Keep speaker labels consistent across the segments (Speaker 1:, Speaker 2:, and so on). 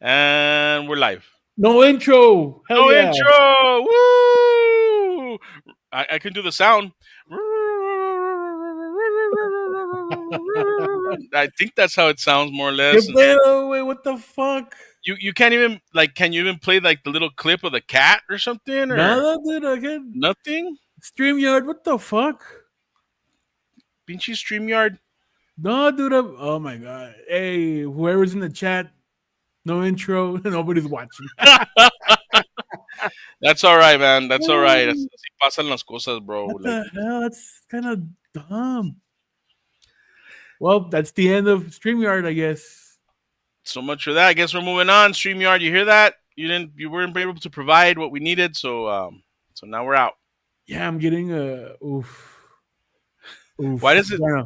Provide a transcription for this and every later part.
Speaker 1: And we're live.
Speaker 2: No intro. Hell
Speaker 1: No
Speaker 2: yeah.
Speaker 1: intro. Woo! I can do the sound. I think that's how it sounds more or less.
Speaker 2: Wait, what the fuck?
Speaker 1: You can't even can you even play like the little clip of the cat or something or
Speaker 2: Nada, dude, again.
Speaker 1: nothing?
Speaker 2: StreamYard, what the fuck?
Speaker 1: Pinchy StreamYard.
Speaker 2: No, dude, oh my god. Hey, whoever's in the chat, no intro, nobody's watching.
Speaker 1: That's all right, man. That's all right. Así pasan las cosas, bro.
Speaker 2: What
Speaker 1: Like,
Speaker 2: the hell? That's kind of dumb. Well, that's the end of StreamYard, I guess.
Speaker 1: so much for that. I guess we're moving on. StreamYard, you hear that? You weren't able to provide what we needed, so now we're out.
Speaker 2: Yeah, I'm getting a oof.
Speaker 1: Why does it,
Speaker 2: Yeah.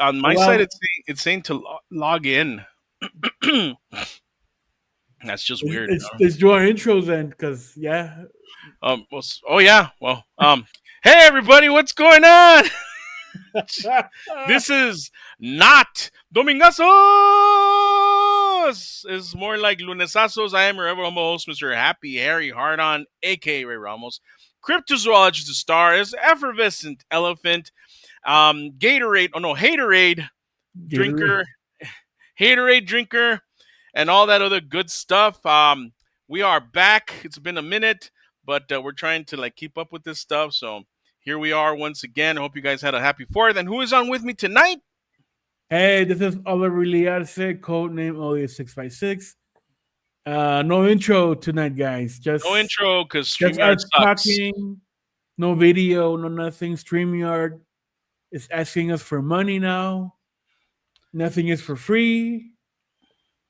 Speaker 1: on my
Speaker 2: Well,
Speaker 1: side it's saying to log in? That's just weird.
Speaker 2: It's your intros then, because yeah.
Speaker 1: Oh yeah. Well, hey everybody, what's going on? This is not Domingazos. It's more like Lunesazos. I am your ever humble host, Mr. Happy Harry Hardon, aka Ray Ramos. Cryptozoologist the star is effervescent elephant. Gatorade, Haterade drinker, Haterade drinker, and all that other good stuff. We are back. It's been a minute, but we're trying to keep up with this stuff. So here we are once again. I hope you guys had a happy 4th. And who is on with me tonight?
Speaker 2: Hey, this is Oliver Liarce, codename Olio656. No intro tonight, guys. Just
Speaker 1: no intro because
Speaker 2: StreamYard
Speaker 1: sucks.
Speaker 2: Talking, no video, no nothing. StreamYard is asking us for money now. Nothing is for free.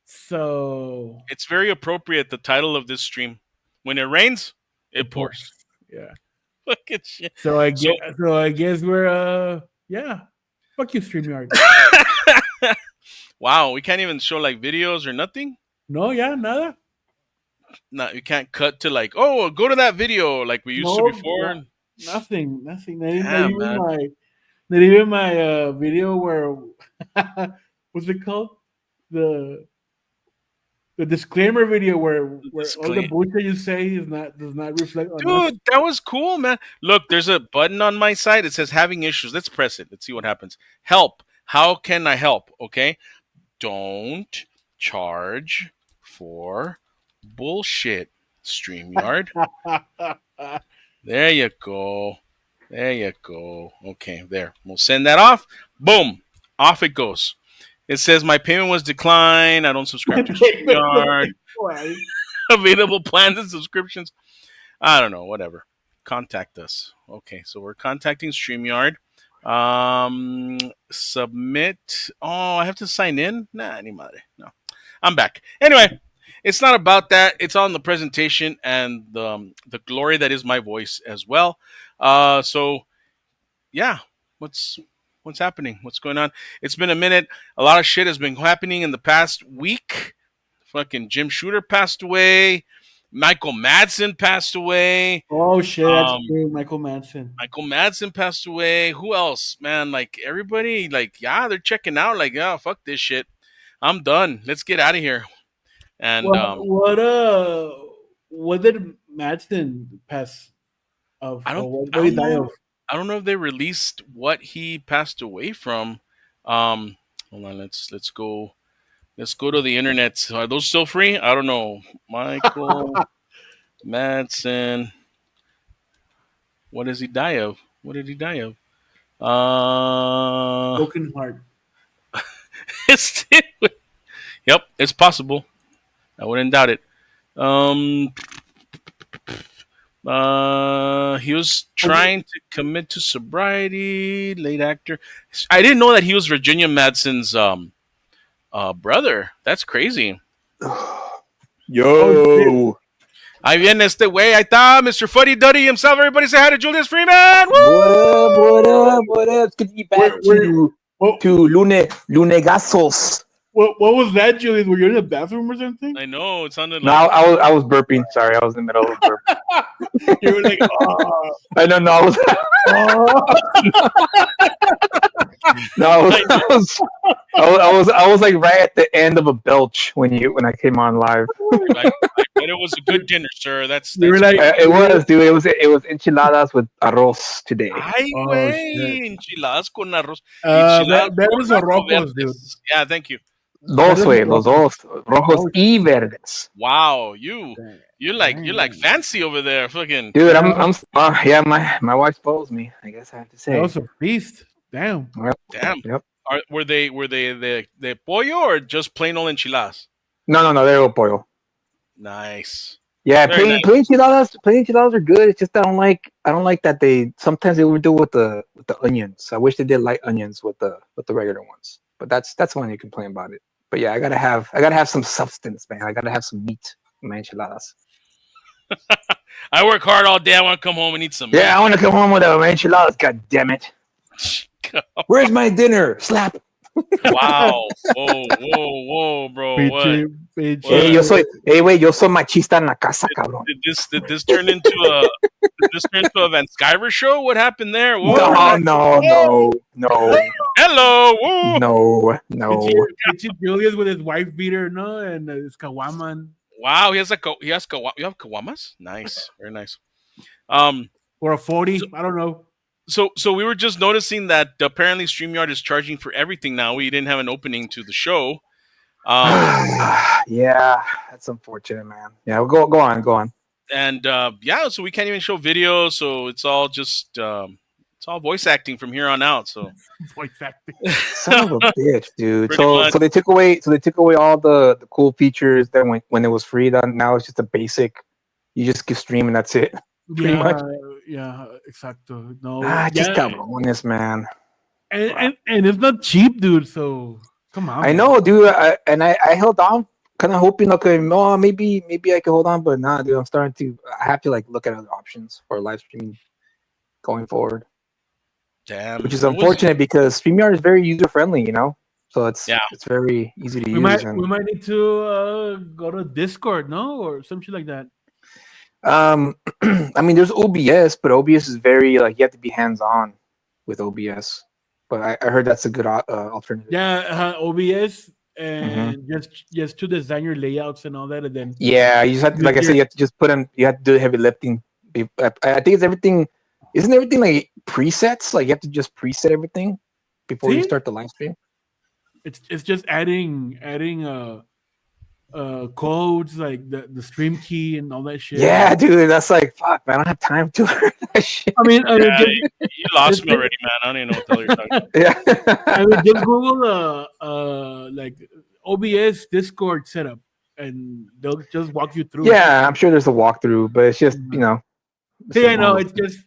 Speaker 2: So
Speaker 1: it's very appropriate, the title of this stream. When it rains, it pours.
Speaker 2: Yeah.
Speaker 1: Look at shit.
Speaker 2: So I guess we're yeah. Fuck you, StreamYard.
Speaker 1: Wow, we can't even show videos or nothing?
Speaker 2: No, yeah, nada.
Speaker 1: No, you can't cut to go to that video like we used to before.
Speaker 2: Nothing. Not even my video where what's it called? The disclaimer video where all the bullshit you say does not reflect on us.
Speaker 1: Dude, that was cool, man. Look, there's a button on my side. It says having issues. Let's press it. Let's see what happens. Help. How can I help? Okay. Don't charge for bullshit, StreamYard. There you go. Okay, there. We'll send that off. Boom. Off it goes. It says my payment was declined. I don't subscribe to StreamYard. Available plans and subscriptions. I don't know. Whatever. Contact us. Okay, so we're contacting StreamYard. Submit. Oh, I have to sign in? Nah, ni madre. No. I'm back. Anyway, it's not about that. It's on the presentation and the glory that is my voice as well. So yeah, what's happening? What's going on? It's been a minute. A lot of shit has been happening in the past week. Fucking Jim Shooter passed away. Michael Madsen passed away.
Speaker 2: Oh shit, that's true. Michael
Speaker 1: Madsen passed away. Who else? Man, everybody, they're checking out. Fuck this shit. I'm done. Let's get out of here. And
Speaker 2: what did Madsen pass of?
Speaker 1: I don't know. I don't know if they released what he passed away from. Hold on, let's go. Let's go to the internet. Are those still free? I don't know. Michael Madsen. What does he die of? What did he die of?
Speaker 2: Broken heart.
Speaker 1: Yep, it's possible. I wouldn't doubt it. He was trying to commit to sobriety. Late actor. I didn't know that he was Virginia Madsen's brother. That's crazy.
Speaker 3: Yo.
Speaker 1: Ahí viene este güey. Ahí está, Mr. Fuddy Duddy himself. Everybody say hi to Julius Freeman.
Speaker 3: Woo! What up? It's good to be back to Lunegazos.
Speaker 2: What was that, Julius? Were you in the bathroom or something?
Speaker 1: I know. It sounded
Speaker 3: like... No, I was burping. Sorry, I was in the middle of burping.
Speaker 2: You were like, oh.
Speaker 3: I don't know. I was... I was like right at the end of a belch when I came on live.
Speaker 1: I bet it was a good dinner, sir.
Speaker 2: You were
Speaker 1: That's
Speaker 2: like,
Speaker 1: good.
Speaker 3: It was, dude. It was enchiladas with arroz today.
Speaker 1: Ay,
Speaker 2: oh shit.
Speaker 1: güey, enchiladas con arroz, enchiladas
Speaker 2: Verdes or
Speaker 1: rojo
Speaker 2: rojos, dude.
Speaker 1: verdes. Yeah, thank you.
Speaker 3: Dos,
Speaker 2: Verdes
Speaker 3: güey,
Speaker 2: or
Speaker 3: los
Speaker 2: rojos.
Speaker 3: dos, rojos
Speaker 2: Oh,
Speaker 3: y verdes.
Speaker 1: Wow, you're like
Speaker 2: dang.
Speaker 1: fancy over there, fucking.
Speaker 3: Dude,
Speaker 2: Yeah,
Speaker 3: yeah, my wife spoils me. I guess I have to
Speaker 2: that
Speaker 3: say.
Speaker 2: was a feast. Damn.
Speaker 3: Yep,
Speaker 1: Damn.
Speaker 3: yep.
Speaker 1: Were they the pollo or just plain old enchiladas?
Speaker 3: No, there you go, pollo.
Speaker 1: Nice.
Speaker 3: Yeah,
Speaker 1: Very nice.
Speaker 3: plain enchiladas are good. It's just I don't like that they sometimes they overdo with the onions. I wish they did light onions with the regular ones. But that's one you complain about it. But yeah, I gotta have some substance, man. I gotta have some meat in my enchiladas.
Speaker 1: I work hard all day. I want to come home and eat some
Speaker 3: Yeah,
Speaker 1: meat.
Speaker 3: I want to come home with my enchiladas. God damn it! Where's my dinner? Slap.
Speaker 1: Wow. Whoa, bro.
Speaker 2: Pinche, pinche.
Speaker 3: Hey,
Speaker 1: What?
Speaker 3: wait, yo soy machista en la casa, cabrón.
Speaker 1: Did this turn into a Van Skyver show? What happened there? Whoa.
Speaker 3: No, no, no, no,
Speaker 1: Hello. Whoa.
Speaker 3: no,
Speaker 2: Pinche,
Speaker 3: no.
Speaker 2: pinche Julius with his wife beater, no? And his kawaman.
Speaker 1: Wow, he has you have kawamas? Nice. Very nice. Um
Speaker 2: Or a 40.
Speaker 1: so,
Speaker 2: I don't know.
Speaker 1: so we were just noticing that apparently StreamYard is charging for everything now. We didn't have an opening to the show.
Speaker 3: Yeah, that's unfortunate, man. Yeah, go on.
Speaker 1: And yeah, so we can't even show videos, so it's all just it's all voice acting from here on out. So
Speaker 2: Voice acting.
Speaker 3: Son of a bitch, dude.
Speaker 1: Pretty
Speaker 3: So
Speaker 1: much.
Speaker 3: so they took away all the cool features that when it was free. Then now it's just a basic. You just keep streaming. That's it. Pretty
Speaker 2: Yeah,
Speaker 3: much.
Speaker 2: yeah, exacto. No,
Speaker 3: Just
Speaker 2: yeah,
Speaker 3: cabrones, man.
Speaker 2: and it's not cheap, dude. So come on,
Speaker 3: I
Speaker 2: man.
Speaker 3: know, dude. I held on, kind of hoping, okay, no, maybe I can hold on, but nah, dude. I'm starting to. I have to like look at other options for live streaming going forward,
Speaker 1: damn.
Speaker 3: which is
Speaker 1: What was
Speaker 3: unfortunate because StreamYard is very user friendly, So it's
Speaker 1: Yeah.
Speaker 3: it's very easy to
Speaker 2: We
Speaker 3: use.
Speaker 2: might
Speaker 3: And
Speaker 2: we might need to go to Discord, no, or some shit like that.
Speaker 3: I mean, there's OBS, but OBS is very like you have to be hands on with OBS. But I heard that's a good alternative.
Speaker 2: Yeah, OBS
Speaker 3: Mhm.
Speaker 2: and just to design your layouts and all that, and then
Speaker 3: Yeah, you just have to, like I said, you have to just put in. You have to do the heavy lifting. I think it's everything. Isn't everything like presets? Like you have to just preset everything before you
Speaker 2: see,
Speaker 3: start the live stream.
Speaker 2: it's just adding codes like the stream key and all that shit.
Speaker 3: Yeah, dude, that's like fuck, man. I don't have time to learn that shit.
Speaker 2: I mean,
Speaker 1: yeah,
Speaker 2: just,
Speaker 1: you lost me already, man. I don't even know what the hell you're talking about.
Speaker 3: Yeah.
Speaker 2: I mean, just Google like OBS Discord setup, and they'll just walk you through.
Speaker 3: Yeah, I'm sure there's a walkthrough, but it's just
Speaker 2: See, I know
Speaker 3: normal
Speaker 2: it's just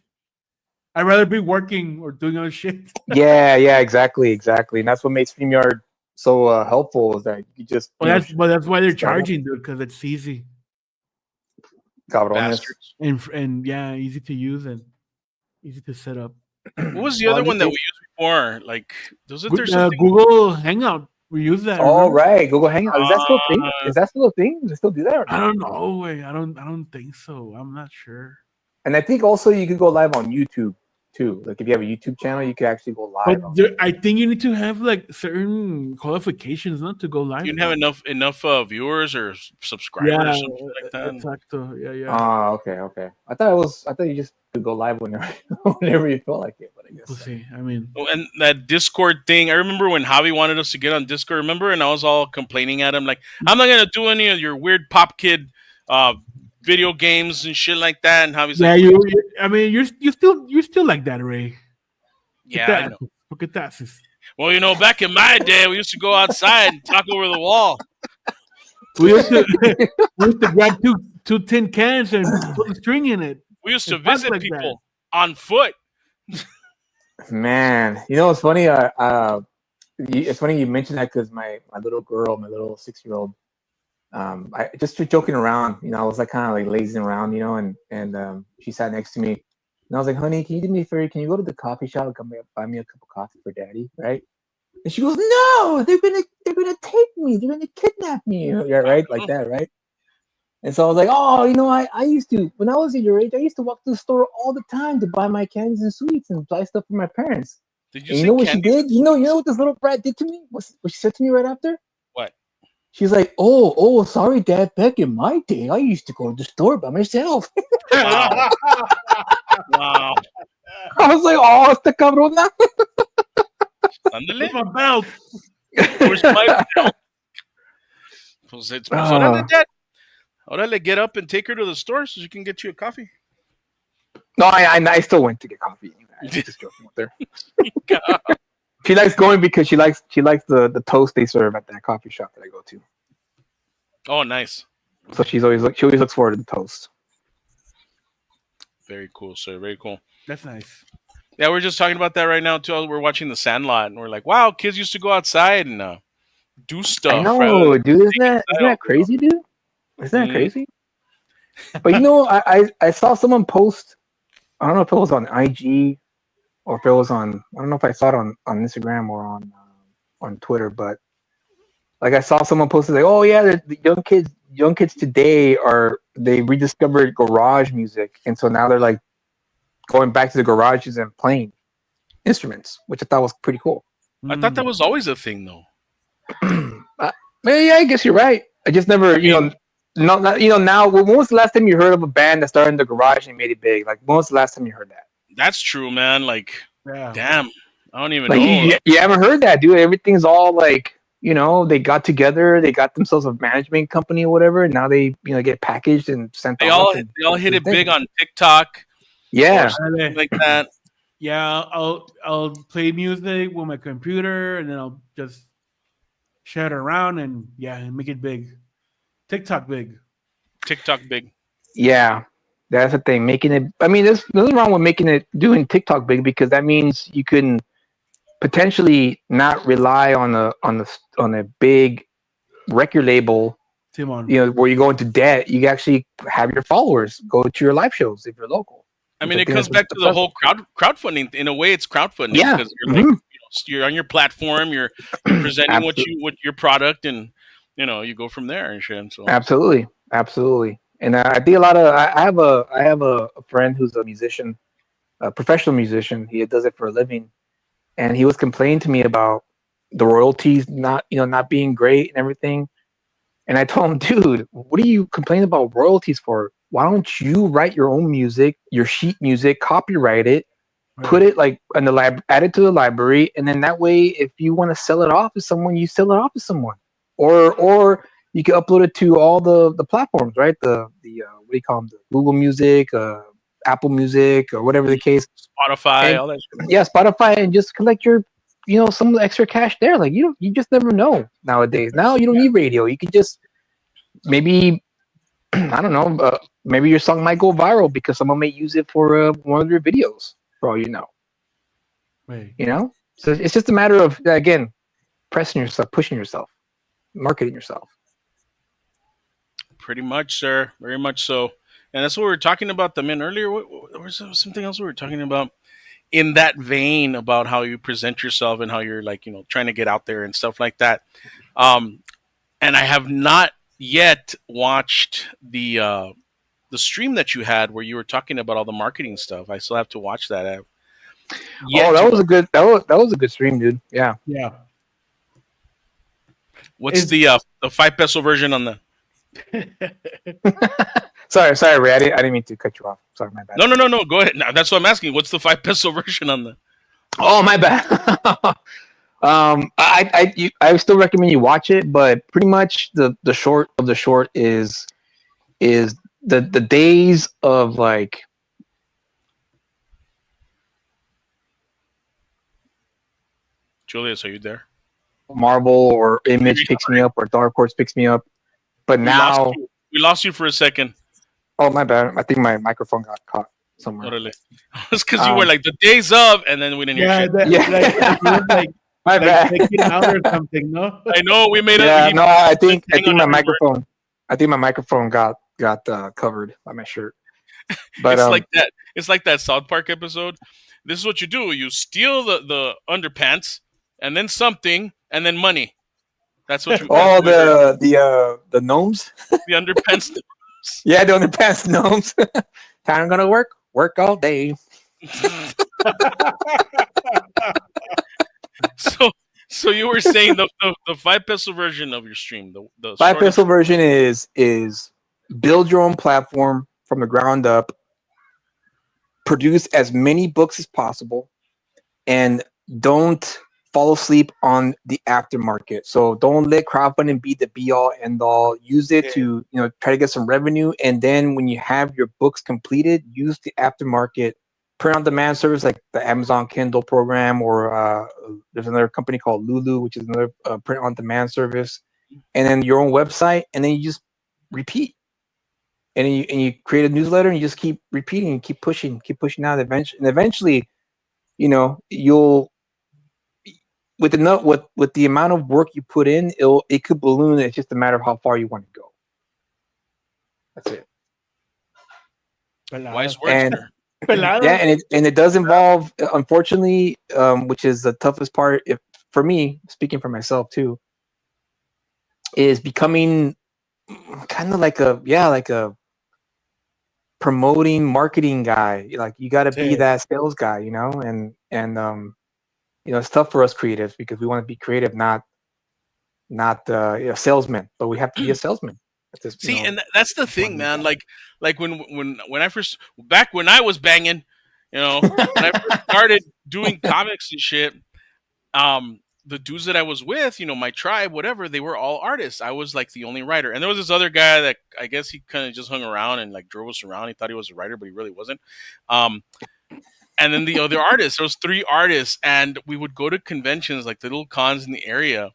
Speaker 2: I'd rather be working or doing other shit.
Speaker 3: Yeah, exactly, and that's what makes StreamYard so helpful is that you just
Speaker 2: But that's why they're
Speaker 3: start up.
Speaker 2: charging, dude, because it's easy
Speaker 3: cabrones.
Speaker 1: Bastards.
Speaker 2: and yeah, easy to use and easy to set up.
Speaker 1: What was the other one that we used before? Like, wasn't there
Speaker 2: Good,
Speaker 1: something?
Speaker 2: Google Hangout, we use that.
Speaker 3: All
Speaker 2: remember?
Speaker 3: right, Google Hangout. Is that still a thing?
Speaker 1: Uh,
Speaker 3: Is that still a thing? Do they still do that? Or
Speaker 2: I
Speaker 3: not?
Speaker 2: don't know. Wait, I don't think so. I'm not sure.
Speaker 3: And I think also you could go live on YouTube too. Like if you have a YouTube channel, you could actually go live.
Speaker 2: But there, I think you need to have like certain qualifications not to go live.
Speaker 1: you didn't have enough viewers or subscribers or something like that.
Speaker 2: exacto. Yeah.
Speaker 3: Okay. I thought you just could go live whenever whenever you feel like it. But I guess
Speaker 2: We'll see. I mean,
Speaker 1: Oh, and that Discord thing. I remember when Javi wanted us to get on Discord. Remember, and I was all complaining at him like, "I'm not gonna do any of your weird pop kid video games and shit like that." And Javi's
Speaker 2: yeah,
Speaker 1: like,
Speaker 2: I mean, you're still like that, Ray.
Speaker 1: "Yeah, I know."
Speaker 2: Look at that.
Speaker 1: Well, back in my day, we used to go outside and talk over the wall.
Speaker 2: We used to grab two tin cans and put a string in it.
Speaker 1: We used to
Speaker 2: And talk
Speaker 1: visit
Speaker 2: like
Speaker 1: people on foot.
Speaker 3: man, it's funny. It's funny you mentioned that because my little girl, my little 6-year-old, I just joking around. I was like kind of like lazing around, and she sat next to me, and I was like, "Honey, can you do me a favor? Can you go to the coffee shop and come buy me a cup of coffee for Daddy?" Right? And she goes, "No, they're gonna take me. They're gonna kidnap me." Yeah, right, like that, right? And so I was like, "Oh, I used to when I was at your age, I used to walk to the store all the time to buy my candies and sweets and buy stuff for my parents."
Speaker 1: Did you
Speaker 3: And you
Speaker 1: say
Speaker 3: know what she
Speaker 1: candy?
Speaker 3: did? You know what this little brat did to me? What she said to me right after?
Speaker 1: What?
Speaker 3: She's like, "Oh, sorry, Dad. Back in my day, I used to go to the store by myself."
Speaker 1: Wow. Wow.
Speaker 3: I was like, "Oh, esta cabrona."
Speaker 1: Ándale.
Speaker 2: Where's my belt?
Speaker 1: Where's my belt? Pues órale,
Speaker 3: uh,
Speaker 1: Dad. Órale, get up and take her to the store so she can get you a coffee.
Speaker 3: no, I still went to get coffee. I was just joking with her. She likes going because she likes the toast they serve at that coffee shop that I go to.
Speaker 1: Oh, nice.
Speaker 3: So she always looks forward to the toast.
Speaker 1: Very cool, sir. Very cool.
Speaker 2: That's nice.
Speaker 1: Yeah, we're just talking about that right now too. We're watching The Sandlot, and we're like, "Wow, kids used to go outside and do
Speaker 3: I
Speaker 1: stuff rather than
Speaker 3: know, dude. Isn't
Speaker 1: stay inside all
Speaker 3: that crazy, dude? Isn't that
Speaker 1: day." Mhm.
Speaker 3: crazy? But you know, I saw someone post. I don't know if it was on IG or if it was on. I don't know if I saw it on Instagram or on Twitter, but like I saw someone posted like, "Oh yeah, the young kids today they rediscovered garage music, and so now they're like going back to the garages and playing instruments," which I thought was pretty cool.
Speaker 1: I thought that was always a thing, though.
Speaker 3: Yeah, I guess you're right. I just never,
Speaker 1: I mean,
Speaker 3: not, now. When was the last time you heard of a band that started in the garage and made it big? Like, when was the last time you heard that?
Speaker 1: that's true, man. Like,
Speaker 2: Yeah.
Speaker 1: damn, I don't even
Speaker 3: Like,
Speaker 1: know.
Speaker 3: you haven't heard that, dude. Everything's all like, they got together, they got themselves a management company or whatever, and now they, get packaged and sent
Speaker 1: They
Speaker 3: off.
Speaker 1: all hit it big on TikTok
Speaker 3: Yeah,
Speaker 1: or something like that.
Speaker 2: Yeah, I'll play music with my computer and then I'll just share it around and make it big. TikTok big.
Speaker 1: TikTok big.
Speaker 3: yeah. That's the thing. Making it. I mean, there's nothing wrong with doing TikTok big because that means you can potentially not rely on a big record label,
Speaker 2: Timon.
Speaker 3: where you go into debt. You actually have your followers go to your live shows if you're local.
Speaker 1: I mean, it comes back to the whole crowdfunding. In a way, it's crowdfunding
Speaker 3: Yeah.
Speaker 1: because you're like, you're on your platform, you're presenting what your product, and you go from there and shit. So
Speaker 3: Absolutely. And I think a lot of I have a friend who's a musician, a professional musician. He does it for a living, and he was complaining to me about the royalties not being great and everything. And I told him, dude, what are you complaining about royalties for? Why don't you write your own music, your sheet music, copyright it, put it like in the add it to the library, and then that way, if you want to sell it off to someone, you sell it off to someone, or you can upload it to all the platforms, right? The what do you call them? The Google Music, Apple Music, or whatever the case.
Speaker 1: Spotify, all that shit.
Speaker 3: Yeah, Spotify, and just collect your some extra cash there. Like you just never know nowadays. Now you don't need radio. You can just maybe I don't know. Maybe your song might go viral because someone may use it for one of their videos. For all you know,
Speaker 2: Right.
Speaker 3: So it's just a matter of again pressing yourself, pushing yourself, marketing yourself.
Speaker 1: Pretty much, sir. Very much so. And that's what we were talking about them in earlier. What was something else we were talking about in that vein about how you present yourself and how you're like, trying to get out there and stuff like that. And I have not yet watched the stream that you had where you were talking about all the marketing stuff. I still have to watch that.
Speaker 3: That was a good stream, dude. Yeah.
Speaker 2: Yeah.
Speaker 1: What's the 5 peso version on the?
Speaker 3: sorry, Ray. I didn't mean to cut you off. Sorry, my bad.
Speaker 1: No. Go ahead. Now, that's what I'm asking. What's the 5 peso version on the?
Speaker 3: Oh, my bad. I still recommend you watch it, but pretty much the short of the short is the days of like.
Speaker 1: Julius, are you there?
Speaker 3: Marvel or Image picks me up or Dark Horse picks me up, but now
Speaker 1: we lost you for a second.
Speaker 3: Oh, my bad. I think my microphone got caught somewhere.
Speaker 1: Totally. It's because you were like the days of, and then we didn't hear shit.
Speaker 2: Like
Speaker 3: my bad.
Speaker 2: Taking out or something, no?
Speaker 1: I know we made
Speaker 3: it. No, I think my microphone. Word. I think my microphone got covered by my shirt. But
Speaker 1: it's like that. It's like that South Park episode. This is what you do: you steal the underpants, and then something, and then money. That's what you.
Speaker 3: The gnomes.
Speaker 1: The underpants.
Speaker 3: Yeah, the underpants gnomes. Time gonna work all day.
Speaker 1: So so you were saying the 5 peso version of your stream, the
Speaker 3: Five
Speaker 1: shorter.
Speaker 3: peso version is build your own platform from the ground up, produce as many books as possible, and don't fall asleep on the aftermarket. So don't let crowdfunding be the be all end all. Use it
Speaker 2: Yeah.
Speaker 3: to try to get some revenue, and then when you have your books completed, use the aftermarket print on demand service like the Amazon Kindle program, or there's another company called Lulu, which is another print on demand service, and then your own website, and then you just repeat. And you create a newsletter and you just keep repeating and keep pushing out and eventually, you'll with the amount of work you put in, it could balloon. It's just a matter of how far you want to go. That's it.
Speaker 1: Wise
Speaker 2: Peladas.
Speaker 1: words,
Speaker 3: And
Speaker 1: sir.
Speaker 3: yeah,
Speaker 2: Peladas.
Speaker 3: and it does involve, unfortunately, which is the toughest part. If for me, speaking for myself too, is becoming kind of like a promoting marketing guy. Like you got to be
Speaker 2: Sí.
Speaker 3: that sales guy, and it's tough for us creatives because we want to be creative, not salesmen, but we have to be a salesman at this,
Speaker 1: See, and
Speaker 3: at
Speaker 1: that's the
Speaker 3: some point
Speaker 1: thing,
Speaker 3: in
Speaker 1: man. Like when I first back when I was banging, when I first
Speaker 3: time.
Speaker 1: started doing comics and shit, the dudes that I was with, my tribe, whatever, they were all artists. I was like the only writer, and there was this other guy that I guess he kind of just hung around and like drove us around. He thought he was a writer, but he really wasn't. Um, and then the other artists, there was 3 artists, and we would go to conventions, like the little cons in the area,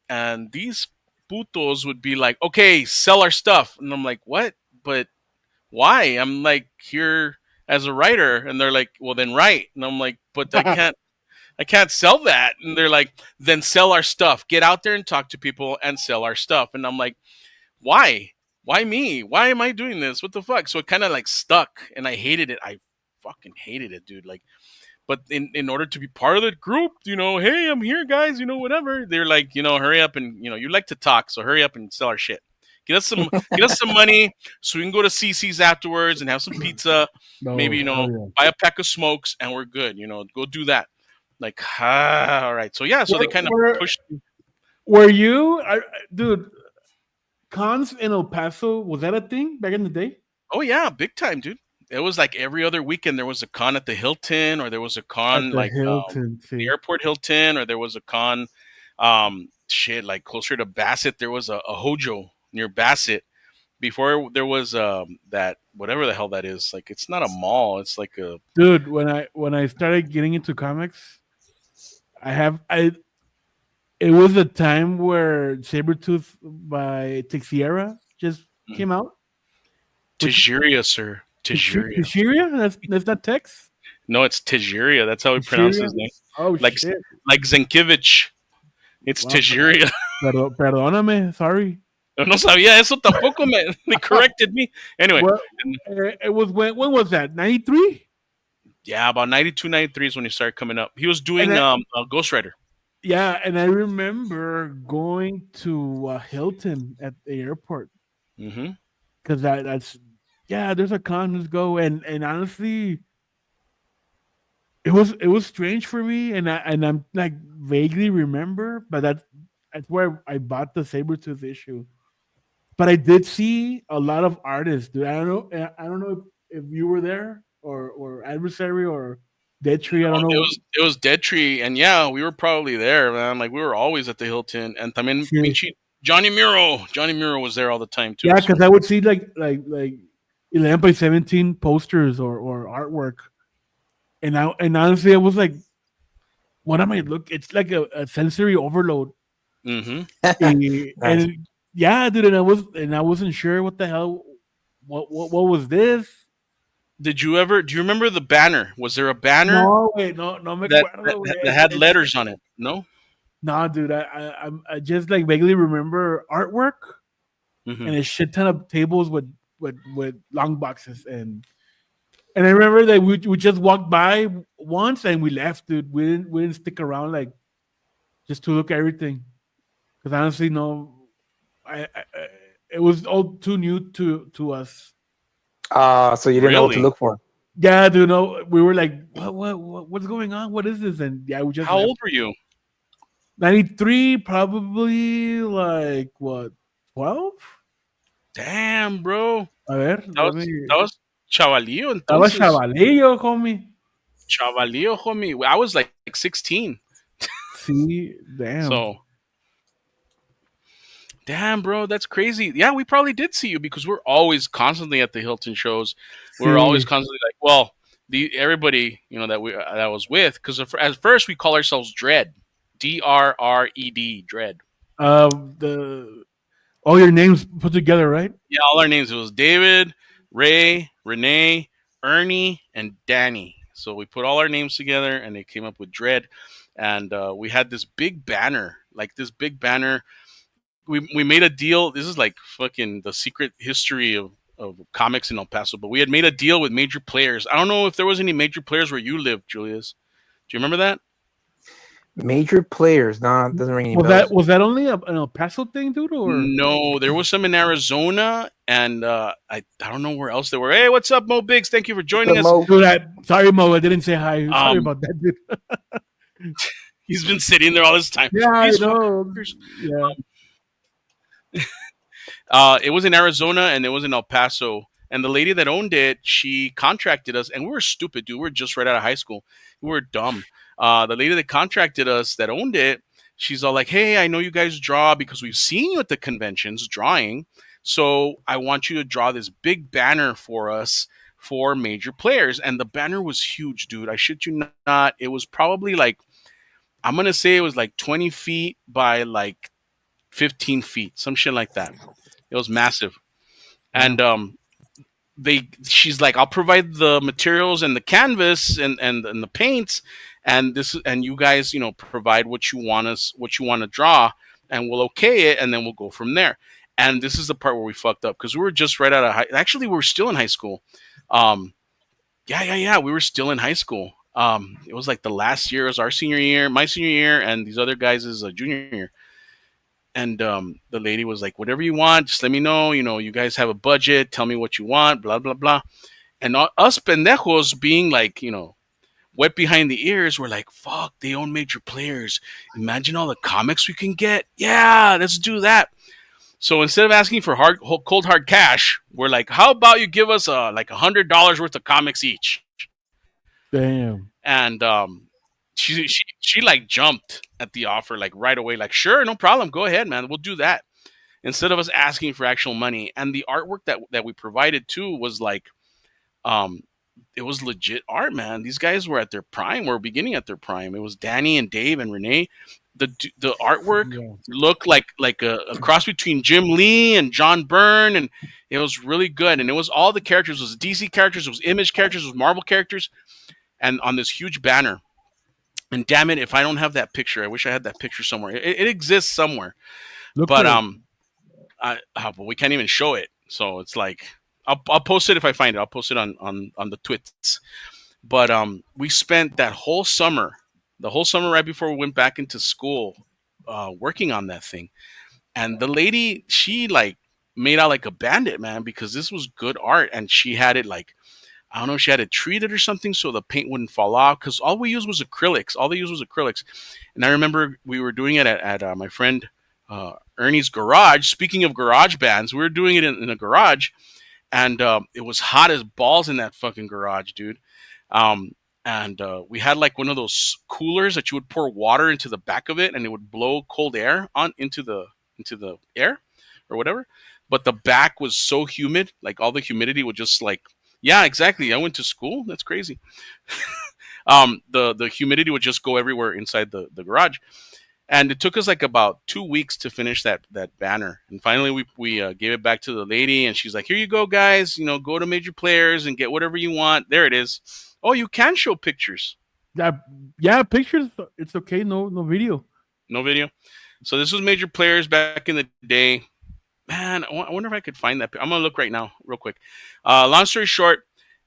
Speaker 1: and these putos would be like, "Okay, sell our stuff," and I'm like, "What? But why?" I'm like, "Here as a writer," and they're like, "Well, then write," and I'm like, "But I can't sell that," and they're like, "Then sell our stuff. Get out there and talk to people and sell our stuff," and I'm like, "Why? Why me? Why am I doing this? What the fuck?" So it kind of like stuck, and I hated it. I fucking hated it, dude. Like, but in order to be part of the group, hey, I'm here, guys, whatever. They're like, hurry up and you like to talk, so hurry up and sell our shit. Get us some money so we can go to CC's afterwards and have some pizza, maybe
Speaker 2: No, hell yeah.
Speaker 1: buy a pack of smokes, and we're good. Go do that. Like, all right. So yeah, so they
Speaker 2: Were,
Speaker 1: kind of
Speaker 2: were,
Speaker 1: pushed.
Speaker 2: were you, dude, cons in El Paso, was that a thing back in the day?
Speaker 1: Oh yeah, big time, dude. It was like every other weekend there was a con at the Hilton, or there was a
Speaker 2: At
Speaker 1: con
Speaker 2: the
Speaker 1: like
Speaker 2: Hilton,
Speaker 1: the
Speaker 2: see.
Speaker 1: airport Hilton, or there was a con, shit, like closer to Bassett. There was a Hojo near Bassett. Before there was that whatever the hell that is. Like it's not a mall. It's like a
Speaker 2: Dude, when I started getting into comics, I it was a time where Sabretooth by Tixiera just came out. Which
Speaker 1: Tajiria, sir. Tajiria.
Speaker 2: Tishiria? That's not Tex?
Speaker 1: No, it's Tajiria. That's how we pronounce
Speaker 2: Tishiria?
Speaker 1: his name.
Speaker 2: Oh
Speaker 1: Like
Speaker 2: shit.
Speaker 1: like Zenkiewicz. It's
Speaker 2: Wow.
Speaker 1: Tajiria.
Speaker 2: Perdóname, sorry.
Speaker 1: No sabía eso tampoco. They corrected me. Anyway,
Speaker 2: What
Speaker 1: and
Speaker 2: it was when was that? 93?
Speaker 1: yeah, about 92, 93 is when he started coming up. He was
Speaker 2: And
Speaker 1: doing a Ghost Rider.
Speaker 2: yeah, and I remember going to Hilton at the airport
Speaker 1: Mm-hmm.
Speaker 2: because that's yeah. There's a con. Let's go. And honestly, it was strange for me, and I'm like vaguely remember, but that's where I bought the Sabretooth issue. But I did see a lot of artists, dude. I don't know if you were there or adversary or Dead Tree. I don't
Speaker 1: It
Speaker 2: know.
Speaker 1: was it was Dead Tree, and yeah, we were probably there, man. Like we were always at the Hilton, and también
Speaker 2: Shit.
Speaker 1: pinche Johnny Muro was there all the time too.
Speaker 2: Yeah,
Speaker 1: So
Speaker 2: because I would see like 11 by 17 posters or artwork, and honestly, I was like, what am I look? It's like a sensory overload.
Speaker 1: hmm
Speaker 3: Nice.
Speaker 2: And yeah, dude, and I wasn't sure what the hell, what was this?
Speaker 1: do you remember the banner? Was there a banner
Speaker 2: No, wait, no me
Speaker 1: that that,
Speaker 2: acuerdo, güey.
Speaker 1: that had letters on it? No.
Speaker 2: No, dude, I just like vaguely remember artwork
Speaker 1: hmm
Speaker 2: and a shit ton of tables with long boxes and I remember that we just walked by once and we left, dude. We didn't stick around like just to look at everything because honestly, no, I it was all too new to us.
Speaker 3: So you didn't know what to
Speaker 1: Really?
Speaker 3: look for.
Speaker 2: Yeah, dude, no, we were like, what's going on? What is this? And yeah, we just
Speaker 1: How
Speaker 2: left.
Speaker 1: old were you?
Speaker 2: 93, probably like what, 12?
Speaker 1: Damn, bro.
Speaker 2: A ver,
Speaker 1: That
Speaker 2: let
Speaker 1: was
Speaker 2: me.
Speaker 1: that was chavalillo
Speaker 2: Estaba
Speaker 1: entonces.
Speaker 2: chavalillo, homie.
Speaker 1: Chavalillo, homie. I was like 16.
Speaker 2: See, damn.
Speaker 1: So, damn, bro, that's crazy. Yeah, we probably did see you because we're always constantly at the Hilton shows. We're always
Speaker 2: See,
Speaker 1: constantly like, well, the everybody that we that was with because at first we call ourselves Dread, DRRED, Dread.
Speaker 2: the all your names put together, right?
Speaker 1: Yeah, all our names. It was David, Ray, Renee, Ernie, and Danny. So we put all our names together, and they came up with Dread. And we had this big banner, like this big banner. We made a deal. This is like fucking the secret history of comics in El Paso. But we had made a deal with major players. I don't know if there was any major players where you lived, Julius. Do you remember that?
Speaker 3: Major players, nah, doesn't ring any
Speaker 2: Was that
Speaker 3: bells.
Speaker 2: was that only an El Paso thing, dude? Or
Speaker 1: No, there was some in Arizona, and I don't know where else they were. Hey, what's up, Mo Biggs? Thank you for
Speaker 3: What's
Speaker 1: joining
Speaker 3: up,
Speaker 1: us.
Speaker 3: Mo?
Speaker 2: dude, sorry, Mo, I didn't say hi. Sorry
Speaker 1: Um,
Speaker 2: about that, dude.
Speaker 1: he's been sitting there all this time.
Speaker 2: Yeah, I
Speaker 1: These
Speaker 2: know.
Speaker 1: fuckers.
Speaker 2: Yeah,
Speaker 1: It was in Arizona and it was in El Paso. And the lady that owned it, she contracted us, and we were stupid, dude. We were just right out of high school. We were dumb. The lady that contracted us that owned it, she's all like, "Hey, I know you guys draw because we've seen you at the conventions drawing. So I want you to draw this big banner for us for major players." And the banner was huge, dude. I shit you not. It was probably like, I'm gonna say it was like 20 feet by like 15 feet, some shit like that. It was massive.
Speaker 2: yeah.
Speaker 1: And she's like, I'll provide the materials and the canvas and the paints, and you guys, provide what you want to draw, and we'll okay it, and then we'll go from there. And this is the part where we fucked up because we were just right out of high. Actually, we were still in high school. Yeah. We were still in high school. It was like the last year. It was our senior year, my senior year, and these other guys is a junior year. And the lady was like, "Whatever you want, just let me know. You guys have a budget. Tell me what you want. Blah blah blah." And us pendejos being like, wet behind the ears, we're like, "Fuck, they own major players. Imagine all the comics we can get. Yeah, let's do that." So instead of asking for cold hard cash, we're like, "How about you give us like $100 worth of comics each?"
Speaker 2: Damn.
Speaker 1: And she like jumped at the offer like right away, like, "Sure, no problem. Go ahead, man. We'll do that." Instead of us asking for actual money. And the artwork that we provided too was like, um, it was legit art, man. These guys were at their prime, were beginning at their prime. It was Danny and Dave and Renee. The artwork
Speaker 2: Yeah.
Speaker 1: looked like a cross between Jim Lee and John Byrne, and it was really good. And it was all the characters. It was DC characters, it was Image characters, it was Marvel characters, and on this huge banner. And damn it, if I don't have that picture, I wish I had that picture somewhere. It exists somewhere,
Speaker 2: Look
Speaker 1: but
Speaker 2: for it.
Speaker 1: but we can't even show it. So it's like, I'll post it if I find it. I'll post it on the twits. But we spent that whole summer, the whole summer right before we went back into school, working on that thing. And the lady, she like made out like a bandit, man, because this was good art, and she had it like, I don't know, she had it treated or something so the paint wouldn't fall off. Because all we used was acrylics. All they used was acrylics. And I remember we were doing it at my friend Ernie's garage. Speaking of garage bands, we were doing it in a garage, and it was hot as balls in that fucking garage, dude. Um, and we had like one of those coolers that you would pour water into the back of it, and it would blow cold air on into the air or whatever. But the back was so humid, like all the humidity would just like, yeah, exactly. I went to school. That's crazy. The humidity would just go everywhere inside the garage, and it took us like about 2 weeks to finish that banner. And finally, we gave it back to the lady, and she's like, "Here you go, guys. Go to major players and get whatever you want. There it is. Oh, you can show pictures,
Speaker 2: Yeah, yeah, pictures. It's okay. No video.
Speaker 1: no video." So this was major players back in the day. Man, I wonder if I could find that. I'm gonna look right now, real quick. Long story short,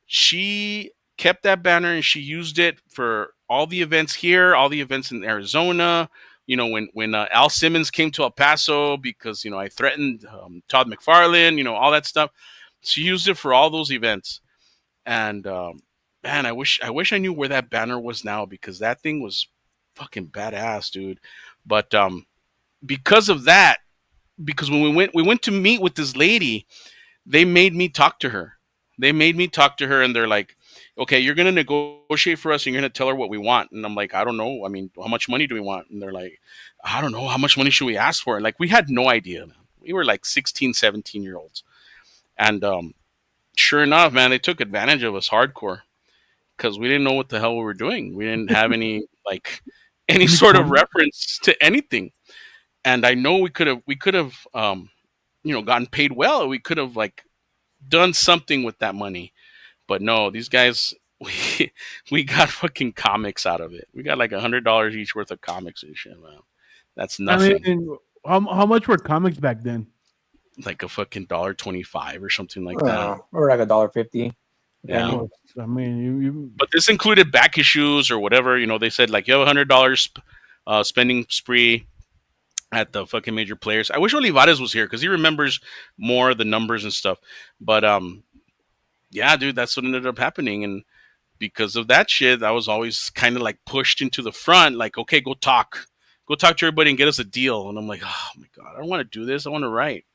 Speaker 1: she kept that banner and she used it for all the events here, all the events in Arizona. When Al Simmons came to El Paso because I threatened Todd McFarlane, all that stuff. She used it for all those events. And man, I wish I knew where that banner was now because that thing was fucking badass, dude. But because of that, because when we went to meet with this lady, they made me talk to her. They made me talk to her, and they're like, "Okay, you're gonna negotiate for us, and you're gonna tell her what we want." And I'm like, "I don't know. I mean, how much money do we want?" And they're like, "I don't know. How much money should we ask for?" Like, we had no idea, man. We were like 16, 17 year olds, and sure enough, man, they took advantage of us hardcore because we didn't know what the hell we were doing. We didn't have any like any
Speaker 2: Any
Speaker 1: sort of
Speaker 2: con-
Speaker 1: reference to anything. And I know we could have gotten paid well. We could have like done something with that money. But no, these guys we got fucking comics out of it. We got like $100 each worth of comics and shit, man. That's
Speaker 2: I
Speaker 1: nothing.
Speaker 2: mean, how much were comics back then?
Speaker 1: Like a fucking $1.25 or something like that.
Speaker 3: Or like $1.50,
Speaker 1: Yeah.
Speaker 3: depending.
Speaker 2: Oh, I mean, you
Speaker 1: But this included back issues or whatever. They said like you have $100 spending spree at the fucking major players. I wish Olivares was here because he remembers more of the numbers and stuff. But yeah, dude, that's what ended up happening. And because of that shit, I was always kind of like pushed into the front, like, okay, go talk to everybody and get us a deal. And I'm like, oh my god, I don't want to do this. I want to write.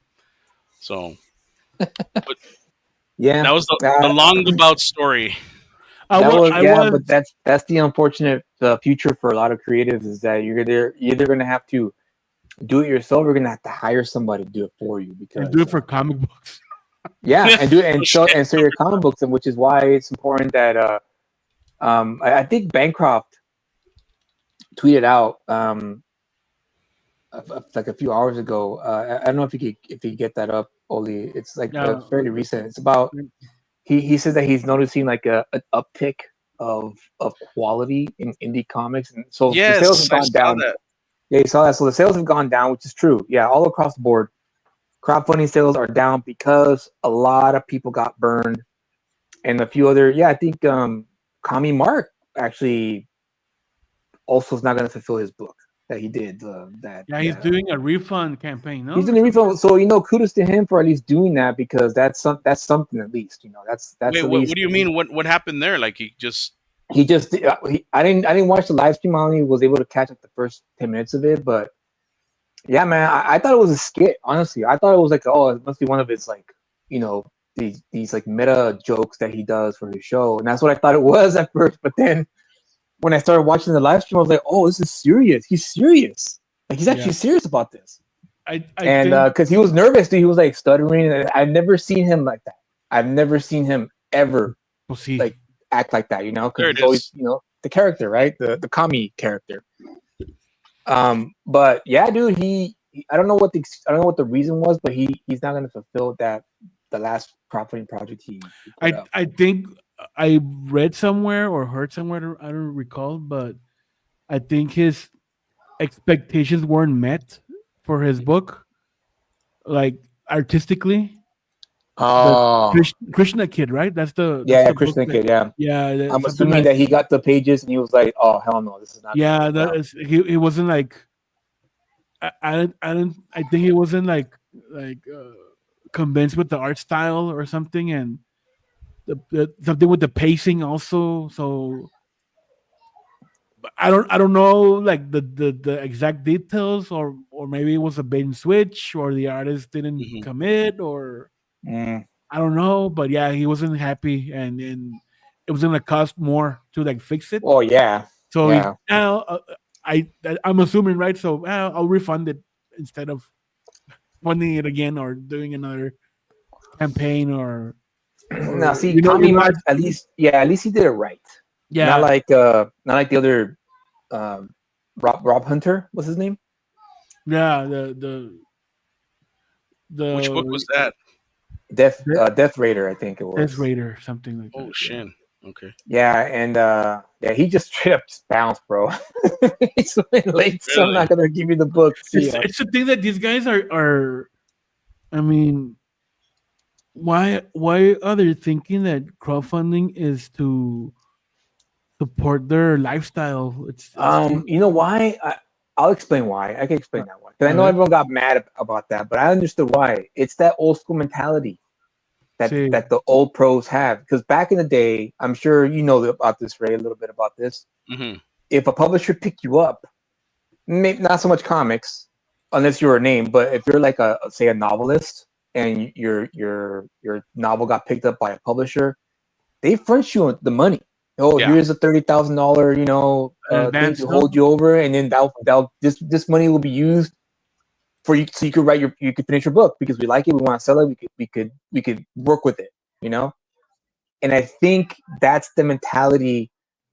Speaker 1: So, but
Speaker 3: Yeah,
Speaker 1: that was the
Speaker 3: that
Speaker 1: long about story.
Speaker 3: was
Speaker 2: I
Speaker 3: yeah,
Speaker 2: was
Speaker 3: but that's the unfortunate future for a lot of creatives is that you're either gonna have to do it yourself, or you're gonna have to hire somebody to do it for you
Speaker 2: and do
Speaker 3: because
Speaker 2: it for comic books.
Speaker 3: yeah, and do it
Speaker 1: Oh, shit.
Speaker 3: and so your comic books, and which is why it's important that I think Bancroft tweeted out like a few hours ago. I don't know if you could get that up, Oli. It's like
Speaker 2: Yeah,
Speaker 3: fairly recent. It's about he says that he's noticing like an uptick of quality in indie comics, and so the sales have
Speaker 1: Yes, I
Speaker 3: gone
Speaker 1: saw
Speaker 3: down.
Speaker 1: that.
Speaker 3: Yeah, you saw that. So the sales have gone down, which is true. Yeah, all across the board, crowdfunding sales are down because a lot of people got burned, and a few other. Yeah, I think Kami Mark actually also is not going to fulfill his book that he did. That
Speaker 2: yeah, he's
Speaker 3: that
Speaker 2: doing a refund campaign, no,
Speaker 3: he's
Speaker 2: or
Speaker 3: doing the
Speaker 2: something.
Speaker 3: refund. So kudos to him for at least doing that because that's something at least. That's
Speaker 1: Wait,
Speaker 3: at
Speaker 1: what
Speaker 3: least
Speaker 1: do you mean? What happened there? Like he just
Speaker 3: he just I didn't watch the live stream. I only was able to catch like the first 10 minutes of it, but yeah, man, I thought it was a skit. Honestly, I thought it was like, oh, it must be one of his like, you know, these like meta jokes that he does for his show, and that's what I thought it was at first. But then when I started watching the live stream, I was like, oh, this is serious. He's serious. Like he's
Speaker 2: Yeah,
Speaker 3: actually serious about this.
Speaker 2: I
Speaker 3: And
Speaker 2: think
Speaker 3: because he was nervous, dude, he was like stuttering. And I've never seen him like that. I've never seen him ever
Speaker 2: we'll see.
Speaker 3: like act like that. Because
Speaker 1: there it
Speaker 3: he's always
Speaker 1: is.
Speaker 3: the character, right? The Kami character. But yeah, dude, I don't know what the reason was, but he's not gonna fulfill the last crowdfunding project he put up.
Speaker 2: I think I read somewhere or heard somewhere. I don't recall, but I think his expectations weren't met for his book, like artistically. The
Speaker 3: Oh,
Speaker 2: Krishna Kid, right? That's
Speaker 3: yeah,
Speaker 2: the book
Speaker 3: Krishna
Speaker 2: that.
Speaker 3: Kid, yeah.
Speaker 2: Yeah,
Speaker 3: I'm
Speaker 2: something
Speaker 3: assuming
Speaker 2: like.
Speaker 3: that he got the pages and he was like, "Oh hell no, this is not gonna
Speaker 2: Yeah,
Speaker 3: go
Speaker 2: that
Speaker 3: down."
Speaker 2: is. He wasn't like. I think he wasn't like convinced with the art style or something, and something with the pacing also. So I don't know like the exact details, or maybe it was a bait and switch, or the artist didn't
Speaker 1: Hmm.
Speaker 2: commit, or
Speaker 3: Mm.
Speaker 2: I don't know. But yeah, he wasn't happy, and it was gonna cost more to like fix it.
Speaker 3: Oh yeah,
Speaker 2: So he
Speaker 3: yeah.
Speaker 2: now I'm assuming, right. So I'll refund it instead of funding it again or doing another campaign,
Speaker 3: Now
Speaker 2: or
Speaker 3: see,
Speaker 2: you
Speaker 3: Kami
Speaker 2: know
Speaker 3: Mark, at least he did it right.
Speaker 2: yeah,
Speaker 3: Not like the other Rob Hunter. What's his name?
Speaker 2: yeah,
Speaker 1: Which book
Speaker 2: the
Speaker 1: was that?
Speaker 3: Death Raider, I think it
Speaker 2: Death
Speaker 3: was.
Speaker 2: Raider, something like
Speaker 1: Oh
Speaker 2: that. Yeah.
Speaker 1: shit. Okay.
Speaker 3: Yeah, and yeah, he just straight up just bounced, bro. He's late, so I'm
Speaker 1: Really?
Speaker 3: not gonna give you the book. See ya.
Speaker 2: It's the thing that these guys are. I mean, why are they thinking that crowdfunding is to support their lifestyle? It's
Speaker 3: You know why? I'll explain why. I can explain that why. Because I know
Speaker 2: okay.
Speaker 3: everyone got mad about that, but I understood why. It's that old school mentality
Speaker 2: Say
Speaker 3: that the old pros have. Because back in the day, I'm sure you know about this, Ray, a little bit about this.
Speaker 1: Hmm.
Speaker 3: If a publisher picked you up, maybe not so much comics, unless you're a name. But if you're like a say a novelist and your novel got picked up by a publisher, they front you the money. Oh,
Speaker 1: Yeah.
Speaker 3: here's a $30,000 thing
Speaker 2: Advance,
Speaker 3: to
Speaker 2: no?
Speaker 3: hold you over, and then this money will be used for you so you could you could finish your book because we like it, we want to sell it, we could work with it, you know. And I think that's the mentality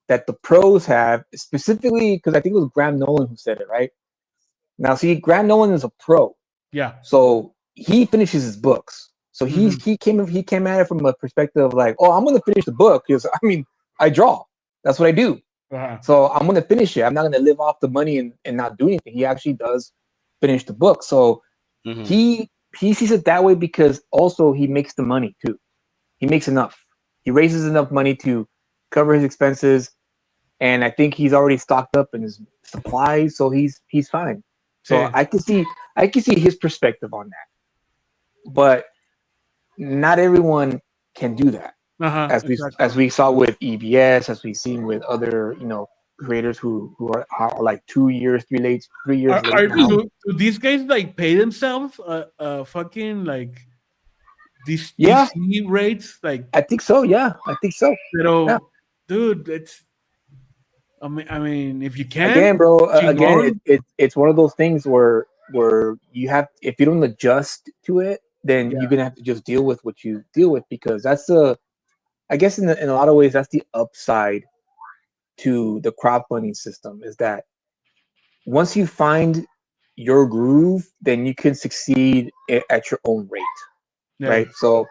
Speaker 3: that the pros have, specifically because I think it was Graham Nolan who said it, right? Now, see, Graham Nolan is a pro,
Speaker 2: Yeah.
Speaker 3: so he finishes his books. So
Speaker 2: Mhm.
Speaker 3: he came at it from a perspective of like, oh, I'm gonna finish the book because I mean I draw. That's what I do.
Speaker 2: Uh-huh.
Speaker 3: So I'm gonna finish it. I'm not gonna live off the money and not do anything. He actually does finish the book. So
Speaker 1: Hmm.
Speaker 3: he sees it that way because also he makes the money too. He makes enough. He raises enough money to cover his expenses, and I think he's already stocked up in his supplies, so he's fine. So
Speaker 2: Sí.
Speaker 3: I can see his perspective on that, but not everyone can do that.
Speaker 2: Uh-huh.
Speaker 3: As
Speaker 2: Exactly.
Speaker 3: we saw with EBS, as we've seen with other creators who are like 2 years, 3 years late now.
Speaker 2: Do these guys like pay themselves fucking like these
Speaker 3: Yeah,
Speaker 2: DC rates? Like,
Speaker 3: I think so. Yeah, I think so. Yeah.
Speaker 2: pero, dude, it's I mean, if you
Speaker 3: Again,
Speaker 2: can,
Speaker 3: bro. Again,
Speaker 2: chingon.
Speaker 3: it's one of those things where you have, if you don't adjust to it, then
Speaker 2: Yeah.
Speaker 3: you're gonna have to just deal with what you deal with, because that's the, I guess in a lot of ways that's the upside to the crowdfunding system, is that once you find your groove, then you can succeed at your own rate,
Speaker 2: Yeah.
Speaker 3: right? So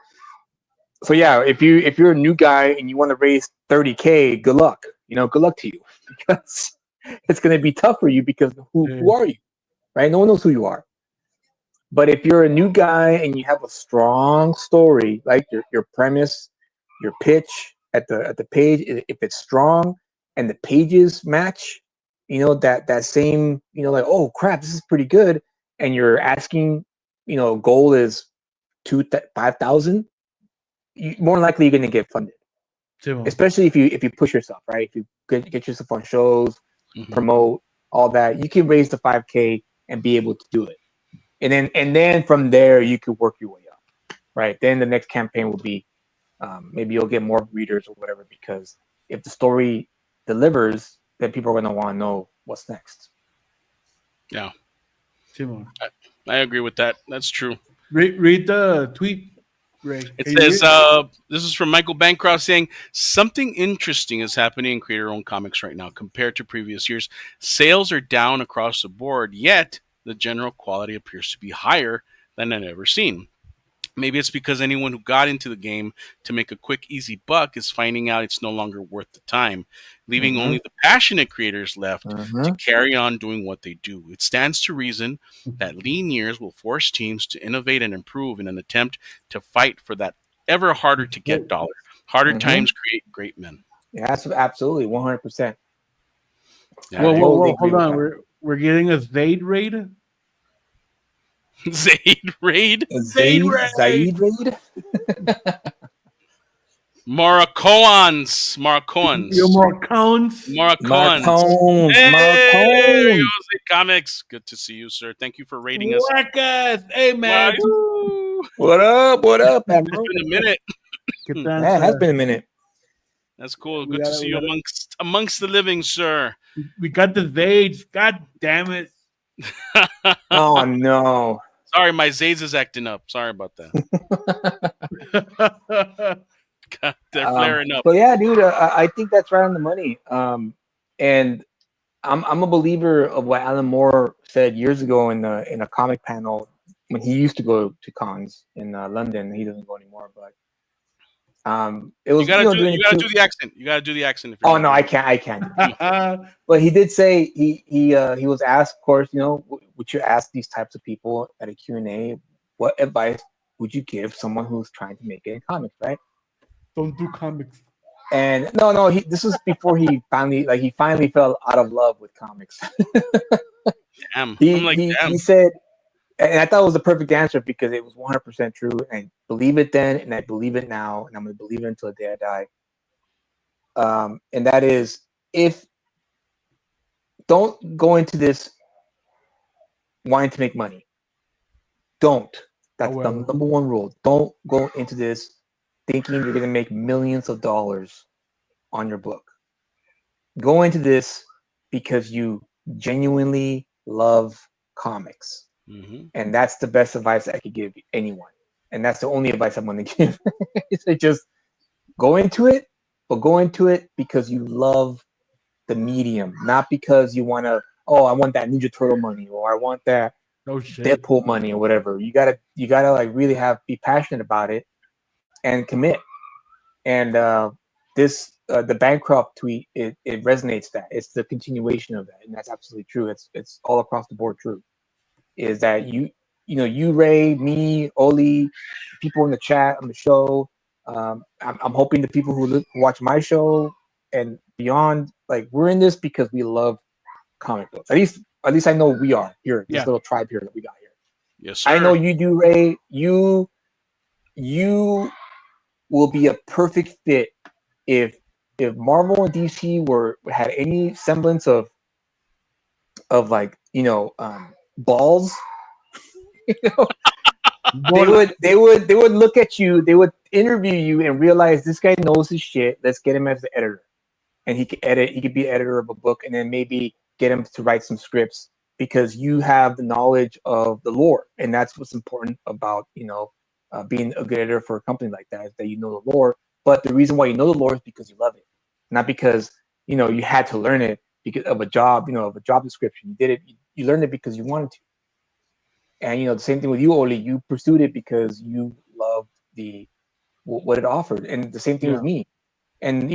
Speaker 3: yeah, if you're a new guy and you want to raise 30K, good luck. Good luck to you, because it's going to be tough for you, because who
Speaker 2: Yeah.
Speaker 3: are you, right? No one knows who you are. But if you're a new guy and you have a strong story, like your premise, your pitch at the page, if it's strong and the pages match, that same, like, oh crap, this is pretty good, and you're asking, goal is 5,000, more likely you're going to get funded,
Speaker 2: Simón.
Speaker 3: especially if you push yourself, right? If you get yourself on shows,
Speaker 1: Hmm.
Speaker 3: promote all that, you can raise the 5K and be able to do it, and then from there you could work your way up, right? Then the next campaign will be, maybe you'll get more readers or whatever, because if the story delivers, then people are going to want to know what's next.
Speaker 1: Yeah,
Speaker 2: Simón.
Speaker 1: I agree with that. That's true.
Speaker 2: Read the tweet, Ray.
Speaker 1: It
Speaker 2: Can you
Speaker 1: says,
Speaker 2: read it?
Speaker 1: this is from Michael Bancroft saying, something interesting is happening in creator owned comics right now compared to previous years. Sales are down across the board, yet the general quality appears to be higher than I've ever seen. Maybe it's because anyone who got into the game to make a quick, easy buck is finding out it's no longer worth the time, leaving
Speaker 3: Mm-hmm.
Speaker 1: only the passionate creators left to
Speaker 3: Mm-hmm.
Speaker 1: carry on doing what they do. It stands to reason that lean years will force teams to innovate and improve in an attempt to fight for that ever harder to get dollar. Harder
Speaker 3: Mm-hmm.
Speaker 1: times create great men.
Speaker 3: Yeah, that's absolutely 100%. I
Speaker 1: Yeah,
Speaker 2: Whoa,
Speaker 1: I
Speaker 2: whoa,
Speaker 3: totally
Speaker 2: whoa!
Speaker 3: agree
Speaker 2: Hold
Speaker 3: with
Speaker 2: on.
Speaker 3: that.
Speaker 2: We're getting a Zaid raid.
Speaker 1: Zaid Raid,
Speaker 2: Zaid raid.
Speaker 3: Zaid raid.
Speaker 1: Maracoans,
Speaker 2: Your
Speaker 1: Maracoans,
Speaker 2: more counts.
Speaker 1: Maracoans.
Speaker 3: Marcones,
Speaker 1: Hey, there you
Speaker 3: Marcones.
Speaker 1: go, Zaid Comics. Good to see you, sir. Thank you for rating us.
Speaker 2: Wackas. Hey, man.
Speaker 1: Woo!
Speaker 3: What up? What up, man,
Speaker 1: It's
Speaker 3: bro?
Speaker 1: been a minute.
Speaker 2: ¿Qué
Speaker 3: Yeah, it has
Speaker 2: tranza?
Speaker 3: been a minute.
Speaker 1: That's cool.
Speaker 2: We
Speaker 1: Good to
Speaker 2: got
Speaker 1: see you amongst the living, sir.
Speaker 2: we got the Zaids. God damn it.
Speaker 3: Oh no.
Speaker 1: Sorry, my Zays is acting up. Sorry about that. God, they're flaring up.
Speaker 3: But yeah, dude, I think that's right on the money. And I'm a believer of what Alan Moore said years ago in a comic panel when he used to go to cons in London. He doesn't go anymore, but it
Speaker 1: You
Speaker 3: was,
Speaker 1: gotta do
Speaker 3: during
Speaker 1: you
Speaker 3: the
Speaker 1: gotta
Speaker 3: two.
Speaker 1: do the accent. You gotta do the accent if you're
Speaker 3: Oh
Speaker 1: gonna
Speaker 3: no,
Speaker 1: do
Speaker 3: I
Speaker 1: it.
Speaker 3: can't. I can't do that. But he did say he was asked, of course, would you ask these types of people at a Q&A, what advice would you give someone who's trying to make it in comics, right?
Speaker 2: Don't do comics.
Speaker 3: And no, this was before he finally fell out of love with comics.
Speaker 1: Damn. I'm
Speaker 3: he
Speaker 1: like,
Speaker 3: he
Speaker 1: damn.
Speaker 3: he said, and I thought it was the perfect answer because it was 100% true, and I believe it then, and I believe it now, and I'm gonna believe it until the day I die. And that is, if don't go into this wanting to make money. Don't.
Speaker 2: Oh
Speaker 3: That's the
Speaker 2: well.
Speaker 3: number one rule. Don't go into this thinking you're going to make millions of dollars on your book. Go into this because you genuinely love comics.
Speaker 1: Mm-hmm.
Speaker 3: And that's the best advice I could give anyone. And that's the only advice I'm going to give. Is to just go into it, but go into it because you love the medium, not because you want to, oh, I want that Ninja Turtle money or I want that
Speaker 2: No shit.
Speaker 3: Deadpool money or whatever. You gotta like really be passionate about it and commit. And the bankrupt tweet, it resonates that. It's the continuation of that, and that's absolutely true. It's all across the board true. Is that you, Ray, me, Oli, people in the chat on the show. I'm hoping the people who watch my show and beyond, like we're in this because we love comic books. At least I know we are here. This
Speaker 2: Yeah.
Speaker 3: little tribe here that we got here.
Speaker 1: Yes, sir.
Speaker 3: I know you do, Ray. You will be a perfect fit if Marvel and DC had any semblance of like balls. You know, they would look at you, they would interview you and realize this guy knows his shit. Let's get him as the editor. And he could edit, he could be editor of a book and then maybe get him to write some scripts because you have the knowledge of the lore. And that's what's important about, being a good editor for a company like that, is that you know the lore. But the reason why you know the lore is because you love it, not because, you had to learn it because of a job, of a job description. You did it, you learned it because you wanted to. And the same thing with you, Oli. You pursued it because you loved what it offered, and the same thing with me. And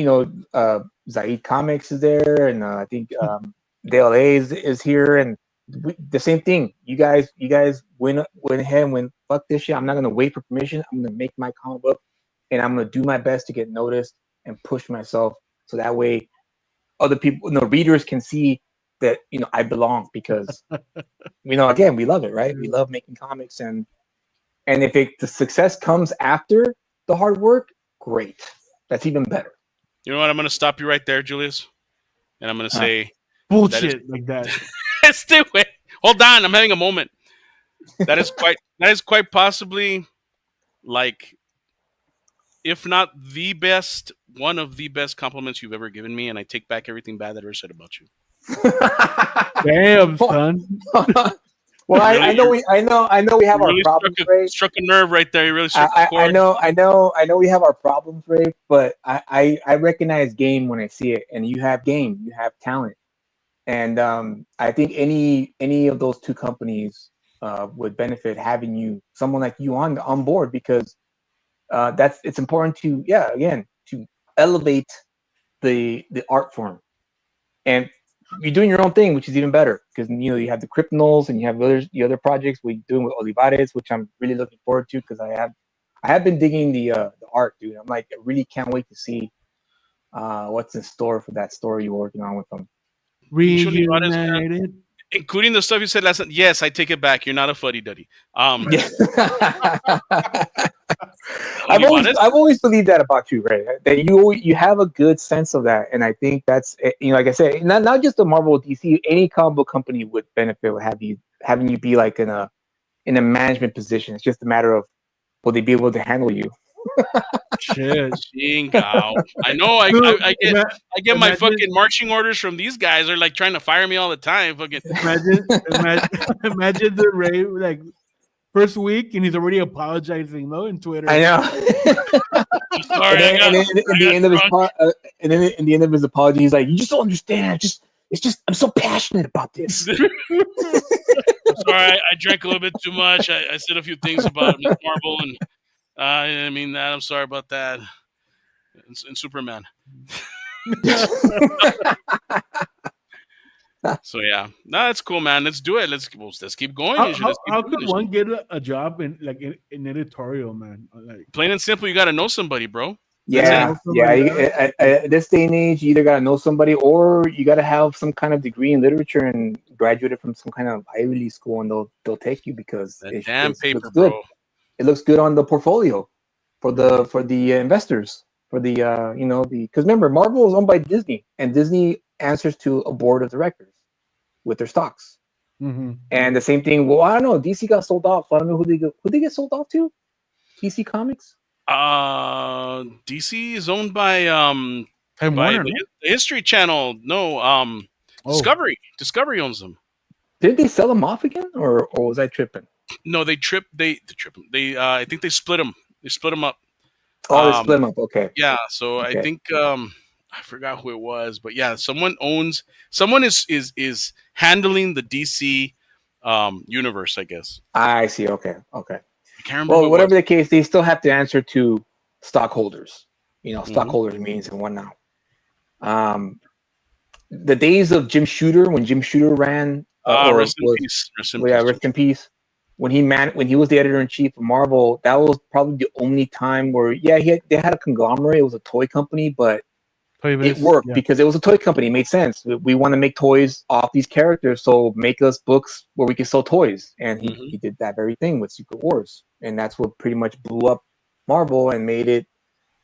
Speaker 3: Zaid Comics is there, and I think DLA is here, and the same thing. You guys went ahead and went, fuck this shit. I'm not gonna wait for permission. I'm gonna make my comic book, and I'm gonna do my best to get noticed and push myself, so that way other people, readers can see that I belong because again, we love it, right? We love making comics, and if the success comes after the hard work, great. That's even better.
Speaker 1: You know what? I'm going to stop you right there, Julius, and I'm going to say
Speaker 2: bullshit like that.
Speaker 1: Stay away. Hold on, I'm having a moment. That is quite possibly, like, if not the best, one of the best compliments you've ever given me, and I take back everything bad that I ever said about you.
Speaker 2: Damn, son.
Speaker 3: Well, I know we have our problems, Ray.
Speaker 1: Struck a nerve right there. You really struck a chord.
Speaker 3: I know we have our problems, Ray. But I recognize game when I see it, and you have game, you have talent, and I think any of those two companies would benefit having someone like you on board, because it's important to to elevate the art form, and you're doing your own thing, which is even better, because you have the Kryptonals and you have the other projects we're doing with Olivares, which I'm really looking forward to, because I have been digging the art, dude. I'm like, I really can't wait to see what's in store for that story you're working on with them.
Speaker 2: Reunited.
Speaker 1: Including the stuff you said last night. Yes, I take it back. You're not a fuddy-duddy.
Speaker 3: I've always believed that about you, Ray. That you have a good sense of that, and I think that's like I said, not just the Marvel, DC, any comic book company would benefit with having you be like in a management position. It's just a matter of, will they be able to handle you?
Speaker 2: Shit.
Speaker 1: I know. I get my fucking marching orders from these guys. They're like trying to fire me all the time. Fucking
Speaker 2: imagine the Ray like first week and he's already apologizing in Twitter.
Speaker 3: I know.
Speaker 1: Sorry,
Speaker 3: and then in the end of his apology, he's like, "You just don't understand. It's just I'm so passionate about this."
Speaker 1: I'm sorry, I drank a little bit too much. I said a few things about Ms. Marvel, and I mean that. I'm sorry about that. And Superman. So yeah, no, that's cool, man. Let's do it. Let's keep going.
Speaker 2: How could one get a job in editorial, man? Like,
Speaker 1: plain and simple, you got to know somebody, bro.
Speaker 3: Yeah. At this day and age, you either got to know somebody or you got to have some kind of degree in literature and graduated from some kind of Ivy League school, and they'll take you because it looks good.
Speaker 1: Bro.
Speaker 3: It looks good on the portfolio for the investors, for the because remember, Marvel is owned by Disney, and Disney answers to a board of directors with their stocks.
Speaker 2: Mm-hmm.
Speaker 3: And the same thing. Well, I don't know. DC got sold off. So I don't know who they get sold off to. DC Comics.
Speaker 1: DC is owned by
Speaker 2: Time
Speaker 1: by
Speaker 2: Warner, no?
Speaker 1: the History Channel. No,
Speaker 2: Oh,
Speaker 1: Discovery. Discovery owns them.
Speaker 3: Did they sell them off again, or was I tripping?
Speaker 1: No, they trip 'em. They I think they split them. They split them up.
Speaker 3: Oh, they
Speaker 1: Um,
Speaker 3: split them up. Okay,
Speaker 1: yeah. So I
Speaker 3: okay.
Speaker 1: think I forgot who it was, but yeah, someone is handling the DC universe. I guess
Speaker 3: I see. Okay, okay.
Speaker 1: I can't remember who
Speaker 3: Well,
Speaker 1: it was.
Speaker 3: whatever the case, they still have to answer to stockholders.
Speaker 1: Hmm.
Speaker 3: Stockholders meetings and whatnot. Um, the days of Jim Shooter, when Jim Shooter ran or
Speaker 1: Rest in
Speaker 3: was,
Speaker 1: peace. Rest in
Speaker 3: well, yeah,
Speaker 1: peace, Jim.
Speaker 3: rest in peace. When he was the editor in chief of Marvel, that was probably the only time where they had a conglomerate. It was a toy company, but
Speaker 2: Toy
Speaker 3: it
Speaker 2: Biz.
Speaker 3: worked
Speaker 2: Yeah.
Speaker 3: because it was a toy company. It made sense. We want to make toys off these characters, so make us books where we can sell toys. And
Speaker 1: Hmm.
Speaker 3: he did that very thing with Secret Wars, and that's what pretty much blew up Marvel and made it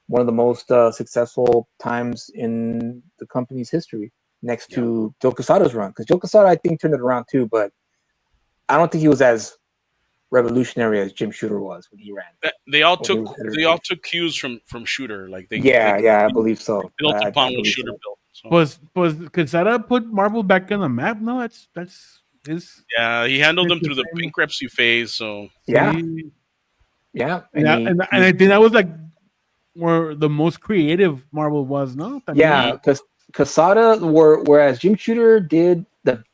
Speaker 3: one of the most successful times in the company's history, next
Speaker 1: Yeah.
Speaker 3: to Joe Quesada's run. Because Joe Quesada, I think, turned it around too, but I don't think he was as revolutionary as Jim Shooter was when he ran.
Speaker 1: They all
Speaker 3: When he
Speaker 1: took
Speaker 3: was editor in
Speaker 1: they all
Speaker 3: chief.
Speaker 1: took cues from Shooter. Like they
Speaker 3: Yeah, yeah, I believe so.
Speaker 1: built
Speaker 3: I
Speaker 1: upon what
Speaker 3: believe
Speaker 1: Shooter
Speaker 3: so.
Speaker 1: built. So
Speaker 2: Was Quesada put Marvel back on the map? No, that's his.
Speaker 1: yeah, he handled
Speaker 2: It's
Speaker 1: them
Speaker 2: the
Speaker 1: through the
Speaker 2: same.
Speaker 1: bankruptcy phase. So
Speaker 3: Yeah,
Speaker 2: See,
Speaker 3: yeah, and
Speaker 2: yeah, and I think that was like where the most creative Marvel was. No, también.
Speaker 1: mhm,
Speaker 3: yeah, because Casada, whereas Jim Shooter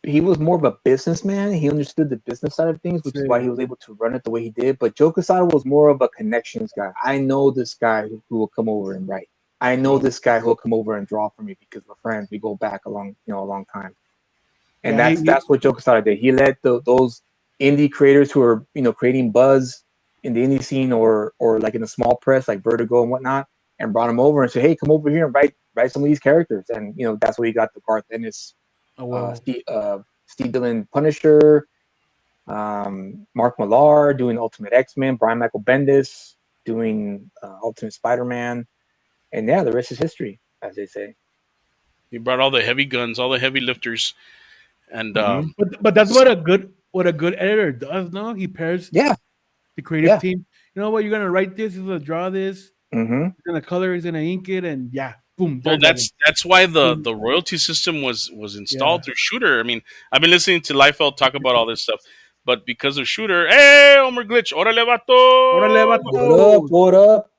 Speaker 3: he was more of a businessman. He understood the business side of things, which is why
Speaker 2: Sí.
Speaker 3: he was able to run it the way he did. But Joe Casada was more of a connections guy. I know this guy who will come over and write. I know
Speaker 1: mhm,
Speaker 3: this guy who will come over and draw for me because we're friends. We go back a long time. And
Speaker 2: Yeah,
Speaker 3: that's what Joe Quesada did. He let those indie creators who are creating buzz in the indie scene or like in the small press like Vertigo and whatnot, and brought him over and said, "Hey, come over here and write some of these characters." And that's where he got the Garth Ennis,
Speaker 2: oh, well,
Speaker 3: Steve Dillon Punisher, Mark Millar doing Ultimate X-Men, Brian Michael Bendis doing Ultimate Spider-Man, and yeah, the rest is history, as they say.
Speaker 1: he brought all the heavy guns, all the heavy lifters, and
Speaker 3: Hmm.
Speaker 2: but that's what a good editor does. No, he pairs
Speaker 3: Yeah,
Speaker 2: the creative
Speaker 3: yeah.
Speaker 2: team. You know what? You're gonna write this. You're gonna draw this.
Speaker 3: Hmm.
Speaker 2: He's gonna color. He's gonna ink it, and yeah, boom,
Speaker 1: well,
Speaker 2: Daredevil.
Speaker 1: that's why
Speaker 2: Boom.
Speaker 1: the royalty system was
Speaker 2: Yeah.
Speaker 1: installed through Shooter. I mean, I've been listening to Liefeld talk about all this stuff, but because of Shooter, hey, Omer Glitch, órale
Speaker 2: Órale,
Speaker 1: vato.
Speaker 3: What up?
Speaker 2: vato.
Speaker 3: What up?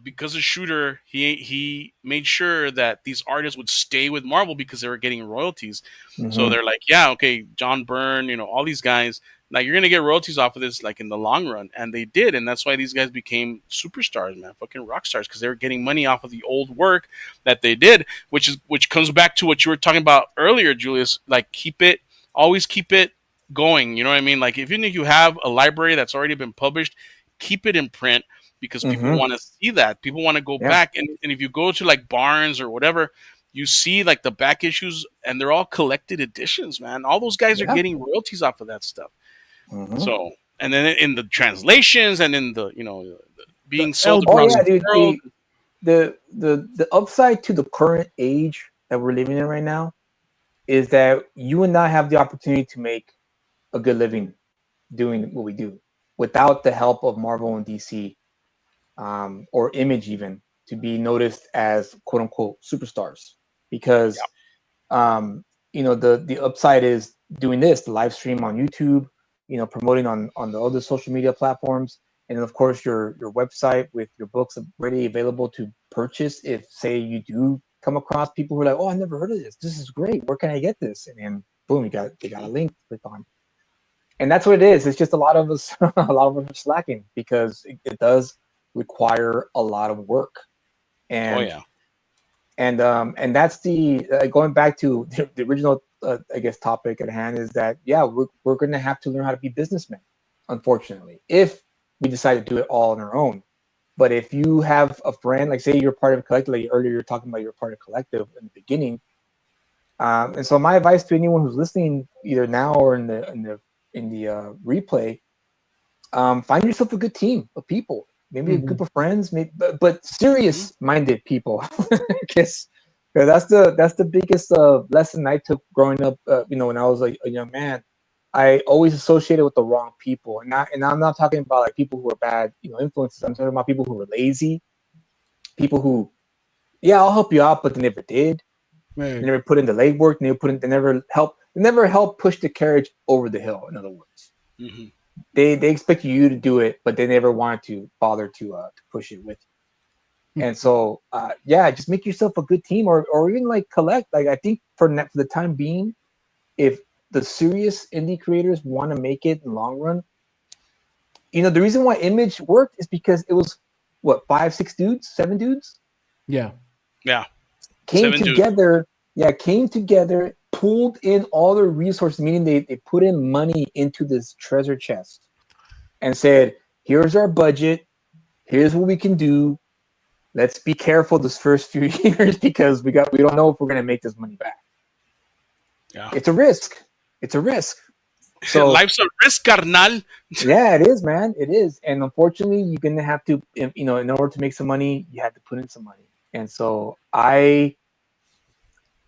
Speaker 1: Because of Shooter, he made sure that these artists would stay with Marvel because they were getting royalties. So
Speaker 3: Hmm.
Speaker 1: they're like, yeah, okay, John Byrne, all these guys, like you're gonna get royalties off of this, like in the long run, and they did, and that's why these guys became superstars, man, fucking rock stars, because they were getting money off of the old work that they did, which comes back to what you were talking about earlier, Julius. Like, always keep it going. You know what I mean? Like, even if you have a library that's already been published, keep it in print because people
Speaker 3: Hmm.
Speaker 1: want to see that. People want to go
Speaker 3: Yeah.
Speaker 1: back, and if you go to like Barnes or whatever, you see like the back issues, and they're all collected editions, man. All those guys are
Speaker 3: Yeah.
Speaker 1: getting royalties off of that stuff.
Speaker 3: Hmm.
Speaker 1: So, and then in the translations and in the
Speaker 2: The
Speaker 1: being sold
Speaker 2: L
Speaker 3: Oh
Speaker 1: across
Speaker 3: yeah,
Speaker 2: brother.
Speaker 1: the
Speaker 3: dude.
Speaker 1: world.
Speaker 3: The upside to the current age that we're living in right now is that you and I have the opportunity to make a good living doing what we do without the help of Marvel and DC, or Image even, to be noticed as quote unquote superstars.
Speaker 1: Yeah.
Speaker 3: Because the upside is doing this, the live stream on YouTube, promoting on the other social media platforms, and then of course your website with your books ready available to purchase if say you do come across people who are like, oh, I never heard of this. This is great. Where can I get this? And then boom, they got a link to click on. And that's what it is. It's just a lot of us a lot of us are slacking because it does require a lot of work.
Speaker 1: Oh
Speaker 3: And
Speaker 1: yeah.
Speaker 3: and that's the going back to the original I guess topic at hand is that yeah, we're going to have to learn how to be businessmen, unfortunately, if we decide to do it all on our own. But if you have a friend, like say you're part of a collective, like earlier you're talking about you're part of a collective in the beginning, and so my advice to anyone who's listening either now or in the replay, find yourself a good team of people, maybe a
Speaker 2: Hmm.
Speaker 3: group of friends, maybe, but
Speaker 1: Mhm.
Speaker 3: serious minded people, because Yeah, that's the biggest lesson I took growing up. When I was like a young man, I always associated with the wrong people, and I'm not talking about like people who are bad, influences. I'm talking about people who were lazy, people who, yeah, I'll help you out, but they never did. They
Speaker 2: Right.
Speaker 3: never put in the legwork. They never help. They never help push the carriage over the hill. In other words,
Speaker 1: Hmm.
Speaker 3: they expect you to do it, but they never wanted to bother to push it with you. And so, yeah, just make yourself a good team, or even like collect. Like I think for the time being, if the serious indie creators want to make it in the long run, the reason why Image worked is because it was what, 5, 6 dudes, 7 dudes
Speaker 2: Yeah.
Speaker 1: Yeah,
Speaker 3: came
Speaker 1: 7 dudes.
Speaker 3: together. Yeah, came together, pulled in all their resources, meaning they put in money into this treasure chest and said, "Here's our budget. Here's what we can do. Let's be careful this first few years because we don't know if we're gonna make this money back.
Speaker 1: Yeah,
Speaker 3: It's a risk. It's a risk." So
Speaker 1: life's a risk, carnal.
Speaker 3: yeah, it is, man. It is, and unfortunately, you're gonna have to, in order to make some money, you have to put in some money. And so I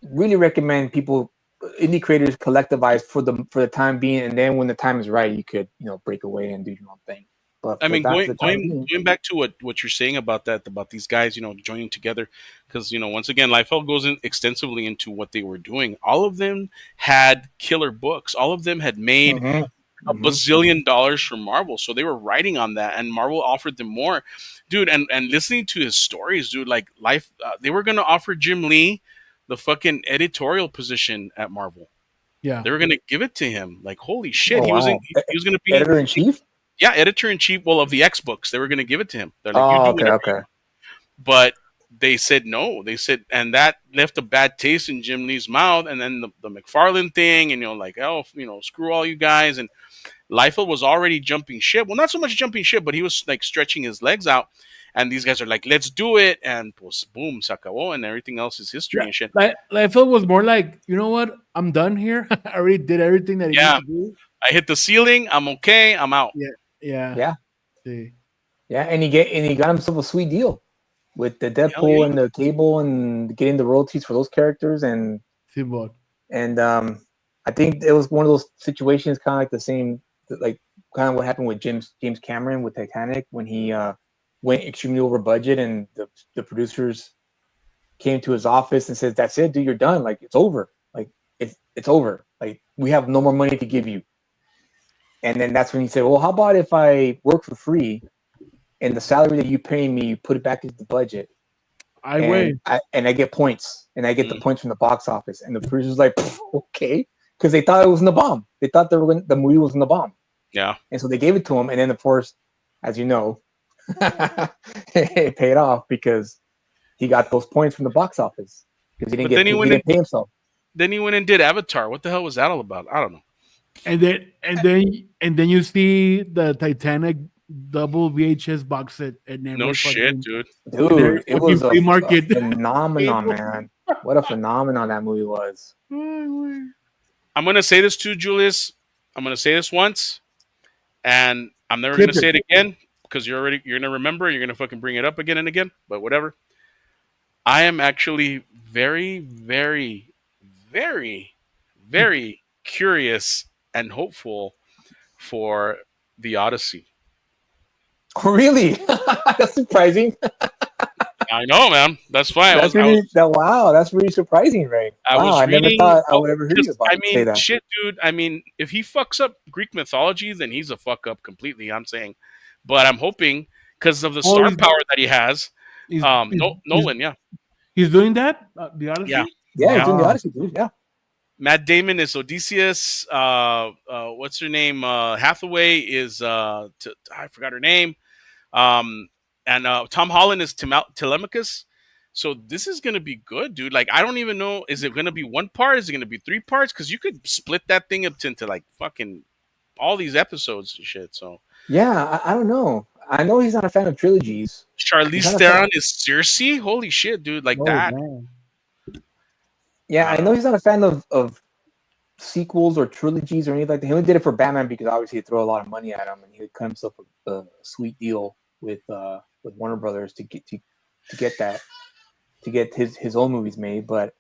Speaker 3: really recommend people, indie creators, collectivize for the time being, and then when the time is right, you could break away and do your own thing. But
Speaker 1: I
Speaker 3: for
Speaker 1: mean,
Speaker 3: that, for
Speaker 1: going
Speaker 3: the time
Speaker 1: going
Speaker 3: being,
Speaker 1: going back to what you're saying about that, about these guys, joining together, because once again, Liefeld goes in extensively into what they were doing. All of them had killer books. All of them had made
Speaker 3: hmm
Speaker 1: a
Speaker 3: hmm
Speaker 1: bazillion dollars from Marvel, so they were writing on that, and Marvel offered them more, dude. And listening to his stories, dude, like they were gonna offer Jim Lee the fucking editorial position at Marvel.
Speaker 2: Yeah.
Speaker 1: They were gonna give it to him. Like, holy shit,
Speaker 3: oh
Speaker 1: he was in.
Speaker 3: wow,
Speaker 1: He was gonna be,
Speaker 3: editor in chief.
Speaker 1: yeah, editor in chief. Well, of the X books, they were gonna give it to him. They're like, you
Speaker 3: Oh,
Speaker 1: do
Speaker 3: okay,
Speaker 1: whatever you
Speaker 3: okay.
Speaker 1: want. But they said no. They said, and that left a bad taste in Jim Lee's mouth. And then the McFarlane thing, and like, oh, screw all you guys. And Liefeld was already jumping ship. Well, not so much jumping ship, but he was like stretching his legs out. And these guys are like, let's do it. And pues, boom, se acabó, and everything else is history
Speaker 2: Yeah.
Speaker 1: and shit.
Speaker 2: Like Phil was more like, you know what? I'm done here. I already did everything that I need
Speaker 1: Yeah,
Speaker 2: to do.
Speaker 1: I hit the ceiling. I'm okay. I'm out.
Speaker 2: Yeah. Yeah.
Speaker 3: Yeah,
Speaker 2: See.
Speaker 3: yeah, and he got himself a sweet deal with the
Speaker 1: Hell
Speaker 3: Deadpool
Speaker 1: yeah.
Speaker 3: and the Cable and getting the royalties for those characters,
Speaker 2: See what?
Speaker 3: and I think it was one of those situations, kind of like the same, like kind of what happened with James Cameron with Titanic when he went extremely over budget, and the producers came to his office and said, "That's it, dude. You're done. Like it's over. Like it's over. Like we have no more money to give you." And then that's when he said, "Well, how about if I work for free and the salary that you pay me, you put it back into the budget,
Speaker 2: I
Speaker 3: and
Speaker 2: wait.
Speaker 3: I get points, and I get the
Speaker 1: Mm,
Speaker 3: points from the box office." And the producers like, "Okay," because they thought it was in the bomb. They thought the movie was in the bomb,
Speaker 1: yeah.
Speaker 3: and so they gave it to him. And then, of course, as you know, it paid off because he got those points from the box office because he didn't
Speaker 1: But then
Speaker 3: get
Speaker 1: he
Speaker 3: he
Speaker 1: went and
Speaker 3: didn't pay himself.
Speaker 1: did Avatar. What the hell was that all about? I don't know.
Speaker 2: And then you see the Titanic double VHS box set
Speaker 1: No shit, dude.
Speaker 2: in every
Speaker 3: Dude, it
Speaker 2: fucking
Speaker 3: was
Speaker 2: flea
Speaker 3: a
Speaker 2: market.
Speaker 3: phenomenon, man. What a phenomenon that movie was.
Speaker 1: I'm gonna say this too, Julius. I'm gonna say this once, and I'm never gonna
Speaker 2: Clip
Speaker 1: say
Speaker 2: it.
Speaker 1: it again because you're gonna remember. You're gonna fucking bring it up again and again. But whatever. I am actually very, very, very, very curious and hopeful for the Odyssey.
Speaker 3: Really? That's surprising.
Speaker 1: I know, man. That's why
Speaker 3: That's really that. Wow, that's really surprising, Ray.
Speaker 1: I
Speaker 3: Wow,
Speaker 1: was
Speaker 3: I never
Speaker 1: reading.
Speaker 3: thought I would ever hear you
Speaker 1: Because
Speaker 3: about
Speaker 1: I
Speaker 3: say
Speaker 1: mean,
Speaker 3: that.
Speaker 1: shit, dude. I mean, if he fucks up Greek mythology, then he's a fuck up completely. I'm saying, but I'm hoping because of the
Speaker 2: Oh,
Speaker 1: star power that he has.
Speaker 2: he's, he's, he's,
Speaker 1: Nolan, yeah,
Speaker 2: he's doing that? The
Speaker 1: yeah,
Speaker 2: Odyssey?
Speaker 3: Yeah, he's
Speaker 1: yeah.
Speaker 3: doing the
Speaker 2: Wow.
Speaker 3: Odyssey, dude. Yeah.
Speaker 1: Matt Damon is Odysseus. What's her name? Hathaway is I forgot her name. Um, and Tom Holland is Telemachus. So this is gonna be good, dude. Like I don't even know. Is it gonna be one part? Is it gonna be 3 parts? Because you could split that thing up into like fucking all these episodes and shit. So
Speaker 3: Yeah, I don't know. I know he's not a fan of trilogies. He's
Speaker 1: Charlize
Speaker 3: not a fan.
Speaker 1: Theron is Circe. Holy shit, dude! Like
Speaker 2: Oh,
Speaker 1: that.
Speaker 2: man.
Speaker 3: Yeah,
Speaker 1: I
Speaker 3: I
Speaker 1: don't
Speaker 3: know
Speaker 1: know.
Speaker 3: he's not a fan of sequels or trilogies or anything like that. He only did it for Batman because obviously he throw a lot of money at him, and he would cut himself a sweet deal with Warner Brothers to get that. to get his own movies made. But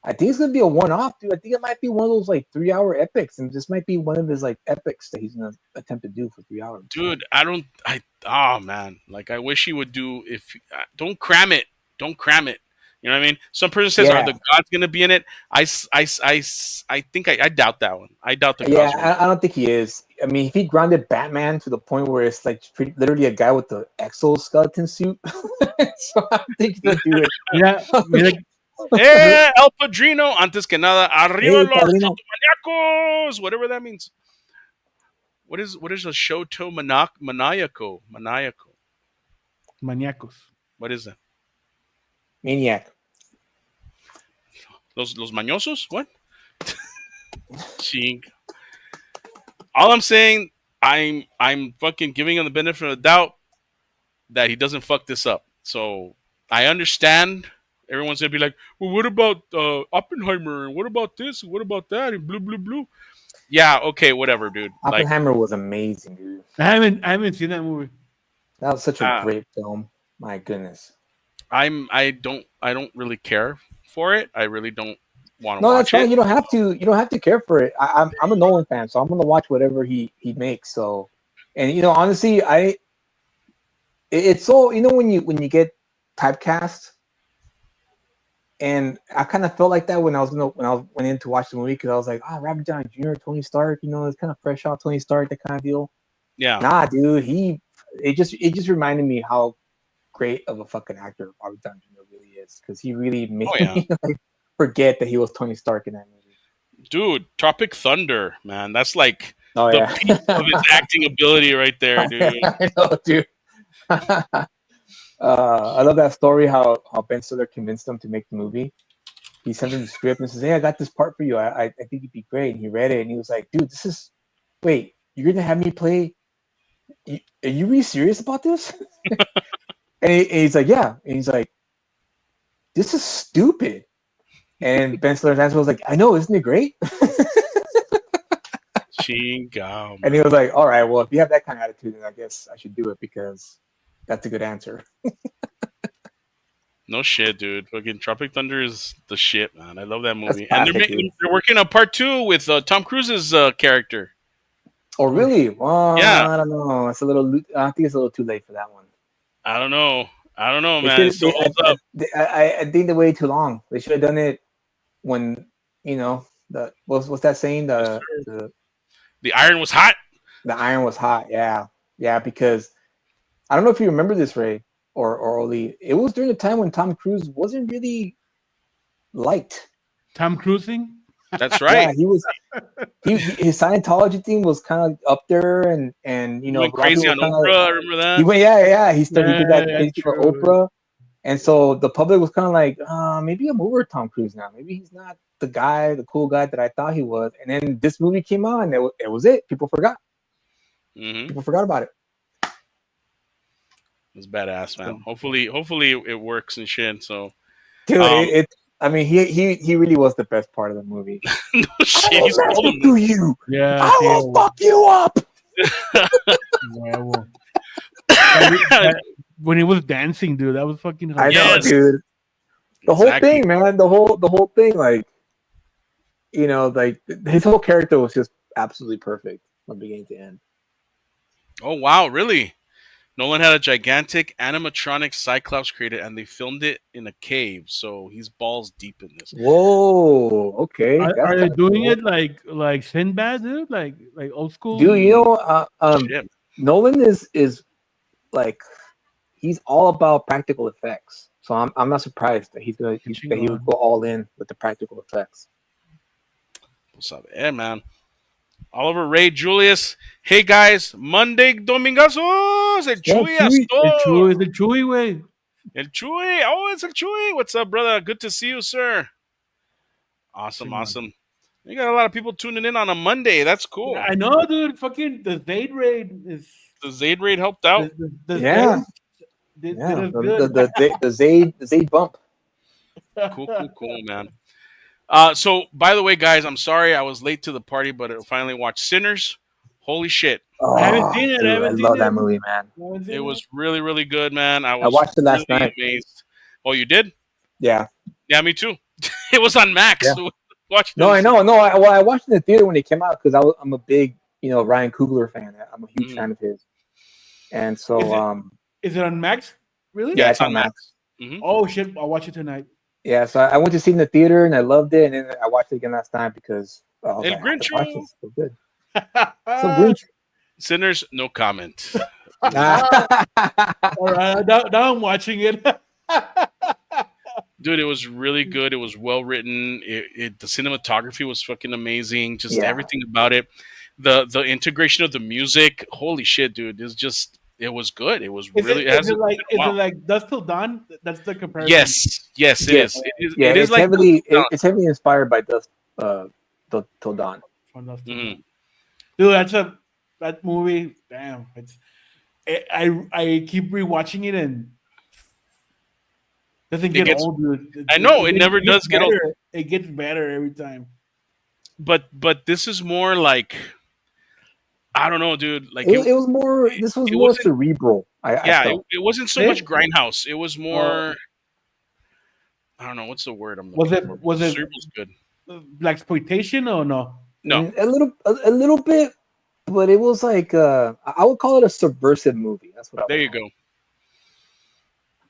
Speaker 3: I think it's gonna be a one-off, dude. I think it might be one of those like 3-hour epics, and this might be one of his like epics that he's gonna attempt to do for 3 hours.
Speaker 1: Dude, I don't. I oh man, like I wish he would do. If don't cram it, don't cram it. You know what I mean? Some person says, "Are
Speaker 3: Yeah,
Speaker 1: the gods gonna be in it?" I think I doubt that one. I doubt the
Speaker 3: yeah.
Speaker 1: gods will.
Speaker 3: I don't think he is. I mean, if he grounded Batman to the point where it's like literally a guy with the exoskeleton suit, so I don't think he'll do it.
Speaker 2: Yeah, like
Speaker 1: El Padrino, antes que nada, arriba
Speaker 3: Hey,
Speaker 1: los
Speaker 3: Padrino.
Speaker 1: maniacos, whatever that means. What is a shoto maniaco?
Speaker 2: maniacos.
Speaker 1: What is that?
Speaker 3: Maniac.
Speaker 1: Los mañosos? What? Ching. All I'm saying, I'm fucking giving him the benefit of the doubt that he doesn't fuck this up. So I understand. Everyone's gonna be like, well, what about Oppenheimer? And what about this? And what about that? And blue, blue, blue. Yeah, okay, whatever, dude. Like,
Speaker 3: Oppenheimer was amazing, dude.
Speaker 2: I haven't seen that movie.
Speaker 3: That was such a
Speaker 1: uh,
Speaker 3: great film. My goodness.
Speaker 1: I don't really care for it. I really don't want to
Speaker 3: No, that's
Speaker 1: watch
Speaker 3: fine.
Speaker 1: it.
Speaker 3: You don't have to. You don't have to care for it. I'm a Nolan fan, so I'm gonna watch whatever he makes. So, and honestly, it's so when you get typecast, and I kind of felt like that when I went in to watch the movie because I was like, Robert Downey Jr., Tony Stark, it's kind of fresh out Tony Stark, that kind of deal.
Speaker 1: Yeah.
Speaker 3: Nah, dude, it just reminded me how great of a fucking actor Robert Downey Jr. really is because he really made me like forget that he was Tony Stark in that movie.
Speaker 1: Dude, Tropic Thunder, man. That's like
Speaker 3: Oh
Speaker 1: the
Speaker 3: yeah,
Speaker 1: peak of his acting ability right there, dude.
Speaker 3: I know, dude. I love that story. How Ben Stiller convinced him to make the movie. He sent him the script and says, "Hey, I got this part for you. I think it'd be great." And he read it and he was like, "Dude, wait, you're gonna have me play? Are you really serious about this?" and he's like, "Yeah." And he's like, "This is stupid." And Ben Stiller's answer was like, "I know, isn't it great?"
Speaker 1: Chingao,
Speaker 3: And he was like, "All right, well, if you have that kind of attitude, then I guess I should do it because that's a good answer."
Speaker 1: no shit, dude. Fucking Tropic Thunder is the shit, man. I love that
Speaker 3: That's
Speaker 1: movie. And
Speaker 3: classic, dude.
Speaker 1: they're working on part 2 with Tom Cruise's character.
Speaker 3: Oh, really? Well,
Speaker 1: Yeah.
Speaker 3: I don't know. It's a little. I think it's a little too late for that one.
Speaker 1: I don't know,
Speaker 3: They
Speaker 1: man. It
Speaker 3: should.
Speaker 1: still holds up.
Speaker 3: I think they waited too long. They should have done it when the what's that saying?
Speaker 1: The iron was hot.
Speaker 3: The iron was hot. Yeah, yeah. Because I don't know if you remember this, Ray or Oli. It was during the time when Tom Cruise wasn't really liked.
Speaker 2: Tom Cruising.
Speaker 1: That's
Speaker 3: Yeah,
Speaker 1: right.
Speaker 3: he was. His Scientology thing was kind of up there, and
Speaker 1: He
Speaker 3: a lot
Speaker 1: went
Speaker 3: of
Speaker 1: crazy
Speaker 3: people
Speaker 1: on
Speaker 3: kinda,
Speaker 1: Oprah. I remember that.
Speaker 3: he went, yeah. He did that
Speaker 2: Yeah,
Speaker 3: interview with
Speaker 2: true.
Speaker 3: Oprah, and so the public was kind of like, maybe I'm over Tom Cruise now. Maybe he's not the cool guy that I thought he was. And then this movie came out, and it was it. People forgot.
Speaker 1: Mm-hmm.
Speaker 3: People forgot about it.
Speaker 1: It was badass, man.
Speaker 3: So,
Speaker 1: Hopefully it works and shit. So,
Speaker 3: dude,
Speaker 1: um,
Speaker 3: I mean, he really was the best part of the movie.
Speaker 1: no
Speaker 3: I
Speaker 1: shit.
Speaker 3: will
Speaker 1: He's called him.
Speaker 3: massacre you.
Speaker 2: Yeah,
Speaker 3: I will fuck you up.
Speaker 2: Huevo. When he was dancing, dude, that was fucking
Speaker 3: I know,
Speaker 1: Yes.
Speaker 3: dude. The whole
Speaker 1: Exactly.
Speaker 3: thing, man. The whole thing, like, like his whole character was just absolutely perfect from beginning to end.
Speaker 1: Oh wow, really? Nolan had a gigantic animatronic Cyclops created, and they filmed it in a cave. So he's balls deep in this.
Speaker 3: Whoa, okay.
Speaker 2: Are,
Speaker 3: That's
Speaker 2: are they
Speaker 3: kinda
Speaker 2: doing
Speaker 3: cool.
Speaker 2: it like Sinbad, dude? Like old school?
Speaker 3: Dude,
Speaker 1: Shit.
Speaker 3: Nolan is like he's all about practical effects. So I'm not surprised that he would go all in with the practical effects.
Speaker 1: What's up, man? Oliver Ray Julius. Hey guys, Monday Domingazos. El Chuy Astor.
Speaker 2: El Chuy, way.
Speaker 1: El Chuy. Oh, it's El Chuy. What's up, brother? Good to see you, sir. Awesome, awesome. You got a lot of people tuning in on a Monday. That's cool.
Speaker 2: I know, dude. Fucking the Zayd raid is.
Speaker 1: The Zayd raid helped out.
Speaker 3: Yeah.
Speaker 2: Did
Speaker 3: Yeah,
Speaker 2: us good.
Speaker 3: the Zayd bump.
Speaker 1: Cool, man. So by the way, guys, I'm sorry I was late to the party, but I finally watched Sinners. Holy shit!
Speaker 3: Oh,
Speaker 2: I haven't seen it.
Speaker 3: dude,
Speaker 2: I haven't seen
Speaker 3: love
Speaker 2: it.
Speaker 3: that movie, man.
Speaker 1: It was really, really good, man. I
Speaker 3: I watched it last
Speaker 1: really
Speaker 3: night.
Speaker 1: amazed. Oh, you did?
Speaker 3: Yeah.
Speaker 1: Yeah, me too. It was on Max.
Speaker 3: Yeah.
Speaker 1: Watched
Speaker 3: No, I
Speaker 1: this.
Speaker 3: know. No, I watched it in the theater when it came out because I'm a big, Ryan Coogler fan. I'm a huge
Speaker 1: Mhm.
Speaker 3: fan of his, and
Speaker 2: Is
Speaker 3: so
Speaker 2: it is it on Max? Really?
Speaker 1: Yeah,
Speaker 3: yeah,
Speaker 1: it's
Speaker 3: it's
Speaker 1: on
Speaker 3: on
Speaker 1: Max.
Speaker 3: Max.
Speaker 1: Hmm.
Speaker 2: Oh shit! I'll watch it tonight.
Speaker 3: Yeah, so I went to see it in the theater and I loved it, and then I watched it again last night because I was
Speaker 1: El
Speaker 3: like, I have to watch
Speaker 1: Grincho.
Speaker 3: this. It's so good, so Grinch.
Speaker 1: Sinners, no comment.
Speaker 2: All right, now I'm watching it.
Speaker 1: Dude, it was really good. It was well written. The cinematography was fucking amazing. Just
Speaker 3: Yeah,
Speaker 1: everything about it. The integration of the music. Holy shit, dude! It was good. It was
Speaker 2: Is it
Speaker 1: really. It
Speaker 2: is
Speaker 1: has
Speaker 2: it
Speaker 1: been
Speaker 2: like
Speaker 1: a
Speaker 2: is it
Speaker 1: while.
Speaker 2: like Dust Till Dawn? That's the comparison.
Speaker 1: Yes, yes, it is.
Speaker 3: yes,
Speaker 1: It is.
Speaker 3: yeah.
Speaker 1: It is
Speaker 3: It's
Speaker 1: like
Speaker 3: heavily inspired by Dust Till Dawn.
Speaker 2: From Dust Till
Speaker 1: Mhm.
Speaker 2: Dawn. Dude, that movie. Damn, I keep rewatching it and doesn't
Speaker 1: It
Speaker 2: get
Speaker 1: gets.
Speaker 2: old, dude.
Speaker 1: I know it never
Speaker 2: It gets
Speaker 1: does get old,
Speaker 2: better. It gets better every time.
Speaker 1: but this is more like I don't know, dude. Like
Speaker 3: It was more. This was
Speaker 1: it
Speaker 3: more
Speaker 1: wasn't.
Speaker 3: cerebral. I
Speaker 1: Yeah,
Speaker 3: felt.
Speaker 1: it wasn't so
Speaker 2: Eh?
Speaker 1: much grindhouse. It was
Speaker 2: Or
Speaker 1: more. I don't know what's the word I'm
Speaker 2: was
Speaker 1: looking
Speaker 2: it
Speaker 1: for.
Speaker 2: was it
Speaker 1: Cerebral's good.
Speaker 2: black exploitation or no?
Speaker 1: No,
Speaker 3: A little bit, but it was like I would call it a subversive movie. That's what I
Speaker 1: there
Speaker 3: would
Speaker 1: you
Speaker 3: call it
Speaker 1: go.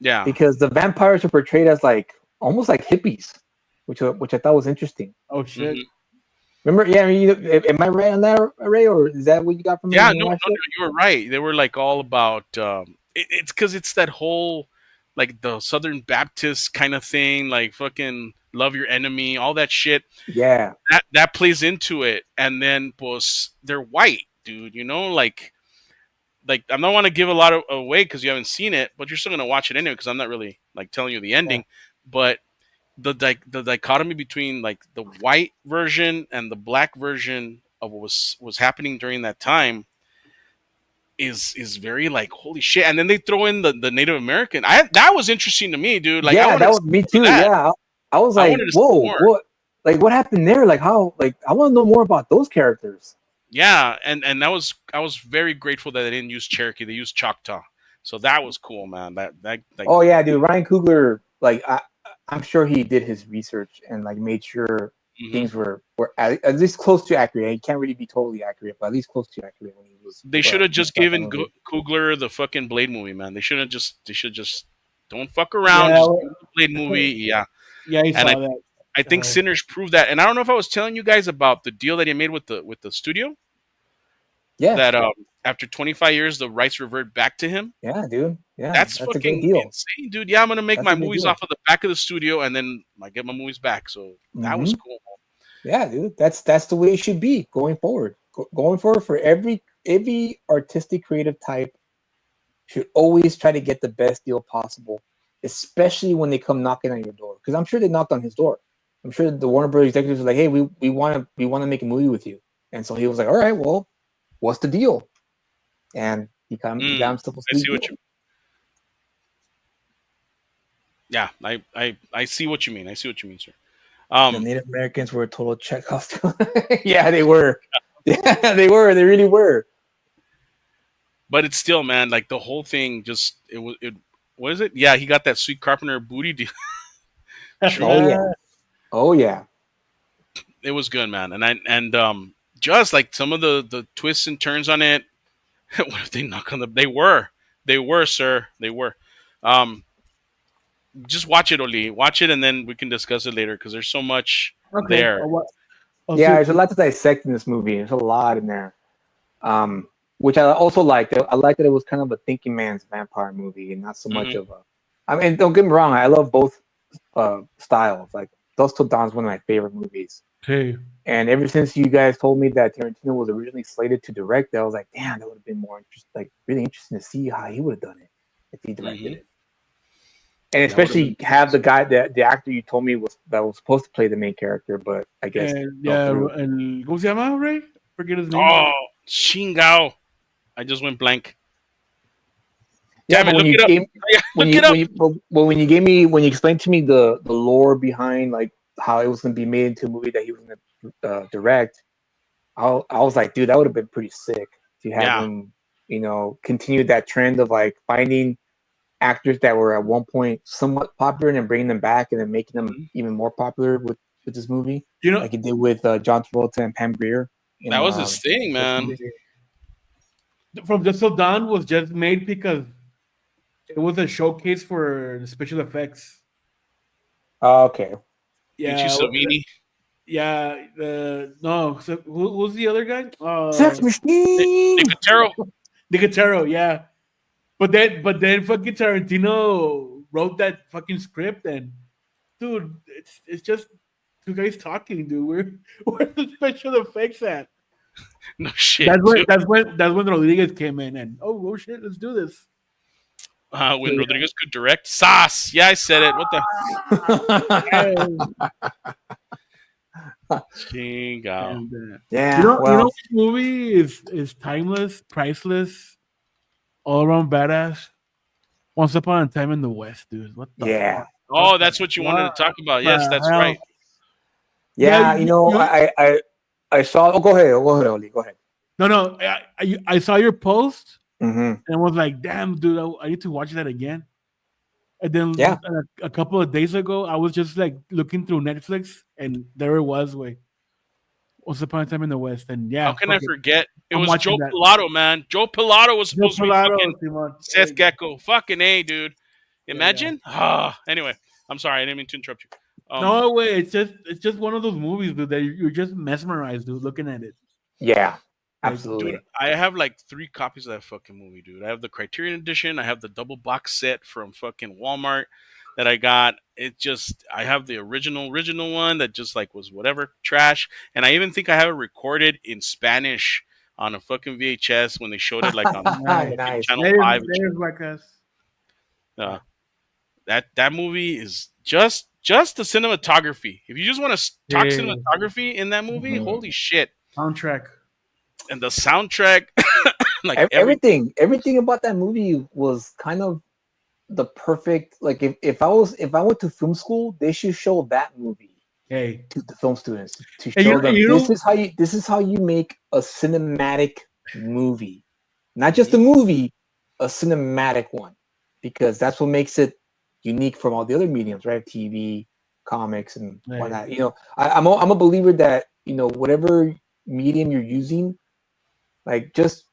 Speaker 1: Yeah.
Speaker 3: because the vampires are portrayed as like almost like hippies, which I thought was interesting.
Speaker 2: Oh shit!
Speaker 1: Hmm.
Speaker 3: Remember? Yeah, I mean, am I right on that, Ray, or is that what you got from it
Speaker 1: Yeah,
Speaker 3: when you
Speaker 1: no,
Speaker 3: watched
Speaker 1: no, no,
Speaker 3: it?
Speaker 1: you were right. They were like all about. It's because it's that whole like the Southern Baptist kind of thing, like fucking love your enemy, all that shit.
Speaker 3: Yeah,
Speaker 1: That plays into it, and then pues they're white, dude. Like I don't want to give a lot away because you haven't seen it, but you're still gonna watch it anyway because I'm not really like telling you the
Speaker 3: yeah,
Speaker 1: ending. But the dichotomy between like the white version and the black version of what was happening during that time is very like holy shit. And then they throw in the Native American. I That was interesting to me, dude. Like I
Speaker 3: yeah.
Speaker 1: wanted
Speaker 3: That
Speaker 1: to
Speaker 3: was
Speaker 1: see
Speaker 3: me
Speaker 1: more of
Speaker 3: too.
Speaker 1: that.
Speaker 3: Yeah, I was
Speaker 1: I
Speaker 3: like,
Speaker 1: wanted to see
Speaker 3: whoa,
Speaker 1: more.
Speaker 3: what? Like, what happened there? Like, how? Like, I want to know more about those characters.
Speaker 1: Yeah, and I was very grateful that they didn't use Cherokee. They used Choctaw. So that was cool, man. That like
Speaker 3: Oh yeah, dude, Ryan Coogler. Like, I'm sure he did his research and like made sure
Speaker 1: mhm.
Speaker 3: things were at least close to accurate. He can't really be totally accurate, but at least close to accurate when he was
Speaker 1: They should have
Speaker 3: when he
Speaker 1: just
Speaker 3: shot that
Speaker 1: given
Speaker 3: movie.
Speaker 1: Kugler the fucking Blade movie, man. They should just don't fuck around.
Speaker 2: Yeah,
Speaker 1: Just give him the Blade movie, yeah.
Speaker 2: yeah, I
Speaker 1: And
Speaker 2: saw that.
Speaker 1: I think Sinners proved that. And I don't know if I was telling you guys about the deal that he made with the studio
Speaker 3: Yeah,
Speaker 1: that after 25 years the rights revert back to him.
Speaker 3: yeah, dude. Yeah,
Speaker 1: That's
Speaker 3: that's a great
Speaker 1: fucking
Speaker 3: deal.
Speaker 1: insane, dude. Yeah, I'm gonna make
Speaker 3: That's
Speaker 1: my
Speaker 3: a great
Speaker 1: movies
Speaker 3: deal.
Speaker 1: off of the back of the studio, and then I get my movies back. So that was
Speaker 3: Hmm.
Speaker 1: cool.
Speaker 3: Yeah, dude. That's the way it should be going forward. Going forward for every artistic creative type should always try to get the best deal possible, especially when they come knocking on your door. Because I'm sure they knocked on his door. I'm sure the Warner Brothers executives were like, "Hey, we want to make a movie with you," and so he was like, "All right, well, what's the deal?" And he got
Speaker 1: Mm,
Speaker 3: himself a
Speaker 1: I
Speaker 3: sweet
Speaker 1: see what
Speaker 3: deal.
Speaker 1: you. Yeah, I see what you mean. I see what you mean, sir.
Speaker 3: The
Speaker 1: Um,
Speaker 3: Native Americans were a total Chekhov. Yeah, they were. Yeah, they were. They really were.
Speaker 1: but it's still, man, like the whole thing. Just it was it. What is it? Yeah, he got that sweet carpenter booty deal.
Speaker 3: Oh
Speaker 1: Treatment.
Speaker 3: yeah. Oh yeah.
Speaker 1: It was good, man. Just like some of the twists and turns on it. What if they knock on the? They were, sir. They were. Um, just watch it, Oli. Watch it, and then we can discuss it later because there's so much
Speaker 2: Okay,
Speaker 1: there.
Speaker 2: I'll
Speaker 3: Yeah,
Speaker 2: see.
Speaker 3: there's a lot to dissect in this movie. There's a lot in there. Which I also liked. I liked that it was kind of a thinking man's vampire movie and not so much
Speaker 1: Hmm.
Speaker 3: of a. I mean, don't get me wrong. I love both styles. Like Dusk Till Dawn is one of my favorite movies.
Speaker 2: Hey,
Speaker 3: And ever since you guys told me that Tarantino was originally slated to direct, I was like, damn, that would have been more interesting. Like really interesting to see how he would have done it if he directed
Speaker 1: Hmm.
Speaker 3: it. And
Speaker 1: That would have been.
Speaker 3: especially have the guy the actor you told me was supposed to play the main character, but I guess
Speaker 2: and
Speaker 3: fell
Speaker 2: yeah,
Speaker 3: through.
Speaker 2: ¿cómo se llama, Ray? Forget his name.
Speaker 1: Oh, Shingao. I just went blank.
Speaker 3: Yeah,
Speaker 1: Damn
Speaker 3: but
Speaker 1: it!
Speaker 3: when
Speaker 1: Look
Speaker 3: you
Speaker 1: it up.
Speaker 3: gave
Speaker 1: Look it up.
Speaker 3: when you gave me when you explained to me the lore behind like how it was going to be made into a movie that he was going to direct, I was like, dude, that would have been pretty sick to have
Speaker 1: Yeah.
Speaker 3: him, continue that trend of like finding actors that were at one point somewhat popular and then bringing them back and then making them
Speaker 1: Mhm.
Speaker 3: even more popular with this movie,
Speaker 2: You know,
Speaker 3: like he did with John Travolta and Pam Grier
Speaker 1: That
Speaker 3: in
Speaker 1: was his thing, man.
Speaker 2: from Just Till Dawn was just made because it was a showcase for the special effects.
Speaker 3: Okay.
Speaker 1: Ichi
Speaker 2: Yeah,
Speaker 1: Savini.
Speaker 2: yeah. No, so who's the other guy?
Speaker 3: Sex Machine.
Speaker 1: Nicotero.
Speaker 2: Nicotero. Yeah, but then fucking Tarantino wrote that fucking script, and dude, it's just two guys talking, dude. Where's the special effects at?
Speaker 1: No shit,
Speaker 2: That's when
Speaker 1: dude.
Speaker 2: that's when Rodriguez came in, and oh shit, let's do this. So,
Speaker 1: When Rodriguez could direct. Sas. Yeah, I said it. What the?
Speaker 2: and,
Speaker 1: Chingo.
Speaker 2: and you
Speaker 3: Yeah.
Speaker 2: know, you know
Speaker 3: Well.
Speaker 2: which movie is timeless, priceless, all around badass. Once Upon a Time in the West, dude. What the
Speaker 3: Yeah.
Speaker 2: fuck? What
Speaker 1: Oh,
Speaker 2: the
Speaker 1: that's what you wanted to
Speaker 2: what
Speaker 1: talk about. Yes,
Speaker 2: the
Speaker 1: that's right.
Speaker 2: hell? Yeah,
Speaker 3: Yeah. You know, I saw. Oh, go ahead. Go ahead, Oli. Go ahead.
Speaker 2: no. I saw your post
Speaker 3: Hmm.
Speaker 2: and was like, damn, dude, I need to watch that again. And then
Speaker 3: Yeah.
Speaker 2: a couple of days ago, I was just like looking through Netflix, and there it was. Wait, Once Upon a Time in the West, and
Speaker 1: How
Speaker 2: yeah,
Speaker 1: can
Speaker 2: fuck
Speaker 1: I
Speaker 2: it,
Speaker 1: forget? It
Speaker 2: I'm
Speaker 1: was
Speaker 2: watching
Speaker 1: Joe
Speaker 2: that.
Speaker 1: Pilato, man. Joe Pilato was
Speaker 2: Joe
Speaker 1: supposed to be
Speaker 2: Pilato,
Speaker 1: fucking
Speaker 2: Simon. There
Speaker 1: Seth
Speaker 2: you go.
Speaker 1: Gecko. Fucking A, dude.
Speaker 2: Yeah.
Speaker 1: Imagine? Ah, anyway, I'm sorry. I didn't mean to interrupt you.
Speaker 2: No way, it's just one of those movies, dude. That you're just mesmerized, dude, looking at it.
Speaker 3: Yeah.
Speaker 2: Like,
Speaker 1: Dude,
Speaker 3: Absolutely.
Speaker 1: I have like 3 copies of that fucking movie, dude. I have the Criterion edition. I have the double box set from fucking Walmart that I got. It just, I have the original one that just like was whatever trash, and I even think I have it recorded in Spanish on a fucking VHS when they showed it like on
Speaker 2: nice.
Speaker 1: fucking
Speaker 3: Nice.
Speaker 1: Channel
Speaker 2: There's
Speaker 1: Five and shit.
Speaker 2: there's like us.
Speaker 1: Uh, that movie is just the cinematography. If you just want to talk
Speaker 2: Yeah.
Speaker 1: cinematography in that movie,
Speaker 3: Mhm.
Speaker 1: holy shit!
Speaker 2: Soundtrack.
Speaker 1: And the soundtrack, like every
Speaker 3: Everything about that movie was kind of the perfect. Like if I went to film school, they should show that movie
Speaker 2: Hey,
Speaker 3: to the film students to
Speaker 2: and
Speaker 3: show them
Speaker 2: you know,
Speaker 3: this is how you make a cinematic movie, not just a
Speaker 1: Mhm.
Speaker 3: movie, a cinematic one, because that's what makes it unique from all the other mediums, right? TV, comics, and
Speaker 2: hey,
Speaker 3: whatnot. I'm a believer that whatever medium you're using, like just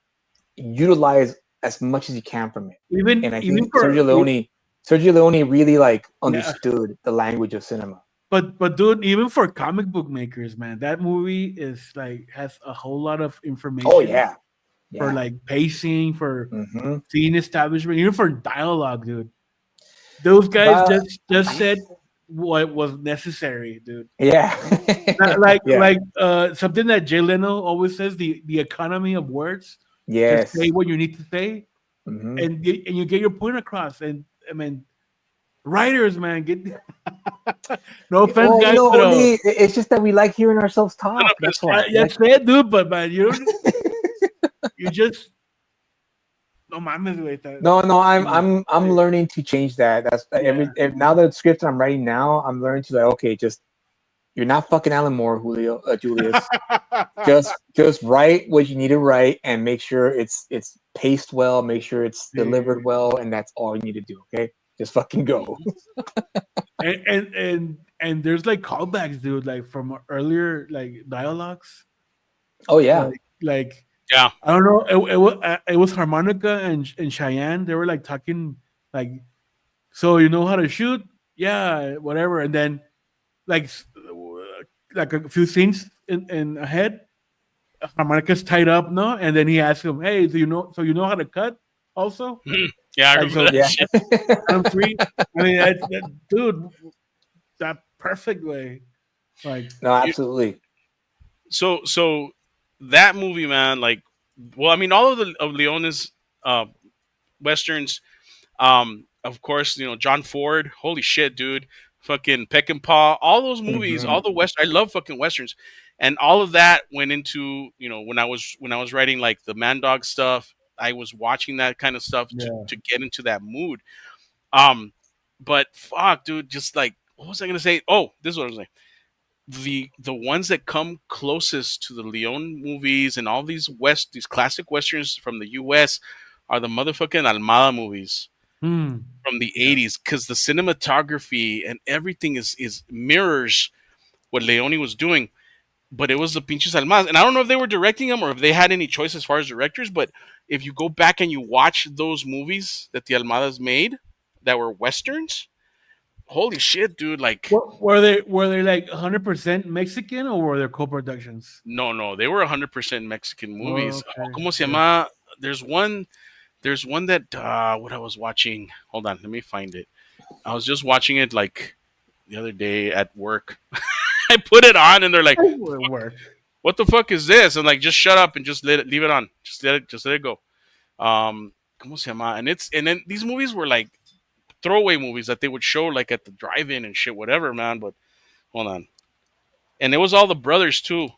Speaker 3: utilize as much as you can from it. And
Speaker 2: even
Speaker 3: I
Speaker 2: even
Speaker 3: think
Speaker 2: for
Speaker 3: Sergio Leone really like
Speaker 2: yeah,
Speaker 3: understood the language of cinema.
Speaker 2: but dude, even for comic book makers, man, that movie is like has a whole lot of
Speaker 3: Oh
Speaker 2: information
Speaker 3: yeah,
Speaker 2: for
Speaker 3: yeah.
Speaker 2: like pacing, for
Speaker 3: Mm-hmm.
Speaker 2: scene establishment, even for dialogue, dude. Those guys
Speaker 3: But
Speaker 2: just said what was necessary, dude.
Speaker 3: yeah,
Speaker 2: Like
Speaker 3: yeah,
Speaker 2: like something that Jay Leno always says, the economy of words to say
Speaker 3: yes.
Speaker 2: what you need to say,
Speaker 3: Mm-hmm.
Speaker 2: and you get your point across. And I mean, writers, man, get no offense,
Speaker 3: Well,
Speaker 2: guys, but
Speaker 3: only it's just that we like hearing ourselves talk. That's why.
Speaker 2: yeah,
Speaker 3: Like,
Speaker 2: say it, dude, but man, you just no mames, güey,
Speaker 3: no, no, I'm
Speaker 2: yeah,
Speaker 3: I'm I'm learning to change that. That's
Speaker 2: yeah.
Speaker 3: now the script I'm writing now. I'm learning to like, okay, just you're not fucking Alan Moore, Julius. Just write what you need to write and make sure it's paced well, make sure it's delivered
Speaker 2: Yeah.
Speaker 3: well, and that's all you need to do. Okay, just fucking go.
Speaker 2: And there's like callbacks, dude, like from earlier like dialogues,
Speaker 3: Oh yeah.
Speaker 2: like
Speaker 1: yeah.
Speaker 2: I don't know, it was Harmonica and Cheyenne. They were like talking like, so you know how to shoot, yeah, whatever, and then like like a few scenes in ahead, Harmonica's tied up, no, and then he asks him, hey, so you know how to cut also,
Speaker 1: Yeah, I
Speaker 2: like
Speaker 1: remember
Speaker 2: so
Speaker 1: that
Speaker 3: Yeah.
Speaker 1: shit.
Speaker 2: I'm free. I mean, dude, that perfect way. Like,
Speaker 3: No,
Speaker 1: You,
Speaker 3: absolutely.
Speaker 1: so that movie, man, like, well, I mean, all of the of Leone's uh, westerns. Of course, John Ford. Holy shit, dude! Fucking Peck and Paw. All those movies,
Speaker 3: Hmm.
Speaker 1: all the west. I love fucking westerns, and all of that went into when I was writing like the Man Dog stuff. I was watching that kind of stuff to
Speaker 2: yeah,
Speaker 1: to get into that mood. Um, but fuck, dude, just like what was I gonna say? Oh, this is what I was saying. The ones that come closest to the Leon movies and all these classic westerns from the U.S. are the motherfucking Almada movies.
Speaker 2: Hmm.
Speaker 1: from the
Speaker 2: Yeah.
Speaker 1: 80s because the cinematography and everything is mirrors what Leone was doing. But it was the pinches almadas, and I don't know if they were directing them or if they had any choice as far as directors. But if you go back and you watch those movies that the almadas made that were westerns, holy shit, dude! Like,
Speaker 2: Were they like 100% Mexican or were there co-productions?
Speaker 1: no, no, they were 100% Mexican movies.
Speaker 2: Okay.
Speaker 1: ¿Cómo se
Speaker 2: Yeah.
Speaker 1: llama? There's one. There's one that what I was watching. Hold on, let me find it. I was just watching it like the other day at work. I put it on, and they're like,
Speaker 2: Work.
Speaker 1: "What the fuck is this?" And like, just shut up and just leave it on. Just let it go. ¿Cómo se llama? And then these movies were like throwaway movies that they would show like at the drive-in and shit, whatever, man. But hold on, and it was all the brothers too.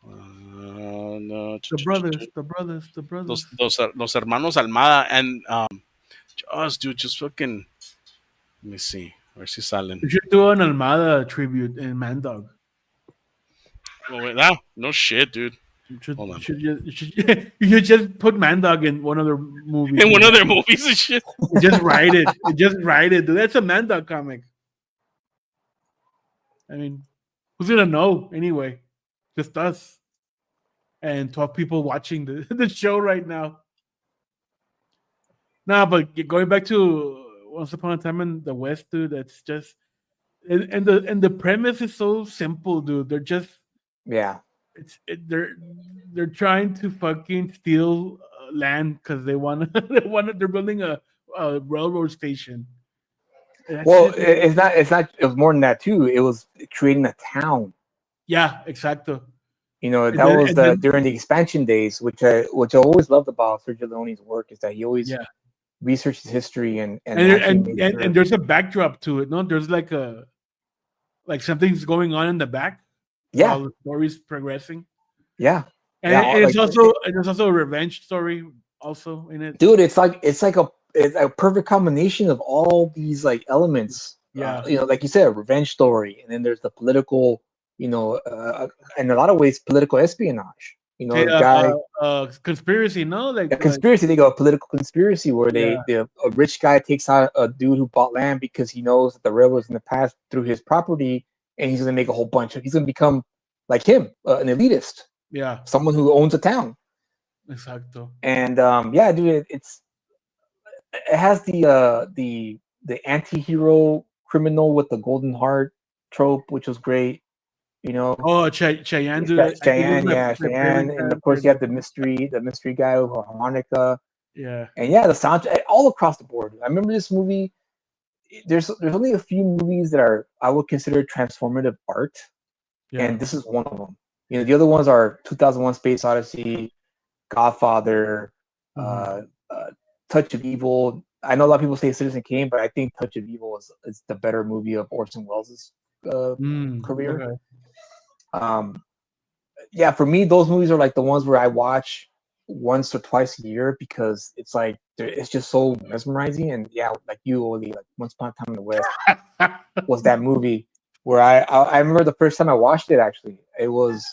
Speaker 1: No,
Speaker 2: The brothers, the brothers, the brothers.
Speaker 1: los hermanos Almada and us, dude, just fucking. Let me see. Where si salen?
Speaker 2: You should do an Almada tribute in Man Dog.
Speaker 1: Oh, wait, no shit, dude.
Speaker 2: You should,
Speaker 1: Hold
Speaker 2: you
Speaker 1: on.
Speaker 2: should, just, you should, you should just put Man Dog in one of their movies.
Speaker 1: In one of their movies and shit.
Speaker 2: Just write it. Just write it. Dude. That's a Man Dog comic. I mean, who's gonna know anyway? Just us and 12 people watching the, the show right now. Nah, but going back to Once Upon a Time in the West, dude, that's just and the premise is so simple, dude. They're just
Speaker 3: Yeah.
Speaker 2: they're trying to fucking steal land because they want they're building a railroad station. That's
Speaker 3: Well,
Speaker 2: it.
Speaker 3: it's not. It was more than that too. It was creating a town.
Speaker 2: Yeah, exactly.
Speaker 3: You know,
Speaker 2: And
Speaker 3: that
Speaker 2: then,
Speaker 3: was
Speaker 2: and then
Speaker 3: during the expansion days, which I always loved about Sergio Leone's work is that he always
Speaker 2: yeah,
Speaker 3: researched history and
Speaker 2: and there-
Speaker 3: actually made
Speaker 2: and
Speaker 3: sure.
Speaker 2: there's a backdrop to it. No, there's like something's going on in the back
Speaker 3: Yeah,
Speaker 2: while the story's progressing.
Speaker 3: yeah,
Speaker 2: And,
Speaker 3: yeah.
Speaker 2: and it's also and there's also a revenge story also in it.
Speaker 3: Dude, it's a perfect combination of all these like elements.
Speaker 2: Yeah.
Speaker 3: Like you said, a revenge story, and then there's the political, in a lot of ways, political espionage.
Speaker 2: Say,
Speaker 3: The guy,
Speaker 2: conspiracy, no,
Speaker 3: a
Speaker 2: like
Speaker 3: conspiracy. They go a political conspiracy where
Speaker 2: yeah,
Speaker 3: a rich guy takes out a dude who bought land because he knows that the railroads in the past through his property, and he's gonna make a whole bunch of. He's gonna become like him, an elitist,
Speaker 2: yeah,
Speaker 3: someone who owns a town.
Speaker 2: exacto.
Speaker 3: And yeah, dude, it has the anti-hero criminal with the golden heart trope, which was great. You know,
Speaker 2: Oh, Cheyenne, dude, I think he's
Speaker 3: Cheyenne, yeah,
Speaker 2: my favorite
Speaker 3: Cheyenne, and of
Speaker 2: character
Speaker 3: course
Speaker 2: in
Speaker 3: you
Speaker 2: the
Speaker 3: have the mystery guy with harmonica,
Speaker 2: yeah,
Speaker 3: and yeah, the soundtrack all across the board. I remember this movie. There's only a few movies that I would consider transformative art,
Speaker 2: yeah.
Speaker 3: and this is one of them. The other ones are 2001: Space Odyssey, Godfather,
Speaker 2: Mhm.
Speaker 3: uh, Touch of Evil. I know a lot of people say Citizen Kane, but I think Touch of Evil is the better movie of Orson Welles' career.
Speaker 2: Okay.
Speaker 3: Yeah, for me, those movies are like the ones where I watch once or twice a year because it's like it's just so mesmerizing. And yeah, like you, Oli, like Once Upon a Time in the West was that movie where I remember the first time I watched it. Actually, it was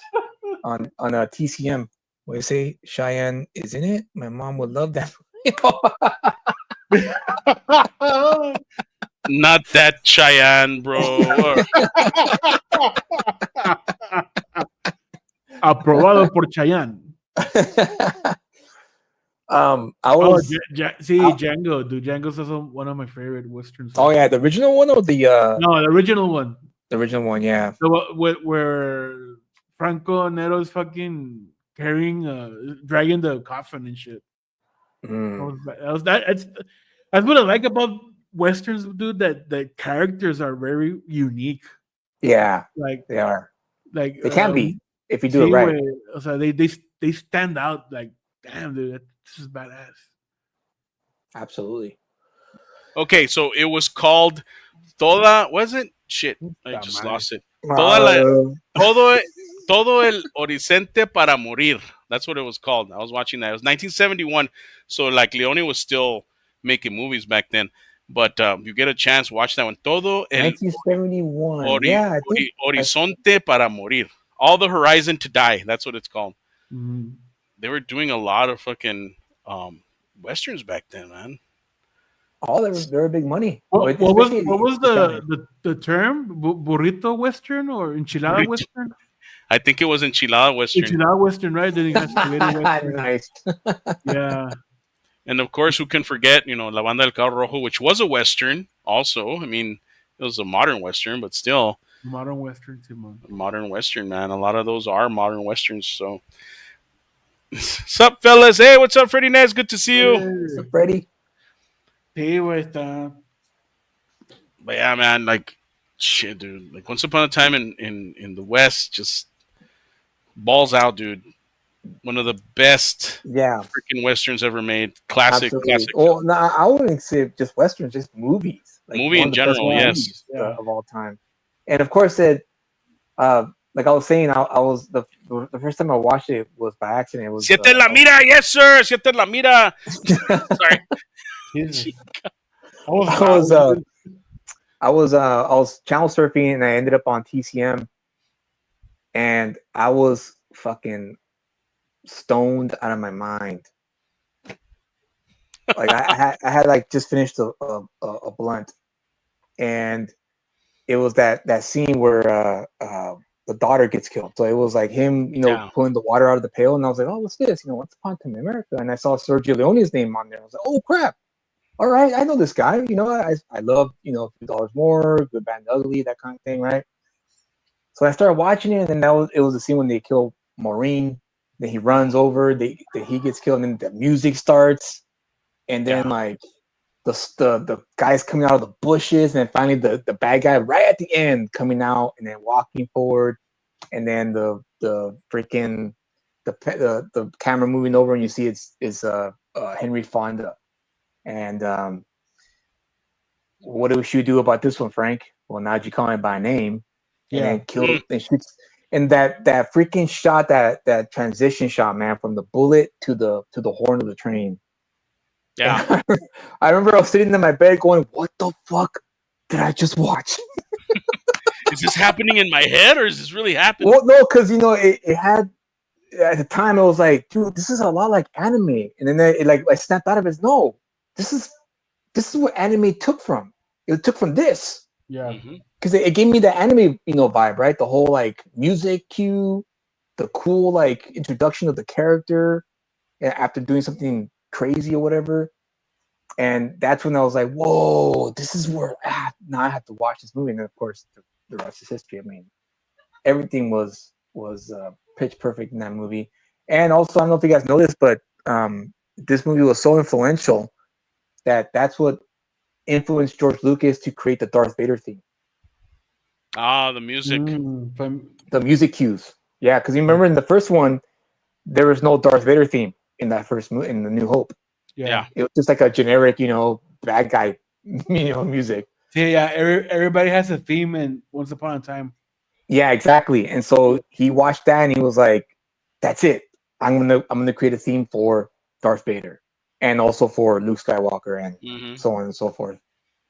Speaker 3: on a TCM. When you say Cheyenne is in it, my mom would love that.
Speaker 1: Not that Cheyenne, bro.
Speaker 2: Aprobado por Chayanne.
Speaker 3: I was.
Speaker 2: Django, dude. Django's also one of my favorite westerns.
Speaker 3: Oh yeah, the original one or the
Speaker 2: No, the original one.
Speaker 3: the original one, yeah.
Speaker 2: So where Franco Nero's fucking carrying, dragging the coffin and shit.
Speaker 3: Mm,
Speaker 2: That's what I like about westerns, dude. That the characters are very unique.
Speaker 3: yeah,
Speaker 2: Like
Speaker 3: they are.
Speaker 2: like
Speaker 3: They can be if you do it
Speaker 2: see
Speaker 3: right.
Speaker 2: where so they stand out. Like damn, dude, this is badass.
Speaker 3: Absolutely.
Speaker 1: Okay, so it was called Toda. Was it? Shit, I
Speaker 2: Puta
Speaker 1: just
Speaker 2: madre.
Speaker 1: lost it. Toda la,
Speaker 3: Uh,
Speaker 1: todo, todo el horizonte para morir. That's what it was called. I was watching that. It was 1971. So like Leone was still making movies back then. But you get a chance, watch that one. Todo el
Speaker 3: 1971. Yeah, I think.
Speaker 1: horizonte para morir. All the horizon to die. That's what it's called.
Speaker 2: Mhm.
Speaker 1: They were doing a lot of fucking westerns back then, man.
Speaker 3: Oh, they were big money.
Speaker 2: What
Speaker 3: Especially
Speaker 2: was
Speaker 3: Italian.
Speaker 2: the term? Burrito Western or enchilada
Speaker 1: Burrito.
Speaker 2: Western?
Speaker 1: I think it was enchilada western.
Speaker 2: Enchilada Western, right? Then you got spaghetti Western.
Speaker 3: Nice.
Speaker 2: Yeah,
Speaker 1: And of course, who can forget, La Banda del Carro Rojo, which was a western. Also, I mean, it was a modern western, but still
Speaker 2: modern Western, Simon.
Speaker 1: a modern western, man. A lot of those are modern westerns. So, sup, fellas? Hey, what's up, Freddie Nez? Good to see you.
Speaker 3: So
Speaker 2: Hey,
Speaker 3: Freddie.
Speaker 2: sí, güey, está.
Speaker 1: But yeah, man, like shit, dude. Like Once Upon a Time in the West, just balls out, dude. One of the best
Speaker 3: Yeah,
Speaker 1: freaking westerns ever made. Classic,
Speaker 3: absolutely.
Speaker 1: classic
Speaker 3: Well, no, I wouldn't say just westerns, just movies. Like
Speaker 1: movie
Speaker 3: one
Speaker 1: in
Speaker 3: of the best
Speaker 1: general.
Speaker 2: Yeah,
Speaker 3: movies
Speaker 1: Yes.
Speaker 2: yeah.
Speaker 3: of all time. And of course, like I was saying, I was the first time I watched it was by accident. It was
Speaker 1: Siete en la mira, yes sir. Siete en la mira. Sorry.
Speaker 2: Jesus. I was
Speaker 3: I
Speaker 2: hot.
Speaker 3: was I was channel surfing and I ended up on TCM and I was fucking stoned out of my mind. Like I had like just finished a blunt and it was that scene where the daughter gets killed. So it was like him,
Speaker 1: Yeah.
Speaker 3: pulling the water out of the pail, and I was like, oh, what's this? Once Upon a Time in America, and I saw Sergio Leone's name on there. I was like, oh crap! All right, I know this guy. I love $2 More, Good Bad and Ugly, that kind of thing, right? So I started watching it, and then it was the scene when they kill Maureen. Then he runs over, he gets killed, and then the music starts, and then
Speaker 1: Yeah.
Speaker 3: like the guys coming out of the bushes, and then finally the bad guy right at the end coming out, and then walking forward, and then the freaking the camera moving over, and you see it's Henry Fonda, and what should we do about this one, Frank? Well, now you call him by name, and
Speaker 2: Yeah.
Speaker 3: then kills and shoots. And that freaking shot, that transition shot, man, from the bullet to the horn of the train.
Speaker 1: Yeah.
Speaker 3: I remember I was sitting in my bed going, "What the fuck did I just watch?"
Speaker 1: Is this happening in my head or is this really happening?
Speaker 3: Well, no, because it had at the time it was like, dude, this is a lot like anime, and then it like I snapped out of it. No, this is what anime took from. It took from this
Speaker 2: Yeah.
Speaker 1: Hmm.
Speaker 3: because it gave me the anime vibe, right? The whole like music cue, the cool like introduction of the character after doing something crazy or whatever. And that's when I was like, whoa, this is where now I have to watch this movie. And then, of course, the rest is history. I mean, everything was pitch perfect in that movie. And also, I don't know if you guys know this, but this movie was so influential that's what influenced George Lucas to create the Darth Vader theme.
Speaker 1: Ah, the music.
Speaker 3: The music cues. Yeah, because you remember in the first one, there was no Darth Vader theme in that first movie, in the New Hope.
Speaker 1: Yeah.
Speaker 3: It was just like a generic, bad guy, music.
Speaker 2: Yeah. Everybody has a theme in Once Upon a Time.
Speaker 3: Yeah, exactly. And so he watched that and he was like, "That's it. I'm gonna create a theme for Darth Vader, and also for Luke Skywalker, and
Speaker 1: Hmm.
Speaker 3: so on and so forth."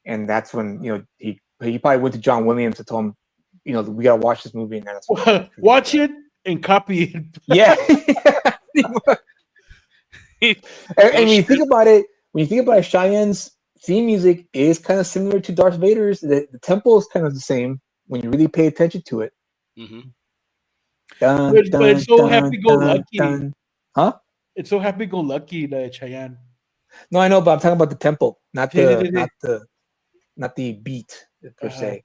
Speaker 3: And that's when he probably went to John Williams and told him, we gotta watch this movie, and that's
Speaker 2: Watch it and copy it.
Speaker 3: Yeah. And when you think about it, Cheyenne's theme music is kind of similar to Darth Vader's. The tempo is kind of the same when you really pay attention to it.
Speaker 1: Hmm.
Speaker 3: Dun,
Speaker 2: But
Speaker 3: dun,
Speaker 2: it's so
Speaker 3: dun,
Speaker 2: happy-go-lucky.
Speaker 3: dun. Huh?
Speaker 2: It's so happy-go-lucky, like Cheyenne.
Speaker 3: No, I know, but I'm talking about the tempo, not
Speaker 2: Yeah.
Speaker 3: not the beat per se.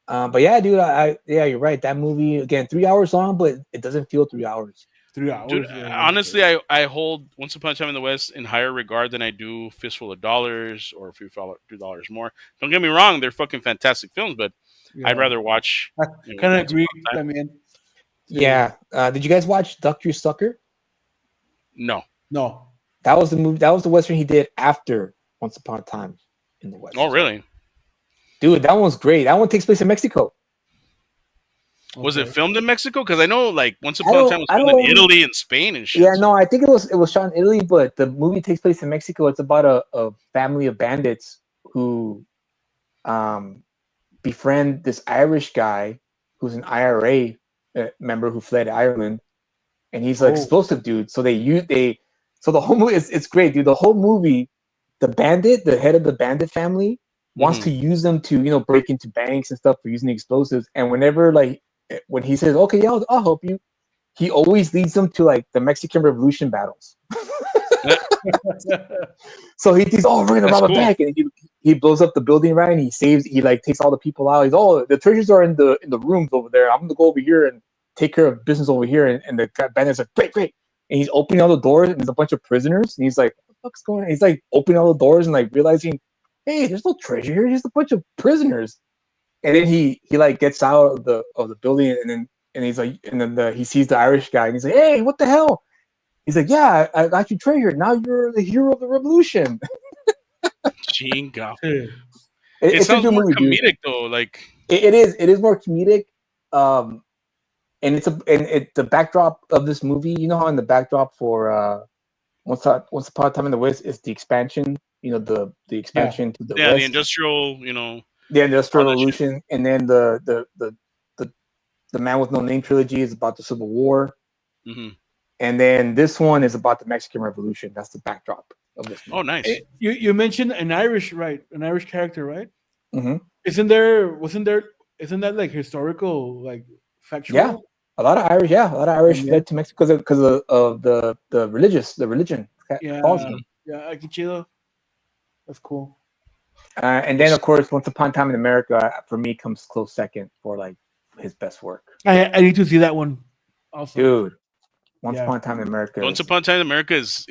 Speaker 3: But yeah, dude, yeah, you're right. That movie again, 3 hours long, but it doesn't feel 3 hours.
Speaker 2: 3 hours.
Speaker 1: Dude, honestly, I hold Once Upon a Time in the West in higher regard than I do Fistful of Dollars or $2 More. Don't get me wrong; they're fucking fantastic films, but I'd rather watch.
Speaker 2: I kind of agree. I mean,
Speaker 3: Yeah. Did you guys watch Dr. Sucker?
Speaker 1: No.
Speaker 2: No.
Speaker 3: That was the movie. That was the western he did after Once Upon a Time in the West.
Speaker 1: Oh, really?
Speaker 3: Dude, that one was great. That one takes place in Mexico.
Speaker 1: Was
Speaker 2: Okay.
Speaker 1: it filmed in Mexico? Because I know, like, Once Upon a Time was filmed in Italy and Spain and shit.
Speaker 3: Yeah, no, I think it was shot in Italy, but the movie takes place in Mexico. It's about a family of bandits who befriend this Irish guy who's an IRA member who fled Ireland, and he's an explosive dude. So so the whole movie it's great, dude. The whole movie the bandit, the head of the bandit family, wants
Speaker 1: Mm-hmm.
Speaker 3: to use them to break into banks and stuff for using explosives. And whenever like when he says, "Okay, yeah, I'll help you," he always leads them to like the Mexican Revolution battles. So he thinks, "Oh, we're gonna
Speaker 1: That's
Speaker 3: rob a
Speaker 1: cool.
Speaker 3: bank," and he blows up the building, right? And he like takes all the people out. He's, "Oh, the treasures are in the rooms over there. I'm gonna go over here and take care of business over here." And the bandit's like, "Great, great." And he's opening all the doors, and there's a bunch of prisoners. And he's like, "What the fuck's going on?" He's like opening all the doors and like realizing, "Hey, there's no treasure here. There's just a bunch of prisoners." And then he like gets out of the building, and he's like, and then he sees the Irish guy, and he's like, "Hey, what the hell?" He's like, "Yeah, I got you treasure. Now you're the hero of the revolution."
Speaker 1: Chinga.
Speaker 2: Yeah.
Speaker 1: It
Speaker 3: It's a
Speaker 1: sounds
Speaker 3: good
Speaker 1: more
Speaker 3: movie, dude.
Speaker 1: comedic though. Like,
Speaker 3: It is more comedic, um, and the backdrop of this movie. You know how in the backdrop for Once Upon a Time in the West is the expansion. The
Speaker 2: Yeah.
Speaker 3: expansion to the
Speaker 1: yeah, the
Speaker 3: west,
Speaker 1: industrial,
Speaker 3: the
Speaker 1: all
Speaker 3: Industrial
Speaker 1: that shit.
Speaker 3: Revolution, and then the Man with No Name trilogy is about the Civil War,
Speaker 1: Mm-hmm.
Speaker 3: and then this one is about the Mexican Revolution. That's the backdrop of this
Speaker 1: Oh,
Speaker 3: movie.
Speaker 1: nice.
Speaker 2: You mentioned an Irish, right? An Irish character, right?
Speaker 3: Hmm.
Speaker 2: Isn't that like historical, like
Speaker 3: Yeah,
Speaker 2: factual?
Speaker 3: a lot of Irish
Speaker 2: Yeah.
Speaker 3: fled to Mexico because of the religion calls
Speaker 2: Yeah.
Speaker 3: them.
Speaker 2: Yeah, qué chido. That's cool.
Speaker 3: And then, of course, Once Upon a Time in America for me comes close second for like his best work,
Speaker 2: I need to see that one also.
Speaker 3: dude. Once
Speaker 2: Yeah.
Speaker 3: Upon a Time in America
Speaker 1: Once
Speaker 3: is
Speaker 1: Upon a Time in America is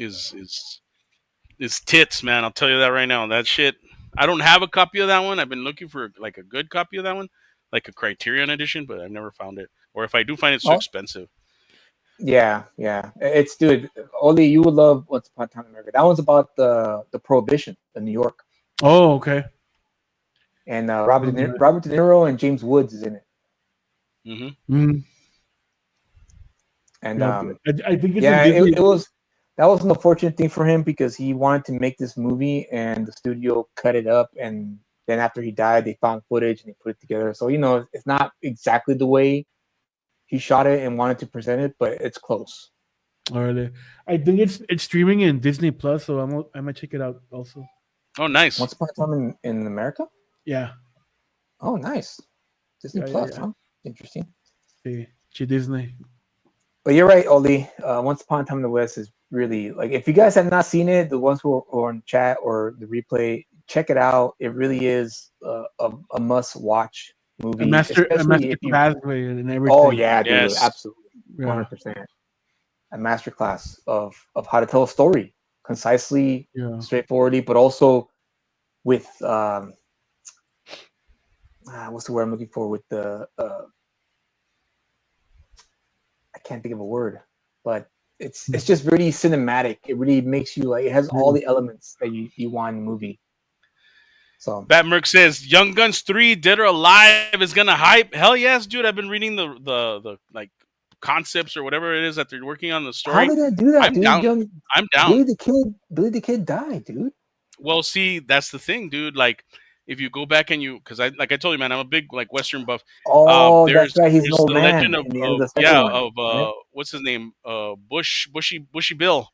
Speaker 1: tits, man. I'll tell you that right now. That shit. I don't have a copy of that one. I've been looking for like a good copy of that one, like a Criterion edition, but I've never found it. Or if I do find it, it's too
Speaker 3: oh
Speaker 1: expensive.
Speaker 3: yeah. It's dude. Oli, you would love Once Upon a Time in America. That one's about the Prohibition in New York,
Speaker 2: Oh, okay.
Speaker 3: and Robert De Niro and James Woods is in it,
Speaker 1: Mm-hmm.
Speaker 2: Mm,
Speaker 3: and
Speaker 2: yeah, I think it's in
Speaker 3: yeah,
Speaker 2: Disney.
Speaker 3: it was that was an unfortunate thing for him because he wanted to make this movie and the studio cut it up, and then after he died they found footage and they put it together, so it's not exactly the way he shot it and wanted to present it, but it's close.
Speaker 2: Or I think it's streaming in Disney Plus, so I might check it out also.
Speaker 1: Oh, nice.
Speaker 3: Once Upon a Time in America.
Speaker 2: Yeah.
Speaker 3: Oh, nice. Disney Plus,
Speaker 2: Yeah.
Speaker 3: huh? Interesting.
Speaker 2: Sí, Disney.
Speaker 3: But you're right, Oli. Once Upon a Time in the West is really like, if you guys have not seen it, the ones who are on chat or the replay, check it out. It really is a must watch movie,
Speaker 2: A
Speaker 3: especially
Speaker 2: master
Speaker 3: if you.
Speaker 2: pathway and
Speaker 3: Oh
Speaker 2: everything.
Speaker 3: yeah, dude,
Speaker 1: Yes.
Speaker 3: absolutely,
Speaker 2: Yeah.
Speaker 3: 100%. A masterclass of how to tell a story concisely,
Speaker 2: Yeah.
Speaker 3: straightforwardly, but also with what's the word I'm looking for? With the I can't think of a word, but it's just really cinematic. It really makes you like, it has all the elements that you want in a movie. So
Speaker 1: Batmerk says Young Guns 3 Dead or Alive is gonna hype. Hell yes, dude. I've been reading the like concepts or whatever it is that they're working on the
Speaker 3: how
Speaker 1: story.
Speaker 3: did I do that,
Speaker 1: I'm
Speaker 3: dude?
Speaker 1: down.
Speaker 3: Young
Speaker 1: I'm down.
Speaker 3: Billy the Kid died, dude.
Speaker 1: Well, see, that's the thing, dude. Like, if you go back and because I told you, man, I'm a big like Western buff.
Speaker 3: Oh, that's right. He's an
Speaker 1: There's
Speaker 3: old
Speaker 1: the
Speaker 3: man
Speaker 1: legend of,
Speaker 3: in the end of
Speaker 1: of
Speaker 3: the second
Speaker 1: yeah
Speaker 3: one,
Speaker 1: of
Speaker 3: right?
Speaker 1: what's his name Bushy Bill,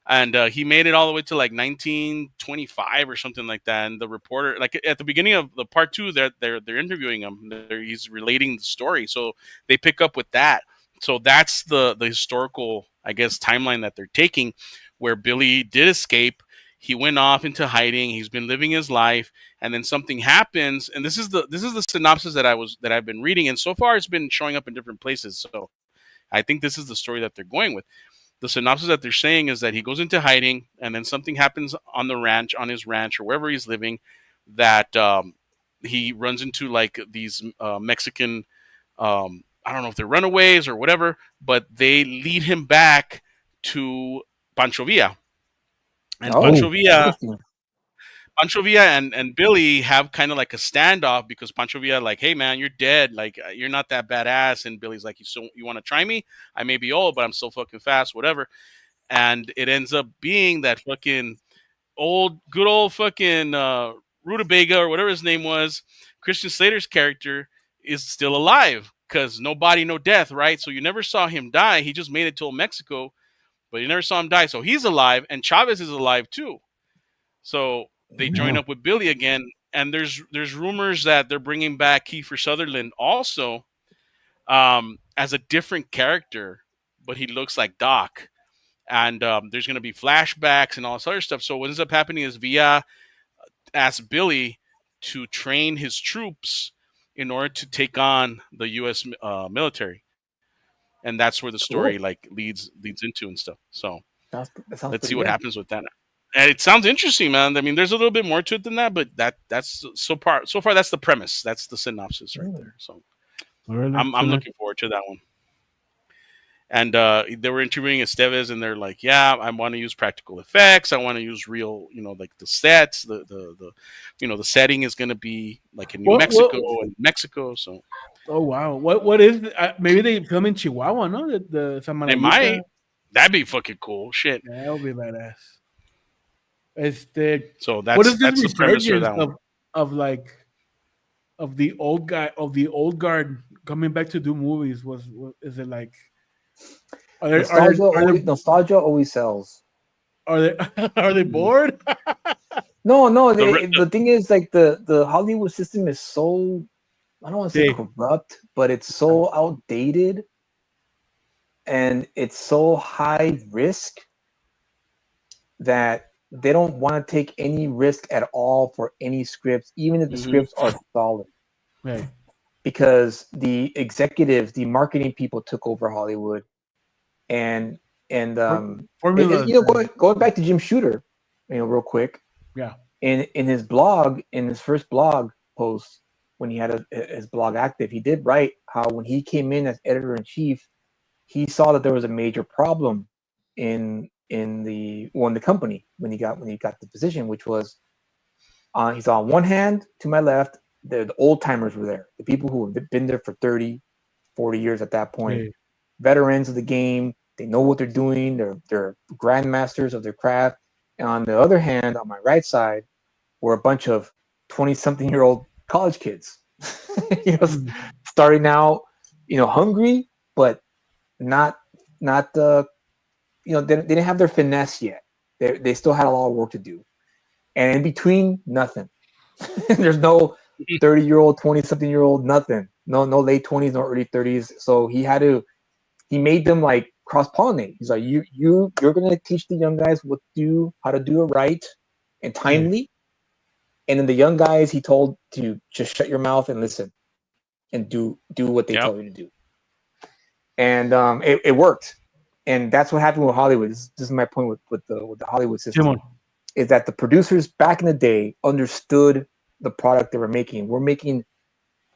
Speaker 1: and he made it all the way to like 1925 or something like that. And the reporter, like at the beginning of the part two, they're interviewing him. He's relating the story, so they pick up with that. So that's the historical, I guess, timeline that they're taking, where Billy did escape. He went off into hiding. He's been living his life, and then something happens. And this is the synopsis that I've been reading, and so far it's been showing up in different places. So I think this is the story that they're going with. The synopsis that they're saying is that he goes into hiding, and then something happens on his ranch, or wherever he's living, that he runs into like these Mexican. I don't know if they're runaways or whatever, but they lead him back to Pancho Villa, and
Speaker 3: Oh, interesting.
Speaker 1: Pancho Villa and Billy have kind of like a standoff because Pancho Villa like, hey man, you're dead, like you're not that badass, and Billy's like, you want to try me? I may be old, but I'm still fucking fast, whatever. And it ends up being that fucking good old fucking Rutabaga or whatever his name was, Christian Slater's character is still alive because no body, no death, right? So you never saw him die. He just made it till Mexico, but you never saw him die. So he's alive, and Chavez is alive too. So they join
Speaker 2: Yeah.
Speaker 1: up with Billy again, and there's rumors that they're bringing back Kiefer Sutherland also, as a different character, but he looks like Doc. And there's going to be flashbacks and all this other stuff. So what ends up happening is Villa asks Billy to train his troops in order to take on the U.S. Military, and that's where the story
Speaker 3: Cool.
Speaker 1: like leads into and stuff. So
Speaker 3: That sounds
Speaker 1: let's see
Speaker 3: pretty
Speaker 1: what
Speaker 3: good.
Speaker 1: happens with that. And it sounds interesting, man. I mean, there's a little bit more to it than that, but that's so far that's the premise. That's the synopsis right
Speaker 3: Mm.
Speaker 1: there. So
Speaker 2: Really?
Speaker 1: I'm looking forward to that one. And they were interviewing Estevez, and they're like, "Yeah, I want to use practical effects. I want to use real, like the sets. The setting is going to be like in New
Speaker 2: What?
Speaker 1: Mexico and Mexico. So
Speaker 2: Oh wow! What is? Maybe they film in Chihuahua, no? The
Speaker 1: they
Speaker 2: Samalayuca.
Speaker 1: might. That'd be fucking cool. Shit.
Speaker 2: That would be badass. Este,
Speaker 1: So
Speaker 2: what is this
Speaker 1: that's the premise for
Speaker 2: resurgence
Speaker 1: that one.
Speaker 2: of like of the old guy of the old guard coming back to do movies? Is it like are there are there, are there,
Speaker 3: Nostalgia always sells.
Speaker 2: are they are they bored?
Speaker 3: No.
Speaker 1: The,
Speaker 3: The thing is, like the Hollywood system is so, I don't want to say
Speaker 2: Sí.
Speaker 3: corrupt, but it's so outdated, and it's so high risk that they don't want to take any risk at all for any scripts, even if the
Speaker 1: Mhm.
Speaker 3: scripts are solid.
Speaker 2: Right.
Speaker 3: Because the executives, the marketing people took over Hollywood, and
Speaker 2: Formula.
Speaker 3: going back to Jim Shooter, real quick.
Speaker 2: Yeah.
Speaker 3: In his blog, in his first blog post, when he had his blog active, he did write how when he came in as editor in chief, he saw that there was a major problem in the company when he got the position, which was he's on one hand, to my left, the old timers were there, the people who have been there for 30, 40 years at that point,
Speaker 2: Yeah.
Speaker 3: veterans of the game. They know what they're doing. They're grandmasters of their craft. And on the other hand, on my right side, were a bunch of 20-something-year-old college kids, starting out, hungry, but not they didn't have their finesse yet. They still had a lot of work to do. And in between, nothing. There's no 30-year-old, 20-something-year-old, nothing. No late 20s, no early 30s. So he made them like cross-pollinate. He's like, you're gonna teach the young guys how to do it right and timely. And then the young guys, he told to just shut your mouth and listen and do what they tell you to do. And it worked. And that's what happened with Hollywood. This is my point with the Hollywood system. Is that the producers back in the day understood the product they were making. We're making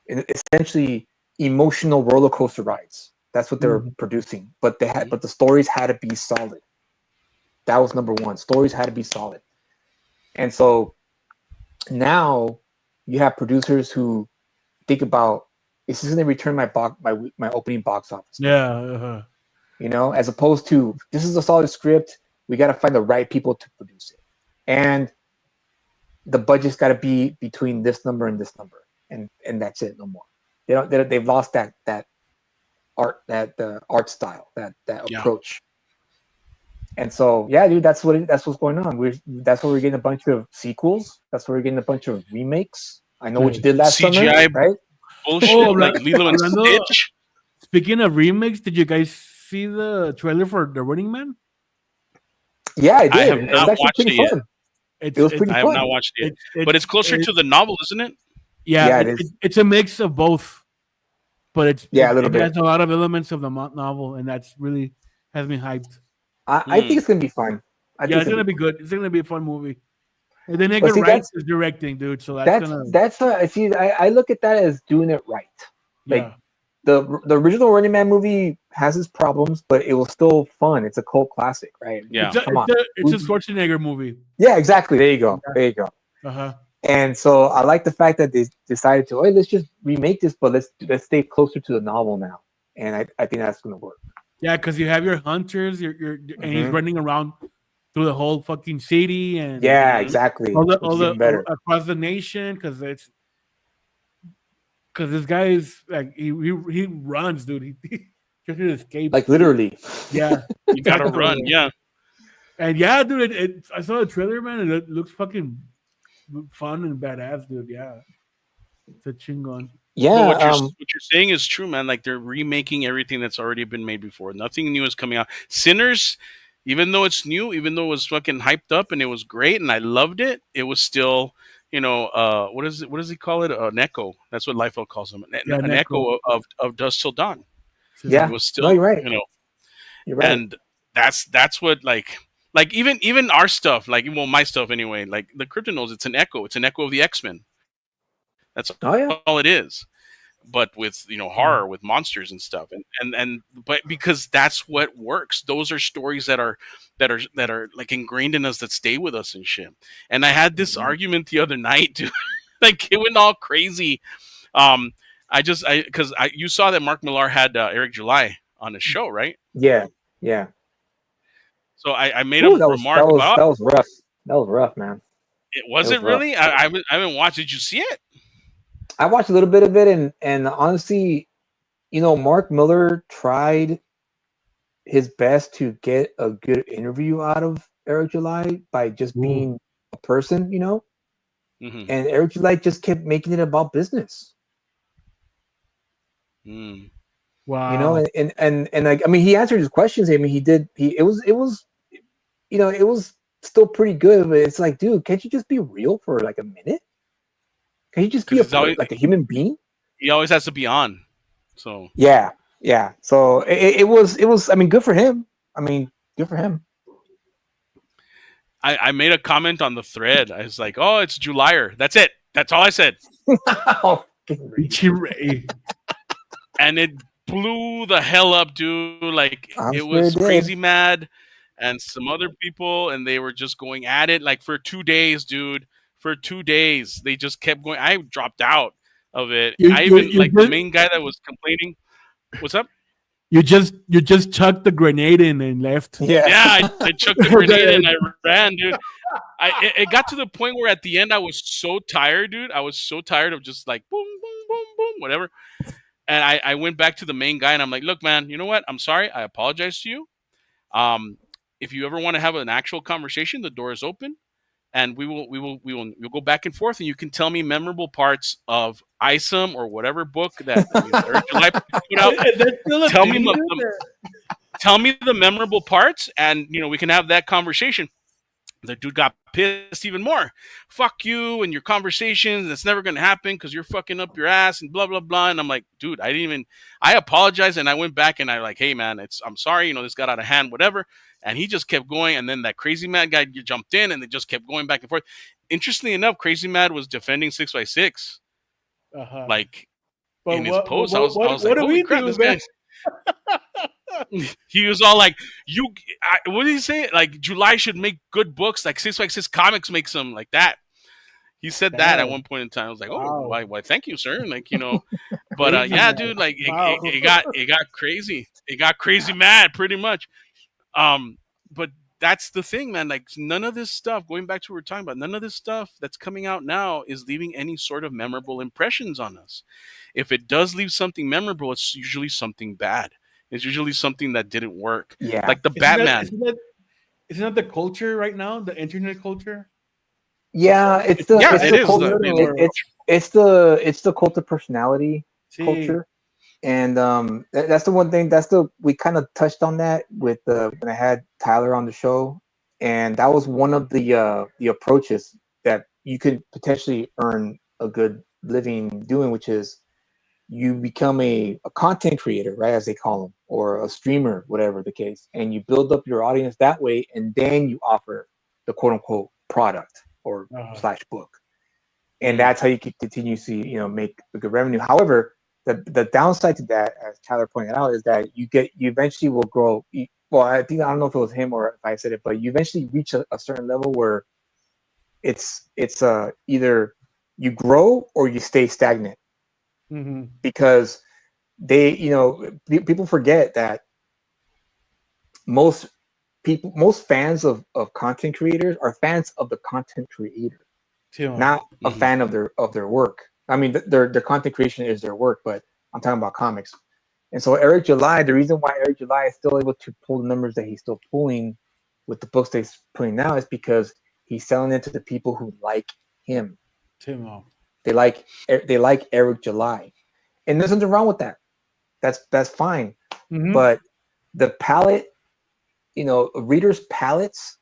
Speaker 3: essentially emotional roller coaster rides. That's what they were producing. But the stories had to be solid. That was number one. Stories had to be solid. And so now you have producers who think about, is this going to return my opening box office?
Speaker 2: Yeah.
Speaker 3: As opposed to, this is a solid script. We got to find the right people to produce it. And the budget's got to be between this number and this number. And that's it, no more. They've lost that art, the art style, that approach. And so, yeah, dude, that's what's going on. That's why we're getting a bunch of sequels. That's why we're getting a bunch of remakes. I know what you did last
Speaker 1: CGI
Speaker 3: summer, right?
Speaker 1: Bullshit, like Lilo and Stitch.
Speaker 2: Speaking of remakes, did you guys see the trailer for The Running Man?
Speaker 3: Yeah, I did.
Speaker 1: I have
Speaker 3: It was
Speaker 1: not
Speaker 3: actually
Speaker 1: watched
Speaker 3: pretty
Speaker 1: it
Speaker 3: fun.
Speaker 1: yet.
Speaker 3: It was pretty
Speaker 1: I
Speaker 3: fun.
Speaker 1: have not watched it yet. But it's closer to the novel, isn't it?
Speaker 2: Yeah,
Speaker 3: it is.
Speaker 2: It's a mix of both. But it
Speaker 3: bit.
Speaker 2: has a lot of elements of the novel, and that's really has me hyped.
Speaker 3: I think it's gonna be fun.
Speaker 2: It's gonna be good. It's gonna be a fun movie. And then Edgar Wright is directing, dude. So
Speaker 3: I look at that as doing it right. Like the original Running Man movie has its problems, but it was still fun. It's a cult classic, right?
Speaker 1: Yeah,
Speaker 2: it's a Schwarzenegger movie.
Speaker 3: Yeah, exactly. There you go.
Speaker 2: Yeah.
Speaker 3: There you go.
Speaker 2: Uh-huh.
Speaker 3: And so I like the fact that they decided to, let's just remake this, but let's stay closer to the novel now. And I think that's gonna work.
Speaker 2: Yeah, because you have your hunters, and he's running around through the whole fucking city, and
Speaker 3: exactly.
Speaker 2: all across the nation, because this guy is like he runs, dude. He just escapes.
Speaker 3: Like literally.
Speaker 2: Yeah,
Speaker 1: you gotta run. Yeah.
Speaker 2: And yeah, dude, I saw the trailer, man, and it looks fucking fun and badass, dude. Yeah, it's a chingon.
Speaker 1: No,
Speaker 3: Yeah.
Speaker 1: what you're saying is true, man. Like they're remaking everything that's already been made before. Nothing new is coming out. Sinners, even though it's new, even though it was fucking hyped up and it was great and I loved it, it was still, what is it? What does he call it? An echo. That's what Liefeld calls them.
Speaker 2: Yeah,
Speaker 1: An
Speaker 2: Neko.
Speaker 1: echo of Dusk Till Dawn. It
Speaker 3: Yeah.
Speaker 2: Simon.
Speaker 1: was
Speaker 3: No,
Speaker 1: still,
Speaker 3: you're right. You're right.
Speaker 1: and that's what like even our stuff, like well my stuff anyway, like the Kryptonos, it's an echo. It's an echo of the X-Men. That's all it
Speaker 3: Oh
Speaker 1: is.
Speaker 3: yeah.
Speaker 1: But with horror with monsters and stuff and but because that's what works. Those are stories that are like ingrained in us, that stay with us and shit. And I had this
Speaker 3: Mhm.
Speaker 1: argument the other night, dude. Like it went all crazy. um I because I you saw that Mark Millar had Eric July on his show, right?
Speaker 3: Yeah. Yeah.
Speaker 1: So I made a
Speaker 3: Ooh,
Speaker 1: remark about
Speaker 3: that was rough. That was rough, man.
Speaker 1: it.
Speaker 3: It
Speaker 1: Was
Speaker 3: was
Speaker 1: it
Speaker 3: rough.
Speaker 1: really? I haven't watched. Did you see it?
Speaker 3: I watched a little bit of it, and honestly, Mark Miller tried his best to get a good interview out of Eric July by just
Speaker 2: Ooh,
Speaker 3: being a person,
Speaker 1: Hmm.
Speaker 3: and Eric July just kept making it about business,
Speaker 1: Mm.
Speaker 2: wow.
Speaker 3: and like, I mean, he answered his questions. I mean, he did. It was still pretty good, but it's like, dude, can't you just be real for like a minute? Can you just be
Speaker 1: Because he's always
Speaker 3: like a human being?
Speaker 1: he always has to be on. So
Speaker 3: Yeah, yeah. So it was. I mean, good for him. I mean, good for him.
Speaker 1: I made a comment on the thread. I was like, "Oh, it's Julier." That's it. That's all I said,
Speaker 3: Oh, fucking Reed.
Speaker 2: Ichire.
Speaker 1: and it blew the hell up, dude. Like it
Speaker 3: I'm
Speaker 1: was
Speaker 3: sure it
Speaker 1: crazy
Speaker 3: did.
Speaker 1: mad, and some other people, and they were just going at it like for 2 days, dude. For 2 days, they just kept going. I dropped out of it.
Speaker 2: You
Speaker 1: I
Speaker 2: you
Speaker 1: even
Speaker 2: you
Speaker 1: like the
Speaker 2: just
Speaker 1: main guy that was complaining. What's up?
Speaker 2: you just chucked the grenade in and left.
Speaker 3: Yeah.
Speaker 1: Yeah, I chucked the grenade and I ran, dude. It got to the point where at the end I was so tired, dude. I was so tired of just like boom, boom, boom, boom, whatever. And I went back to the main guy and I'm like, look, man, you know what? I'm sorry. I apologize to you. Um, if you ever want to have an actual conversation, the door is open, and we'll go back and forth, and you can tell me memorable parts of ISOM or whatever book that Eric July put out.
Speaker 2: Is that still a
Speaker 1: Tell me
Speaker 2: thing, dude?
Speaker 1: tell me the memorable parts, and we can have that conversation. The dude got pissed even more. Fuck you and your conversations. That's never gonna happen because you're fucking up your ass and blah blah blah. And I'm like, dude, I didn't even. I apologized and I went back and I like, hey man, I'm sorry. This got out of hand, whatever. And he just kept going. And then that crazy mad guy jumped in and they just kept going back and forth. Interestingly enough, Crazy Mad was defending 6 by 6
Speaker 2: Uh-huh.
Speaker 1: like
Speaker 2: But
Speaker 1: in his
Speaker 2: what
Speaker 1: post.
Speaker 2: what
Speaker 1: I
Speaker 2: what
Speaker 1: was like,
Speaker 2: what do
Speaker 1: holy
Speaker 2: we
Speaker 1: crap,
Speaker 2: do,
Speaker 1: this
Speaker 2: man?
Speaker 1: guy. He was all like, what did he say? Like, July should make good books, like 6 by 6 Comics makes them like that. He said that at
Speaker 2: Damn.
Speaker 1: one point in time. I was like, oh,
Speaker 2: Wow.
Speaker 1: why, thank you, sir. And like, but
Speaker 2: Crazy
Speaker 1: yeah,
Speaker 2: man.
Speaker 1: dude, like
Speaker 2: Wow.
Speaker 1: it got crazy. It got crazy mad, pretty much. But that's the thing, man. Like, none of this stuff, going back to what we're talking about, none of this stuff that's coming out now is leaving any sort of memorable impressions on us. If it does leave something memorable, it's usually something bad. It's usually something that didn't work.
Speaker 3: Yeah.
Speaker 1: Like the
Speaker 2: Isn't that
Speaker 1: Batman.
Speaker 2: isn't that isn't that the culture right now? The internet culture?
Speaker 3: Yeah, it's
Speaker 2: It's
Speaker 3: the
Speaker 1: Yeah,
Speaker 3: it's
Speaker 1: it
Speaker 3: the
Speaker 2: it's
Speaker 1: is
Speaker 3: cult
Speaker 1: the
Speaker 2: weird
Speaker 3: it,
Speaker 1: internet
Speaker 2: or
Speaker 3: it's the cult of personality
Speaker 2: see.
Speaker 3: culture. And that's the one thing, we kind of touched on that with when I had Tyler on the show, and that was one of the approaches that you could potentially earn a good living doing, which is you become a content creator, right, as they call them, or a streamer, whatever the case, and you build up your audience that way, and then you offer the quote unquote product or
Speaker 2: Uh-huh.
Speaker 3: slash book, and
Speaker 1: Mm.
Speaker 3: that's how you can continuously make a good revenue. However, the downside to that, as Tyler pointed out, is that you eventually will grow. Well, I don't know if it was him or if I said it, but you eventually reach a certain level where it's either you grow or you stay stagnant,
Speaker 2: Mm-hmm.
Speaker 3: because people forget that most most fans of content creators are fans of the content creator,
Speaker 2: Too.
Speaker 3: not a
Speaker 1: Hmm.
Speaker 3: fan of their work. I mean, their content creation is their work, but I'm talking about comics. And so Eric July, the reason why Eric July is still able to pull the numbers that he's still pulling with the books they're putting now is because he's selling it to the people who like him.
Speaker 2: Tim off.
Speaker 3: They like Eric July, and there's nothing wrong with that. That's fine.
Speaker 2: Mm-hmm.
Speaker 3: But the palette, readers' palettes,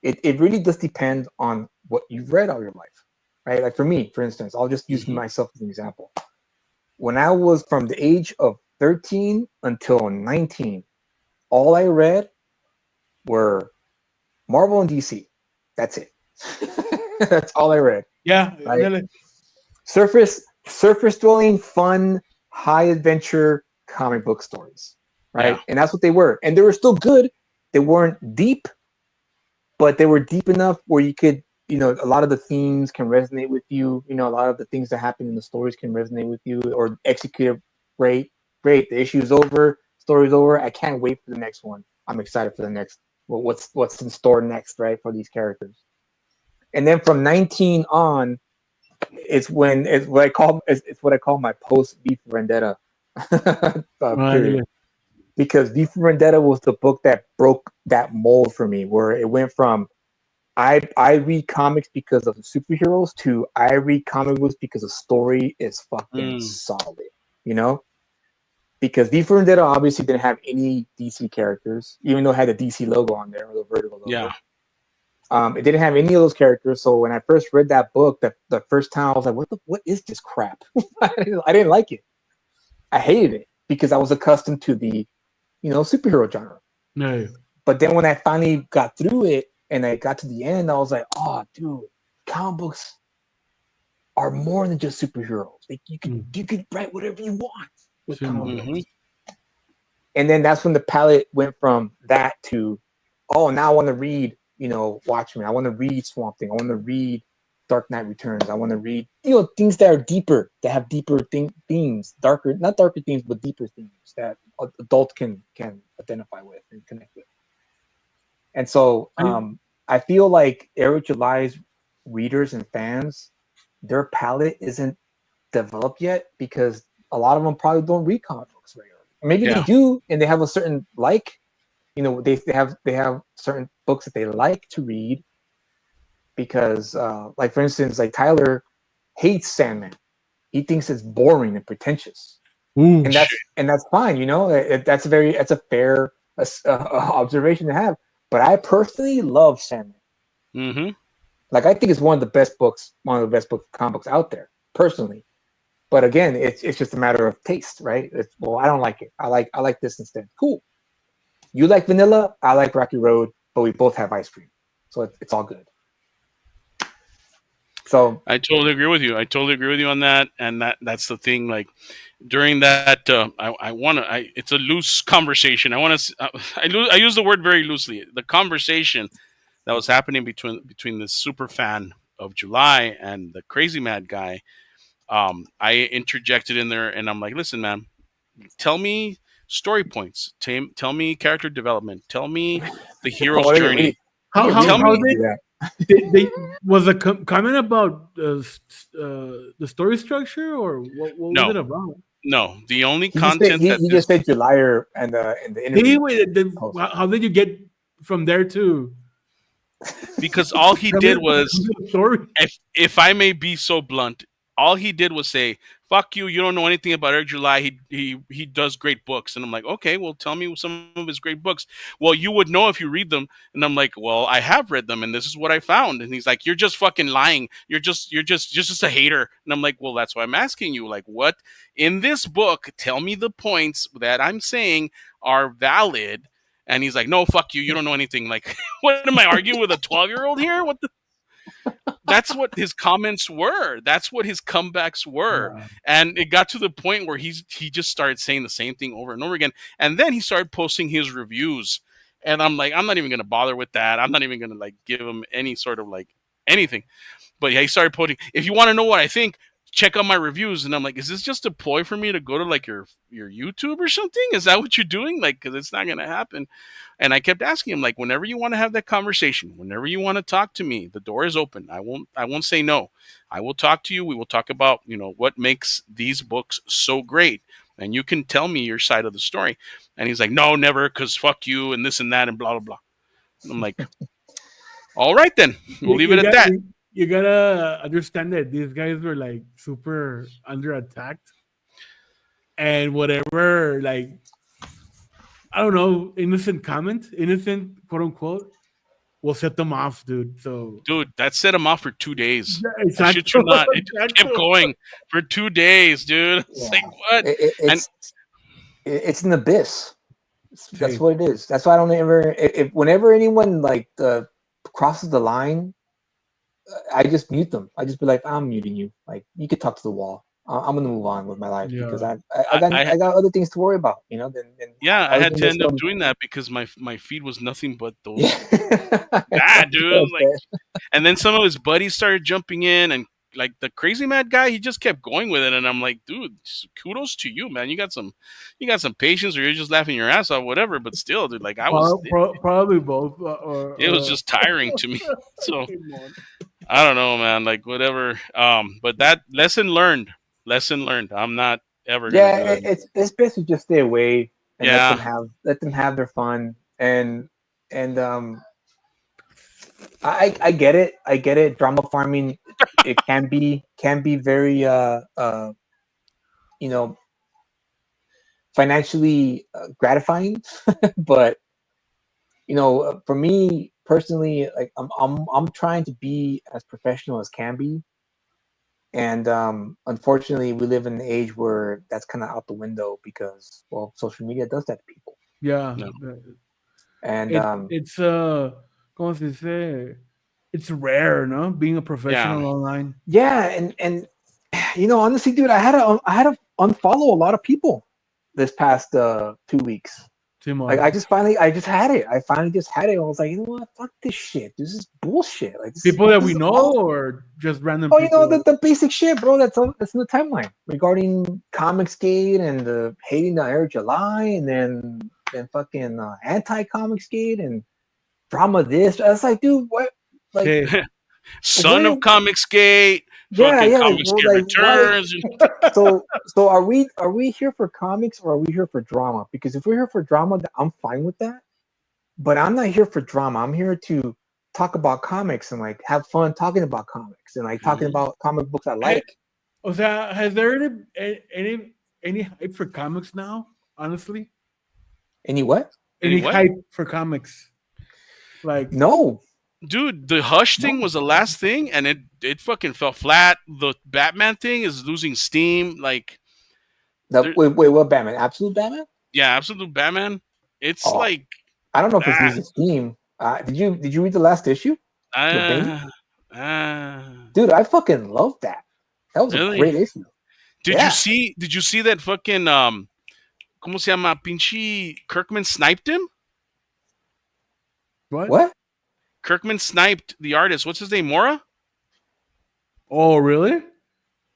Speaker 3: it really does depend on what you've read all your life, right? Like for me, for instance, I'll just use myself as an example. When I was from the age of 13 until 19, all I read were Marvel and DC. That's it. That's all I read.
Speaker 2: Yeah.
Speaker 3: Right? Surface dwelling, fun, high adventure comic book stories. Right?
Speaker 1: Yeah.
Speaker 3: And that's what they were. And they were still good. They weren't deep, but they were deep enough where you could, a lot of the themes can resonate with you. A lot of the things that happen in the stories can resonate with you or execute great. The issue's over, story's over. I can't wait for the next one. I'm excited for the next. Well, what's in store next, right, for these characters. And then from 19 on, it's what I call my post V for Vendetta period. Because V for Vendetta was the book that broke that mold for me, where it went from I read comics because of the superheroes to I read comic books because the story is fucking solid, Because V for Vendetta obviously didn't have any DC characters, even though it had the DC logo on there, or the Vertigo logo.
Speaker 1: Yeah.
Speaker 3: It didn't have any of those characters. So when I first read that book, the first time I was like, what is this crap? I didn't like it. I hated it because I was accustomed to the, superhero genre.
Speaker 2: No.
Speaker 3: But then when I finally got through it and I got to the end, I was like, oh, dude, comic books are more than just superheroes. Like you could write whatever you want with comic books. And then that's when the palette went from that to, oh, now I want to read, Watchmen. I want to read Swamp Thing. I want to read Dark Knight Returns. I want to read, things that are deeper, that have deeper themes, not darker themes, but deeper themes that adults can identify with and connect with. And so I feel like Eric July's readers and fans, their palette isn't developed yet because a lot of them probably don't read comic books regularly. Maybe they do, and they have a certain they have certain books that they like to read because, like for instance, like Tyler hates Sandman. He thinks it's boring and pretentious, and that's fine. That's a fair observation to have. But I personally love Sandman.
Speaker 1: Mm-hmm.
Speaker 3: Like I think it's one of the best comic books out there, personally. But again, it's just a matter of taste, right? I don't like it. I like this instead. Cool. You like vanilla, I like Rocky Road, but we both have ice cream, so it's all good. So
Speaker 1: I totally agree with you. On that, and that's the thing. Like during that, it's a loose conversation. I use the word very loosely. The conversation that was happening between the super fan of July and the crazy mad guy. I interjected in there, and I'm like, listen, man, tell me story points. Tell me character development. Tell me the hero's journey.
Speaker 2: How
Speaker 1: Tell me.
Speaker 2: they was a comment about the story structure, or what was it about?
Speaker 1: No, the only
Speaker 3: he
Speaker 1: content
Speaker 3: he just said July and the interview.
Speaker 2: How did you get from there to?
Speaker 1: Because all he did was, if I may be so blunt, all he did was say, fuck you, you don't know anything about Eric July. He does great books. And I'm like, okay, well, tell me some of his great books. Well, you would know if you read them. And I'm like, well, I have read them, and this is what I found. And he's like, you're just fucking lying. You're just a hater. And I'm like, well, that's why I'm asking you. Like, what in this book, tell me the points that I'm saying are valid. And he's like, no, fuck you, you don't know anything. Like, what am I arguing with a 12-year-old here? What the? That's what his comments were. That's what his comebacks were. Yeah. And it got to the point where he just started saying the same thing over and over again. And then he started posting his reviews. And I'm like, I'm not even going to bother with that. I'm not even going to like give him any sort of like anything. But yeah, he started posting, if you want to know what I think, check out my reviews. And I'm like, is this just a ploy for me to go to like your YouTube or something? Is that what you're doing? Like, because it's not going to happen. And I kept asking him, like, whenever you want to have that conversation, whenever you want to talk to me, the door is open. I won't say no. I will talk to you. We will talk about, what makes these books so great. And you can tell me your side of the story. And he's like, no, never, because fuck you and this and that and blah, blah, blah. I'm like, all right then, we'll
Speaker 2: You,
Speaker 1: leave
Speaker 2: you
Speaker 1: it at
Speaker 2: got
Speaker 1: that.
Speaker 2: you gotta understand that these guys were like super under attacked, and whatever like I don't know, innocent comment, innocent quote unquote, will set them off, dude. So
Speaker 1: Dude, that set him off for 2 days.
Speaker 2: yeah,
Speaker 1: I shit
Speaker 2: exactly,
Speaker 1: you not. It just kept
Speaker 2: exactly.
Speaker 1: going for 2 days, dude. It's like
Speaker 3: Yeah,
Speaker 1: what?
Speaker 3: it, it,
Speaker 1: And
Speaker 3: it's an abyss. That's
Speaker 2: Say,
Speaker 3: what it is. That's why I don't ever. If whenever anyone like crosses the line, I just mute them. I just be like, I'm muting you. Like you could talk to the wall. I'm gonna move on with my life because
Speaker 2: yeah.
Speaker 1: I
Speaker 3: I got other things to worry about. You know, than
Speaker 1: yeah, I had
Speaker 3: arguing
Speaker 1: to
Speaker 3: with
Speaker 1: end up
Speaker 3: some.
Speaker 1: doing that because my feed was nothing but
Speaker 3: Yeah.
Speaker 1: those bad, dude. Like, and then some of his buddies started jumping in, and like the crazy mad guy, he just kept going with it, and I'm like, dude, kudos to you, man. You got some patience, or you're just laughing your ass off, whatever. But still, dude, like
Speaker 2: Probably both,
Speaker 1: it was just tiring to me. So
Speaker 2: come on.
Speaker 1: I don't know, man. Like whatever. But that lesson learned. Lesson learned. I'm not ever gonna
Speaker 3: Yeah,
Speaker 1: do that.
Speaker 3: it's best to just stay away and
Speaker 1: Yeah.
Speaker 3: let them have their fun and I get it. I get it. Drama farming it can be very you know financially gratifying, but for me personally, like I'm trying to be as professional as can be, and unfortunately, we live in an age where that's kind of out the window because well, social media does that to people,
Speaker 2: Yeah,
Speaker 1: No.
Speaker 3: and
Speaker 2: it's ¿cómo se dice? It's rare, no, being a
Speaker 1: Yeah.
Speaker 2: professional online.
Speaker 3: yeah, and honestly, dude, I had to unfollow a lot of people this past 2 weeks. Like
Speaker 2: Simon,
Speaker 3: I just had it. I finally just had it. I was like, you know what? Fuck this shit. This is bullshit. Like
Speaker 2: people that
Speaker 3: this
Speaker 2: we
Speaker 3: is
Speaker 2: know
Speaker 3: awful.
Speaker 2: or just random
Speaker 3: Oh, you know
Speaker 2: people.
Speaker 3: the basic shit, bro. That's in the timeline regarding Comicsgate and the hating the Air July, and then fucking anti Comicsgate and drama this. I was like, dude, what? Like,
Speaker 2: Say,
Speaker 1: Son of
Speaker 3: where?
Speaker 1: Comicsgate,
Speaker 3: Yeah,
Speaker 1: fucking
Speaker 3: yeah.
Speaker 1: Comicsgate
Speaker 3: Like, why?
Speaker 1: returns.
Speaker 3: So are we here for comics or are we here for drama? Because if we're here for drama, I'm fine with that. But I'm not here for drama. I'm here to talk about comics and like have fun talking about comics and like talking
Speaker 1: Mhm.
Speaker 3: about comic books I
Speaker 2: hey,
Speaker 3: like.
Speaker 2: o sea, has there any hype for comics now? Honestly,
Speaker 3: Any what?
Speaker 1: Any
Speaker 2: any
Speaker 1: what?
Speaker 2: hype for comics? Like,
Speaker 3: No,
Speaker 1: Dude, the Hush thing
Speaker 3: no.
Speaker 1: was the last thing, and it fucking fell flat. The Batman thing is losing steam. Like, there,
Speaker 3: Wait, what Batman? Absolute Batman?
Speaker 1: yeah, absolute Batman. It's
Speaker 3: Oh,
Speaker 1: like
Speaker 3: I don't know if it's
Speaker 1: ah,
Speaker 3: losing steam. Did you read the last issue with Bane?
Speaker 1: ah, ah.
Speaker 3: Dude, I fucking love that. That was a
Speaker 1: Really?
Speaker 3: great issue.
Speaker 1: Did you
Speaker 3: Yeah.
Speaker 1: see? Did you see that fucking ¿Cómo se llama? Pinche Kirkman sniped him.
Speaker 2: what?
Speaker 3: What?
Speaker 1: Kirkman sniped the artist. What's his name? Mora?
Speaker 2: Oh, really?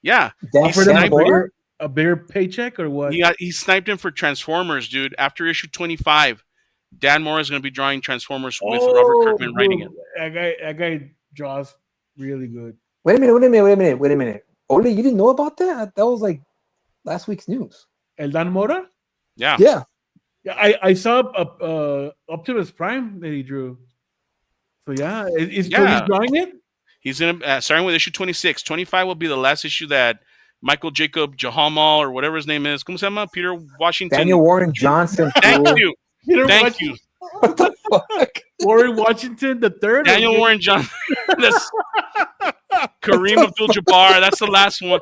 Speaker 1: Yeah, he
Speaker 2: Offered him
Speaker 3: Dan
Speaker 1: sniped.
Speaker 3: Mora?
Speaker 2: a bigger paycheck or what?
Speaker 1: He sniped him for Transformers, dude. After issue 25, Dan Mora is going to be drawing Transformers with Robert
Speaker 2: Oh,
Speaker 1: Kirkman writing
Speaker 2: dude,
Speaker 1: it.
Speaker 2: that guy draws really good.
Speaker 3: Wait a minute. Ole, you didn't know about that? That was like last week's news.
Speaker 2: El Dan Mora?
Speaker 1: Yeah,
Speaker 3: Yeah.
Speaker 2: Yeah, I saw Optimus Prime that he drew. So yeah, is Tony's
Speaker 1: yeah.
Speaker 2: drawing it?
Speaker 1: He's going to starting with issue 26. 25 will be the last issue that Michael Jacob Jahamal or whatever his name is. ¿Cómo se llama? Peter Washington.
Speaker 3: Daniel Warren Johnson,
Speaker 1: Thank
Speaker 3: fool.
Speaker 1: you.
Speaker 2: Peter
Speaker 1: Thank
Speaker 2: Wash-
Speaker 1: you.
Speaker 3: What the fuck?
Speaker 2: Warren Washington the third.
Speaker 1: Daniel Warren Johnson. That's Kareem Abdul-Jabbar. That's the last one.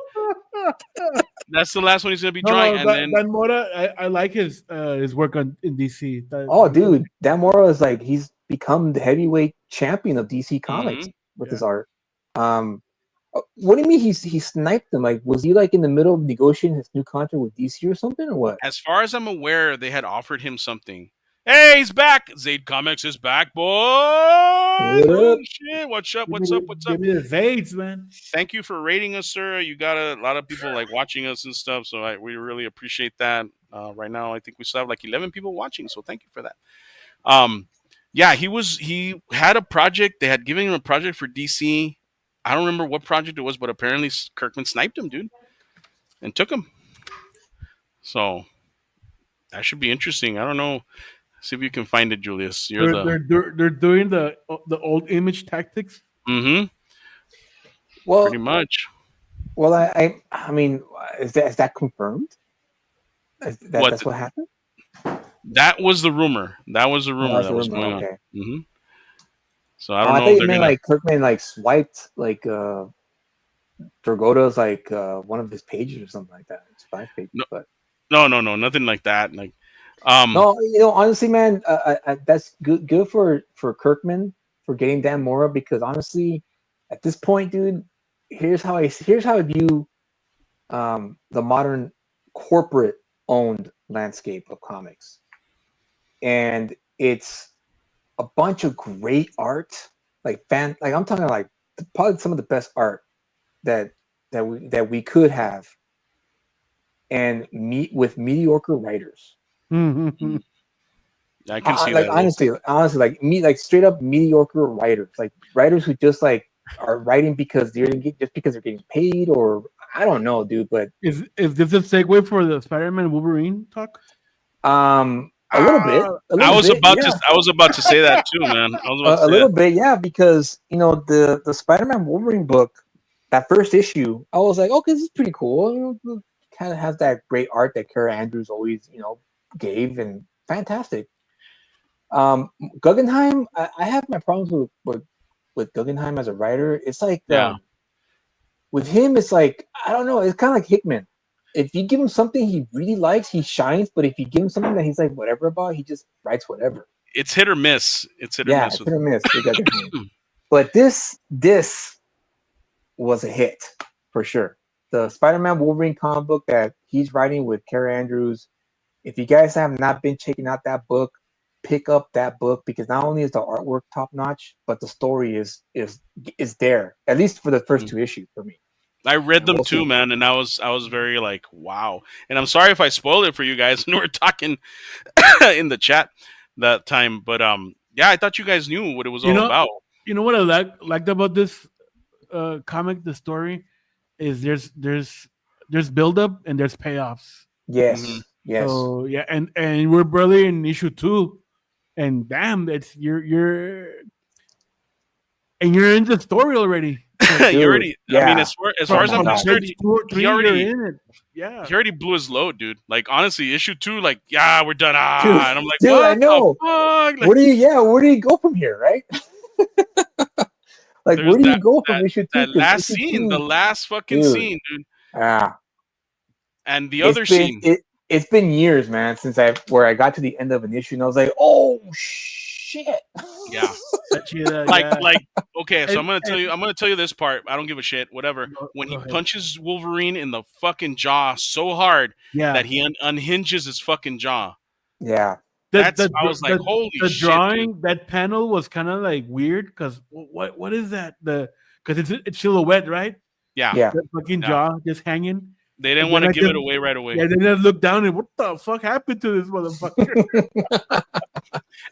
Speaker 1: That's the last one he's going to be drawing. And then
Speaker 2: Dan Mora. I like his work in DC.
Speaker 3: Oh, dude, Dan Mora is like he's become the heavyweight champion of DC Comics
Speaker 1: mhm.
Speaker 3: with
Speaker 2: Yeah.
Speaker 3: his art. What do you mean he sniped them? Like, was he like in the middle of negotiating his new contract with DC or something, or what?
Speaker 1: As far as I'm aware, they had offered him something. Hey, he's back. Zaid Comics is back, boy.
Speaker 3: What
Speaker 1: Oh,
Speaker 3: up?
Speaker 1: shit. What's up?
Speaker 2: Give
Speaker 1: What's
Speaker 2: me
Speaker 1: up?
Speaker 2: the,
Speaker 1: What's up?
Speaker 2: give me the Zades, man.
Speaker 1: Thank you for rating us, sir. You got a lot of people like watching us and stuff. So we really appreciate that. Right now, I think we still have like 11 people watching. So thank you for that. Yeah, he had a project. They had given him a project for DC. I don't remember what project it was, but apparently Kirkman sniped him, dude, and took him. So that should be interesting. I don't know. See if you can find it, Julius. You're
Speaker 2: They're
Speaker 1: the.
Speaker 2: doing the old image tactics.
Speaker 1: Mm-hmm. Pretty
Speaker 3: Well,
Speaker 1: much.
Speaker 3: well, I mean, is that confirmed?
Speaker 1: What?
Speaker 3: That's what happened.
Speaker 1: That was the rumor. That was the
Speaker 3: Oh,
Speaker 1: rumor
Speaker 3: that's
Speaker 1: that
Speaker 3: a
Speaker 1: was
Speaker 3: rumor.
Speaker 1: going on.
Speaker 3: Okay.
Speaker 1: Hmm. So I
Speaker 3: Oh,
Speaker 1: don't
Speaker 3: I
Speaker 1: know
Speaker 3: thought
Speaker 1: if
Speaker 3: you
Speaker 1: they're
Speaker 3: meant
Speaker 1: gonna.
Speaker 3: like Kirkman like swiped like Drogota's like one of his pages or something like that. It's 5 pages,
Speaker 1: No,
Speaker 3: but
Speaker 1: no, nothing like that. Like, um,
Speaker 3: no, honestly, man, that's good for Kirkman for getting Dan Mora because honestly, at this point, dude, here's how I view the modern corporate owned landscape of comics, and it's a bunch of great art, like I'm talking like probably some of the best art that we could have, and meet with mediocre writers.
Speaker 2: Mhm.
Speaker 1: I can see
Speaker 3: Like
Speaker 1: that.
Speaker 3: honestly, like me, like straight up mediocre writers, like writers who just like are writing because just because they're getting paid, or I don't know, dude. But
Speaker 2: Is this a segue for the Spider-Man Wolverine talk?
Speaker 3: a little bit, yeah,
Speaker 1: I was about to say that too, man. I was about to
Speaker 3: a
Speaker 1: say that.
Speaker 3: little bit, yeah, because the Spider-Man Wolverine book, that first issue, I was like, okay, this is pretty cool. Kind of has that great art that Kara Andrews always gave, and fantastic. Guggenheim, I have my problems with Guggenheim as a writer. It's like
Speaker 1: Yeah,
Speaker 3: with him, it's like I don't know. It's kind of like Hickman. If you give him something he really likes, he shines. But if you give him something that he's like whatever about, he just writes whatever.
Speaker 1: it's hit or miss. It's hit or
Speaker 3: Yeah,
Speaker 1: miss
Speaker 3: it's
Speaker 1: with
Speaker 3: hit or
Speaker 1: him.
Speaker 3: miss with Guggenheim. But this was a hit for sure. The Spider-Man Wolverine comic book that he's writing with Kara Andrews. If you guys have not been checking out that book, pick up that book because not only is the artwork top notch, but the story is there at least for the first
Speaker 1: Mm.
Speaker 3: 2 issues for me.
Speaker 1: I read
Speaker 3: And
Speaker 1: them
Speaker 3: we'll
Speaker 1: too,
Speaker 3: see.
Speaker 1: man, and I was very like, wow. And I'm sorry if I spoiled it for you guys when we were talking in the chat that time, but yeah, I thought you guys knew what it was
Speaker 2: You
Speaker 1: all
Speaker 2: know,
Speaker 1: about.
Speaker 2: what I liked about this comic, the story is there's build up and there's payoffs.
Speaker 1: Hmm.
Speaker 3: Yes.
Speaker 2: So yeah, and we're barely in issue 2, and damn, it's you're in the story already.
Speaker 1: You
Speaker 3: Dude.
Speaker 1: already, I mean,
Speaker 3: Yeah.
Speaker 1: as far
Speaker 3: Oh
Speaker 1: as
Speaker 3: my
Speaker 1: I'm
Speaker 2: From
Speaker 3: god.
Speaker 1: concerned,
Speaker 2: page 2 or 3,
Speaker 1: he
Speaker 2: you're
Speaker 1: already
Speaker 2: in it. Yeah.
Speaker 1: he already blew his load, dude. Like honestly, issue 2, like, yeah, we're done.
Speaker 3: Dude,
Speaker 1: And I'm like,
Speaker 3: dude, I
Speaker 1: what the
Speaker 3: know.
Speaker 1: fuck? Like,
Speaker 3: Where do you go from here, right? Like
Speaker 1: there's
Speaker 3: where do you go from
Speaker 1: that
Speaker 3: issue 2?
Speaker 1: that
Speaker 3: Because
Speaker 1: last
Speaker 3: issue
Speaker 1: scene, the
Speaker 3: 2,
Speaker 1: last fucking
Speaker 3: dude.
Speaker 1: scene, dude,
Speaker 3: Ah,
Speaker 1: and the
Speaker 3: it's
Speaker 1: other
Speaker 3: been
Speaker 1: scene.
Speaker 3: it's been years, man, since I got to the end of an issue and I was like, oh shit.
Speaker 1: Yeah, like
Speaker 2: Yeah.
Speaker 1: like okay, so
Speaker 2: And,
Speaker 1: I'm gonna tell you this part. I don't give a shit. Whatever. When
Speaker 2: go
Speaker 1: he
Speaker 2: ahead.
Speaker 1: punches Wolverine in the fucking jaw so hard
Speaker 2: Yeah.
Speaker 1: that he unhinges his fucking jaw.
Speaker 3: Yeah.
Speaker 1: That's I was like, holy
Speaker 2: The
Speaker 1: shit, dude.
Speaker 2: drawing, that panel was kind of like weird because what is that? Because it's silhouette, right?
Speaker 1: Yeah,
Speaker 3: Yeah.
Speaker 2: The fucking
Speaker 1: yeah.
Speaker 2: jaw just hanging.
Speaker 1: They didn't
Speaker 2: And
Speaker 1: want
Speaker 2: then
Speaker 1: to
Speaker 2: I
Speaker 1: give it
Speaker 2: just
Speaker 1: away right away.
Speaker 2: yeah, then I look down and what the fuck happened to this motherfucker?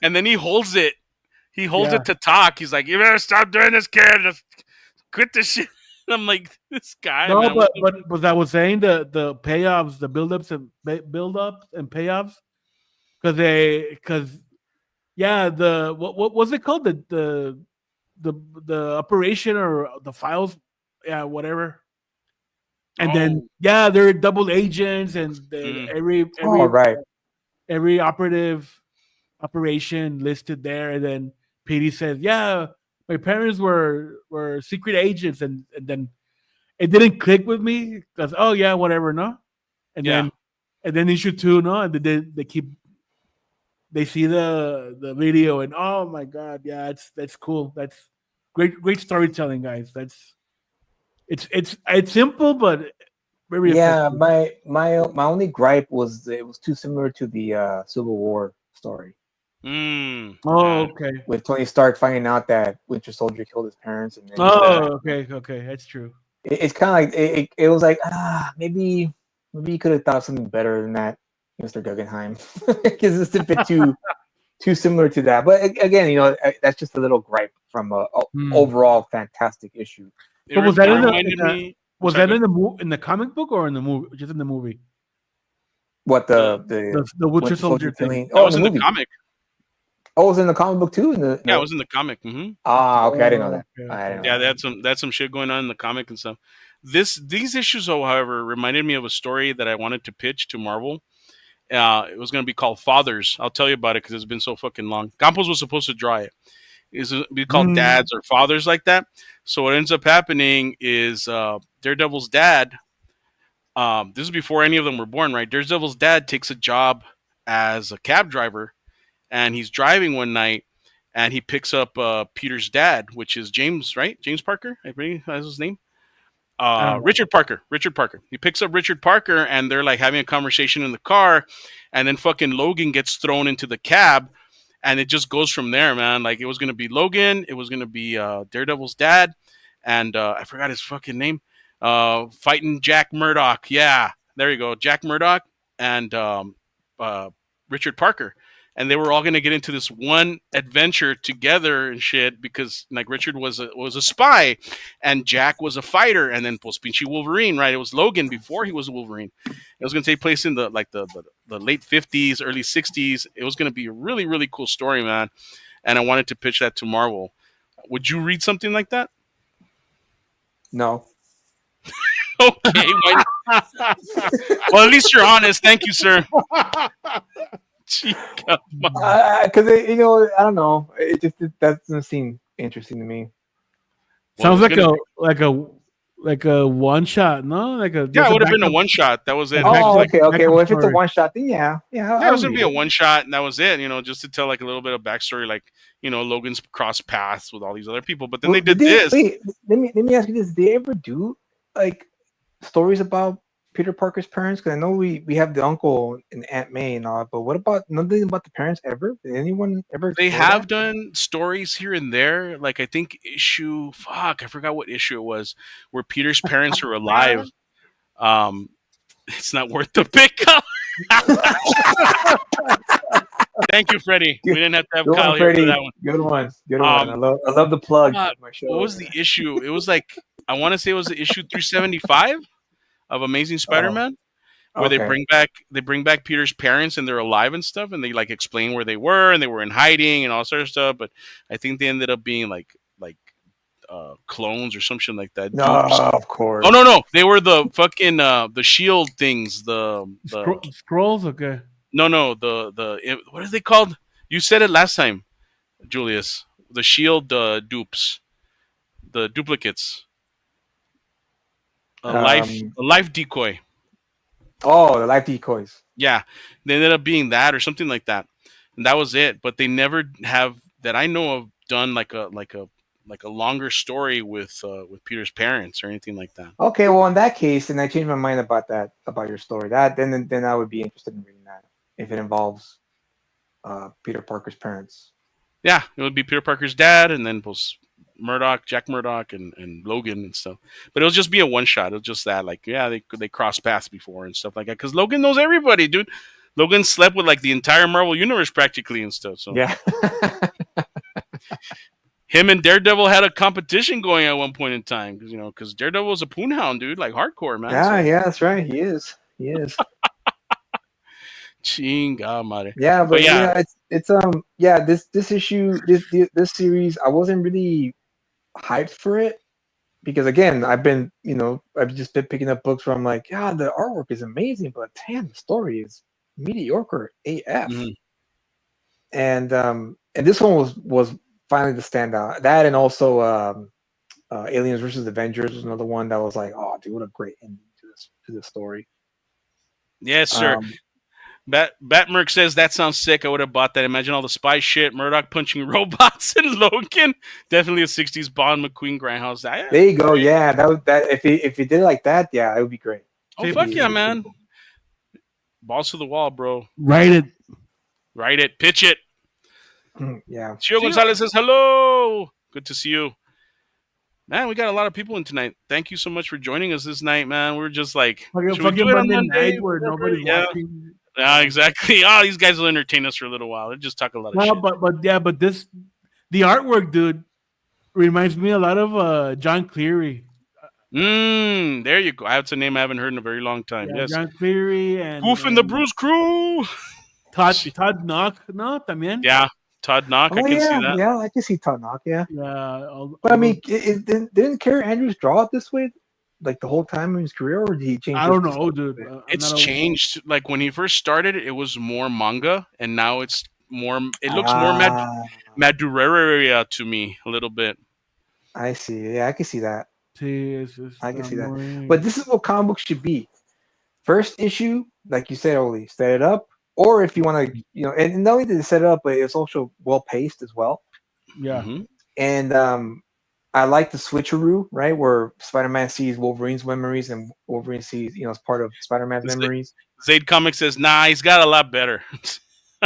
Speaker 1: And then he holds it. He holds
Speaker 2: Yeah.
Speaker 1: it to talk. He's like, "You better stop doing this, kid. Just quit this shit." I'm like, this guy,
Speaker 2: No,
Speaker 1: man. What the
Speaker 2: but I was saying the payoffs, the build ups and payoffs, because yeah, what was it called, the the operation or the files, yeah, whatever. And then
Speaker 1: Oh,
Speaker 2: yeah, they're double agents, and
Speaker 1: mm,
Speaker 3: All right.
Speaker 2: every operative operation listed there. And then Petey says, "Yeah, my parents were secret agents," and then it didn't click with me because oh yeah, whatever, no. And
Speaker 1: yeah.
Speaker 2: then issue 2, no, and they see the video and oh my god, yeah, that's cool. That's great storytelling, guys. It's simple but very
Speaker 3: Yeah,
Speaker 2: effective.
Speaker 3: my only gripe was it was too similar to the Civil War story
Speaker 2: Oh,
Speaker 1: Yeah.
Speaker 2: okay.
Speaker 3: with Tony Stark finding out that Winter Soldier killed his parents, and then
Speaker 1: Yeah.
Speaker 2: Oh, okay. That's true.
Speaker 3: it's kind of like it was like maybe you could have thought something better than that, Mr. Guggenheim, because it's a bit too similar to that. But again, that's just a little gripe from a
Speaker 2: Hmm.
Speaker 3: overall fantastic issue.
Speaker 1: It,
Speaker 2: But was
Speaker 1: it
Speaker 2: that
Speaker 1: reminded me. I'm
Speaker 2: was
Speaker 1: sorry,
Speaker 2: that
Speaker 1: go ahead.
Speaker 2: in the comic book or in the movie? Just in the movie,
Speaker 3: What
Speaker 1: The
Speaker 3: the
Speaker 2: the Winter
Speaker 3: Winter Soldier
Speaker 2: Soldier thing.
Speaker 3: killing?
Speaker 1: That
Speaker 3: Oh, in
Speaker 1: was
Speaker 3: the
Speaker 1: in the
Speaker 3: movie.
Speaker 1: comic.
Speaker 3: Oh, it was in the comic book too.
Speaker 1: Yeah, it was in the comic.
Speaker 3: Ah, okay, I didn't know
Speaker 2: Oh,
Speaker 3: that.
Speaker 2: okay,
Speaker 3: I didn't know
Speaker 1: Yeah,
Speaker 2: okay.
Speaker 1: they
Speaker 3: that.
Speaker 1: had some shit going on in the comic and stuff. These issues, though, however, reminded me of a story that I wanted to pitch to Marvel. It was going to be called Fathers. I'll tell you about it because it's been so fucking long. Campos was supposed to draw it. It's going to be called
Speaker 2: Mm.
Speaker 1: Dads or Fathers like that. So what ends up happening is Daredevil's dad. This is before any of them were born, right? Daredevil's dad takes a job as a cab driver, and he's driving one night, and he picks up Peter's dad, which is James, right? James Parker, I believe that's his name.
Speaker 2: I don't know.
Speaker 1: Richard Parker. Richard Parker. He picks up Richard Parker, and they're like having a conversation in the car, and then fucking Logan gets thrown into the cab, and it just goes from there, man. Like it was gonna be Logan, it was gonna be Daredevil's dad, and I forgot his fucking name. Fighting Jack Murdoch. Yeah, there you go, Jack Murdoch and uh, Richard Parker. And they were all gonna get into this one adventure together and shit because like Richard was a spy, and Jack was a fighter, and then pues pinche Wolverine, right? It was Logan before he was a Wolverine. It was going to take place in the late 50s, early 60s. It was going to be a really really cool story, man. And I wanted to pitch that to Marvel. Would you read something like that?
Speaker 3: No.
Speaker 1: Okay, well at least you're honest. Thank you, sir. Chica.
Speaker 3: Because I don't know. That doesn't seem interesting to me.
Speaker 1: Well,
Speaker 2: Sounds
Speaker 1: it's gonna,
Speaker 2: like a one shot, no? Like a
Speaker 1: yeah,
Speaker 2: just
Speaker 1: it
Speaker 2: a
Speaker 1: would have been a
Speaker 2: backup.
Speaker 1: one shot. That was it.
Speaker 2: A
Speaker 1: It was just
Speaker 3: Oh,
Speaker 1: like
Speaker 3: okay, okay.
Speaker 2: backup
Speaker 3: Well, if it's a
Speaker 2: story.
Speaker 3: one shot, then yeah,
Speaker 1: yeah, it
Speaker 3: I'll
Speaker 1: was gonna
Speaker 3: read
Speaker 1: be a
Speaker 3: it.
Speaker 1: one shot, and that was it. Just to tell like a little bit of backstory, like Logan's crossed paths with all these other people. But then
Speaker 3: Well,
Speaker 1: they
Speaker 3: did
Speaker 1: did
Speaker 3: they
Speaker 1: this.
Speaker 3: wait? Let me ask you this: did they ever do like stories about Peter Parker's parents? Because I know we have the uncle and Aunt May and all, but what about nothing about the parents ever? Did anyone ever
Speaker 1: They
Speaker 3: explore
Speaker 1: have
Speaker 3: that?
Speaker 1: done stories here and there. Like I think issue fuck, I forgot what issue it was, where Peter's parents are alive. Um, it's not worth the pickup. Thank you, Freddie. We
Speaker 3: Good,
Speaker 1: didn't have to have
Speaker 3: good one,
Speaker 1: Kyle here for that
Speaker 3: Freddie.
Speaker 1: one.
Speaker 3: Good one. Good one.
Speaker 1: Um,
Speaker 3: I love the plug
Speaker 1: fuck,
Speaker 3: of my
Speaker 1: what
Speaker 3: show.
Speaker 1: was the issue? It was like I want to say it was the issue 375 of Amazing
Speaker 3: Oh,
Speaker 1: Spider-Man, where
Speaker 3: okay.
Speaker 1: they bring back Peter's parents and they're alive and stuff, and they like explain where they were and they were in hiding and all sort of stuff. But I think they ended up being like clones or some shit like that,
Speaker 3: No,
Speaker 1: dupes.
Speaker 3: of
Speaker 1: Oh
Speaker 3: course.
Speaker 1: no, they were the fucking the shield things. The
Speaker 2: Scrolls, okay.
Speaker 1: no the what are they called? You said it last time, Julius. The shield dupes, the duplicates,
Speaker 3: Um.
Speaker 1: a life decoy.
Speaker 3: Oh, the life decoys.
Speaker 1: Yeah, they ended up being that or something like that, and that was it. But they never have that I know of done like a longer story with Peter's parents or anything like that.
Speaker 3: Okay, well, in that case, then I changed my mind about that, about your story. That then I would be interested in reading that if it involves Peter Parker's parents.
Speaker 1: Yeah, it would be Peter Parker's dad, and then was Murdoch, Jack Murdoch, and Logan and stuff. But it'll just be a one shot. It'll just that like yeah they crossed paths before and stuff like that. Because Logan knows everybody, dude. Logan slept with like the entire Marvel universe practically and stuff. So
Speaker 3: Yeah.
Speaker 1: him and Daredevil had a competition going at one point in time because Daredevil was a poonhound, dude, like hardcore man.
Speaker 3: Yeah,
Speaker 1: So
Speaker 3: yeah, that's right. He is. He is.
Speaker 1: chinga madre.
Speaker 3: Yeah,
Speaker 1: But
Speaker 3: but
Speaker 1: yeah,
Speaker 3: it's yeah, this issue, this series, I wasn't really hyped for it because again, I've just been picking up books where I'm like, yeah, the artwork is amazing, but damn, the story is mediocre AF.
Speaker 1: mhm.
Speaker 3: And this one was finally the standout. That and also Aliens versus Avengers was another one that was like, oh, dude, what a great ending to this story.
Speaker 1: Yes, sir.
Speaker 3: Um,
Speaker 1: Batmerk says that sounds sick. I would have bought that. Imagine all the spy shit, Murdoch punching robots, and Logan. Definitely a '60s Bond McQueen grindhouse.
Speaker 3: there you go. Yeah, that if he did it like that, yeah, it would be great.
Speaker 1: Oh fuck yeah, man! Balls to the wall, bro.
Speaker 2: Write it.
Speaker 1: Write it, pitch it.
Speaker 3: Yeah.
Speaker 1: Chio Gonzalez says hello. Good to see you, man. We got a lot of people in tonight. Thank you so much for joining us this night, man. We're just like, should we
Speaker 2: Fucking
Speaker 1: do it on
Speaker 2: Monday
Speaker 1: Monday?
Speaker 2: night where
Speaker 1: Whatever?
Speaker 2: nobody's
Speaker 1: Yeah.
Speaker 2: watching.
Speaker 1: Yeah, exactly. Oh, these guys will entertain us for a little while. They just talk a lot of
Speaker 2: No,
Speaker 1: shit.
Speaker 2: but the artwork, dude, reminds me a lot of John Cleary.
Speaker 1: There you go. That's a name I haven't heard in a very long time.
Speaker 2: Yeah,
Speaker 1: Yes.
Speaker 2: John Cleary and
Speaker 1: Goof and the Bruise Crew.
Speaker 2: Todd Knock, no, también.
Speaker 1: Yeah. Todd Knock, I
Speaker 3: Oh
Speaker 1: can see
Speaker 3: yeah,
Speaker 1: that.
Speaker 3: yeah, I can see Tanakh, yeah.
Speaker 2: Yeah,
Speaker 3: But I
Speaker 2: all
Speaker 3: mean,
Speaker 2: those,
Speaker 3: didn't Kerry Andrews draw it this way, like the whole time in his career, or did he change
Speaker 2: I
Speaker 3: his
Speaker 2: don't know,
Speaker 3: style a
Speaker 2: dude.
Speaker 3: bit?
Speaker 2: I'm
Speaker 1: It's
Speaker 2: not a
Speaker 1: changed. Like when he first started, it was more manga, and now it's more. It looks more
Speaker 3: Ah,
Speaker 1: Madureira to me a little bit.
Speaker 3: I see. Yeah, I can see that.
Speaker 2: sí, es
Speaker 3: I can
Speaker 2: está
Speaker 3: see that.
Speaker 2: muy.
Speaker 3: But this is what comic books should be. First issue, like you said, Oli, set it up. Or if you want to, and not only did it set it up, but it's also well paced as well.
Speaker 2: Yeah,
Speaker 1: Hmm.
Speaker 3: And I like the switcheroo, right? Where Spider-Man sees Wolverine's memories and Wolverine sees, as part of Spider-Man's memories.
Speaker 1: Zaid Comics says, "Nah, he's got a lot better."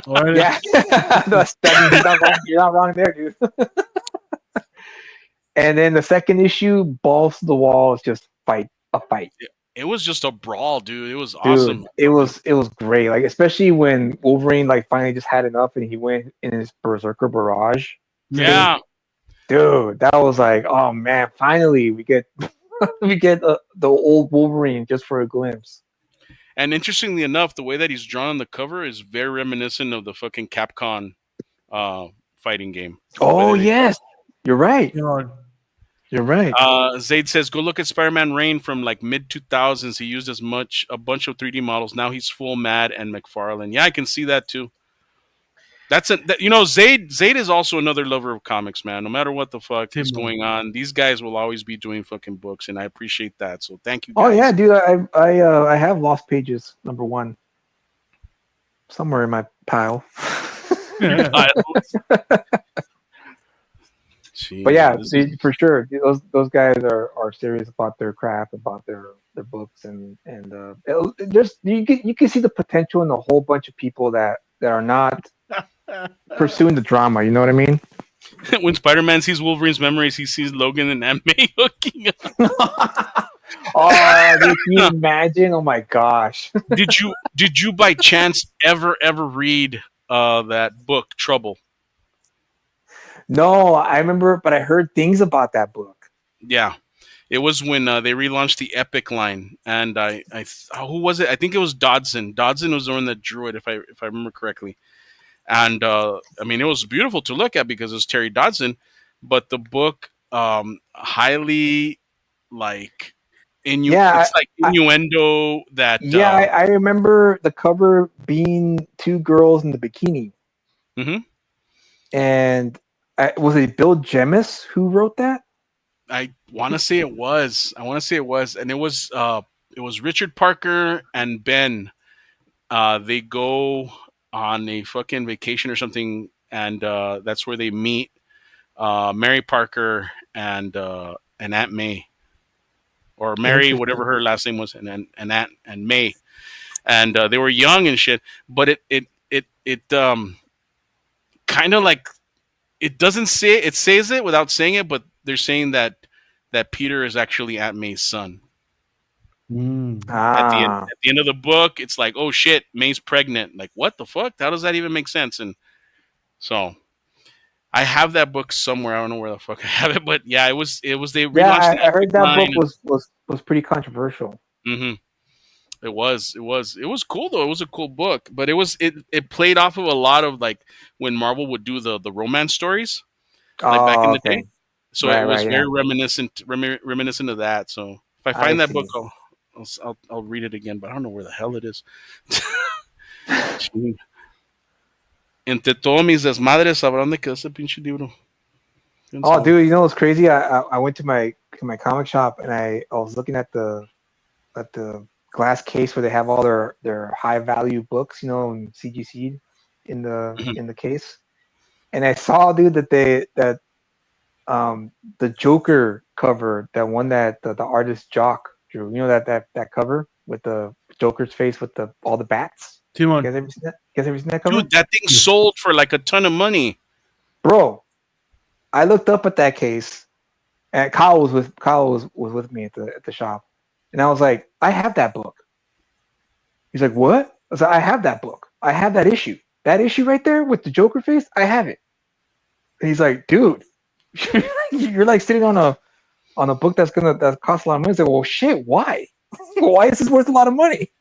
Speaker 2: órale.
Speaker 3: Yeah, he's not wrong. You're not wrong there, dude. And then the second issue, balls to the wall, is just a fight,
Speaker 1: It was just a brawl, dude. It was
Speaker 3: dude.
Speaker 1: awesome.
Speaker 3: It was great. Like especially when Wolverine like finally just had enough and he went in his Berserker barrage state.
Speaker 1: Yeah,
Speaker 3: Dude, that was like, oh man, finally we get we get the old Wolverine just for a glimpse.
Speaker 1: and interestingly enough, the way that he's drawn on the cover is very reminiscent of the fucking Capcom fighting game. The way
Speaker 3: Oh
Speaker 1: that
Speaker 3: yes, you're right.
Speaker 2: You know,
Speaker 3: You're right.
Speaker 1: Zaid says, "Go look at Spider-Man Reign from like mid 2000s. He used a bunch of 3D models. Now he's full Mad and McFarlane. Yeah, I can see that too. Zaid is also another lover of comics, man. No matter what the fuck is
Speaker 2: Simon.
Speaker 1: going on, these guys will always be doing fucking books, and I appreciate that. So thank you,
Speaker 3: Oh yeah,
Speaker 1: guys.
Speaker 3: dude. I have Lost Pages #1 somewhere in my pile.
Speaker 1: Your titles.
Speaker 3: But yeah,
Speaker 1: Jesus.
Speaker 3: for sure, those guys are serious about their craft, about their books, and just you can see the potential in a whole bunch of people that are not pursuing the drama. You know what I mean?
Speaker 1: When Spider-Man sees Wolverine's memories, he sees Logan and Aunt May hooking up.
Speaker 3: Oh, dude, can you imagine? Oh my gosh!
Speaker 1: Did you by chance ever read that book Trouble?
Speaker 3: No, I remember, but I heard things about that book.
Speaker 1: Yeah. It was when they relaunched the Epic line, and who was it? I think it was Dodson. Dodson was the one that drew it, if I remember correctly. And I mean, it was beautiful to look at because it was Terry Dodson, but the book highly like
Speaker 3: Yeah,
Speaker 1: it's like
Speaker 3: I,
Speaker 1: innuendo that
Speaker 3: yeah, I remember the cover being two girls in the bikini,
Speaker 1: mhm.
Speaker 3: and was it Bill Jemas who wrote that?
Speaker 1: I want to say it was. And it was Richard Parker and Ben. They go on a fucking vacation or something, and that's where they meet Mary Parker and Aunt May, or Mary, whatever
Speaker 3: Interesting.
Speaker 1: her last name was, and Aunt and May, and they were young and shit. But it kind of like it says it without saying it, but they're saying that Peter is actually Aunt May's son.
Speaker 2: Mm.
Speaker 3: Ah,
Speaker 1: At the end of the book, it's like, oh shit, May's pregnant. Like, what the fuck? How does that even make sense? And so I have that book somewhere. I don't know where the fuck I have it, but yeah, it was they
Speaker 3: yeah,
Speaker 1: relaunched the
Speaker 3: I heard
Speaker 1: Epic
Speaker 3: that book
Speaker 1: line.
Speaker 3: was pretty controversial.
Speaker 1: Hmm. It was cool though. It was a cool book, but it played off of a lot of like when Marvel would do the romance stories like back in
Speaker 3: Oh,
Speaker 1: the day.
Speaker 3: okay,
Speaker 1: So it
Speaker 3: right,
Speaker 1: was
Speaker 3: right, yeah,
Speaker 1: very reminiscent of that. So if I
Speaker 3: I
Speaker 1: find that book,
Speaker 3: see.
Speaker 1: I'll read it again. But I don't know where the hell it is. Entre todos mis desmadres sabrán de qué es ese pinche libro. ¿Quién
Speaker 3: Oh,
Speaker 1: sabe?
Speaker 3: dude, you know what's crazy? I went to my comic shop and I was looking at the glass case where they have all their high value books, and CGC in the case, and I saw, dude, that the Joker cover, that one that the artist Jock drew, that cover with the Joker's face with the all the bats. You
Speaker 2: Simon.
Speaker 3: guys ever seen that? You guys ever seen that cover?
Speaker 1: Dude, that thing sold for like a ton of money.
Speaker 3: Bro, I looked up at that case, and Kyle was with me at the shop, and I was like, I have that book. He's like, what? I was like, I have that book. I have that issue. That issue right there with the Joker face, I have it. And he's like, dude, you're like sitting on a book that costs a lot of money. He's like, well, shit, why? Why is this worth a lot of money?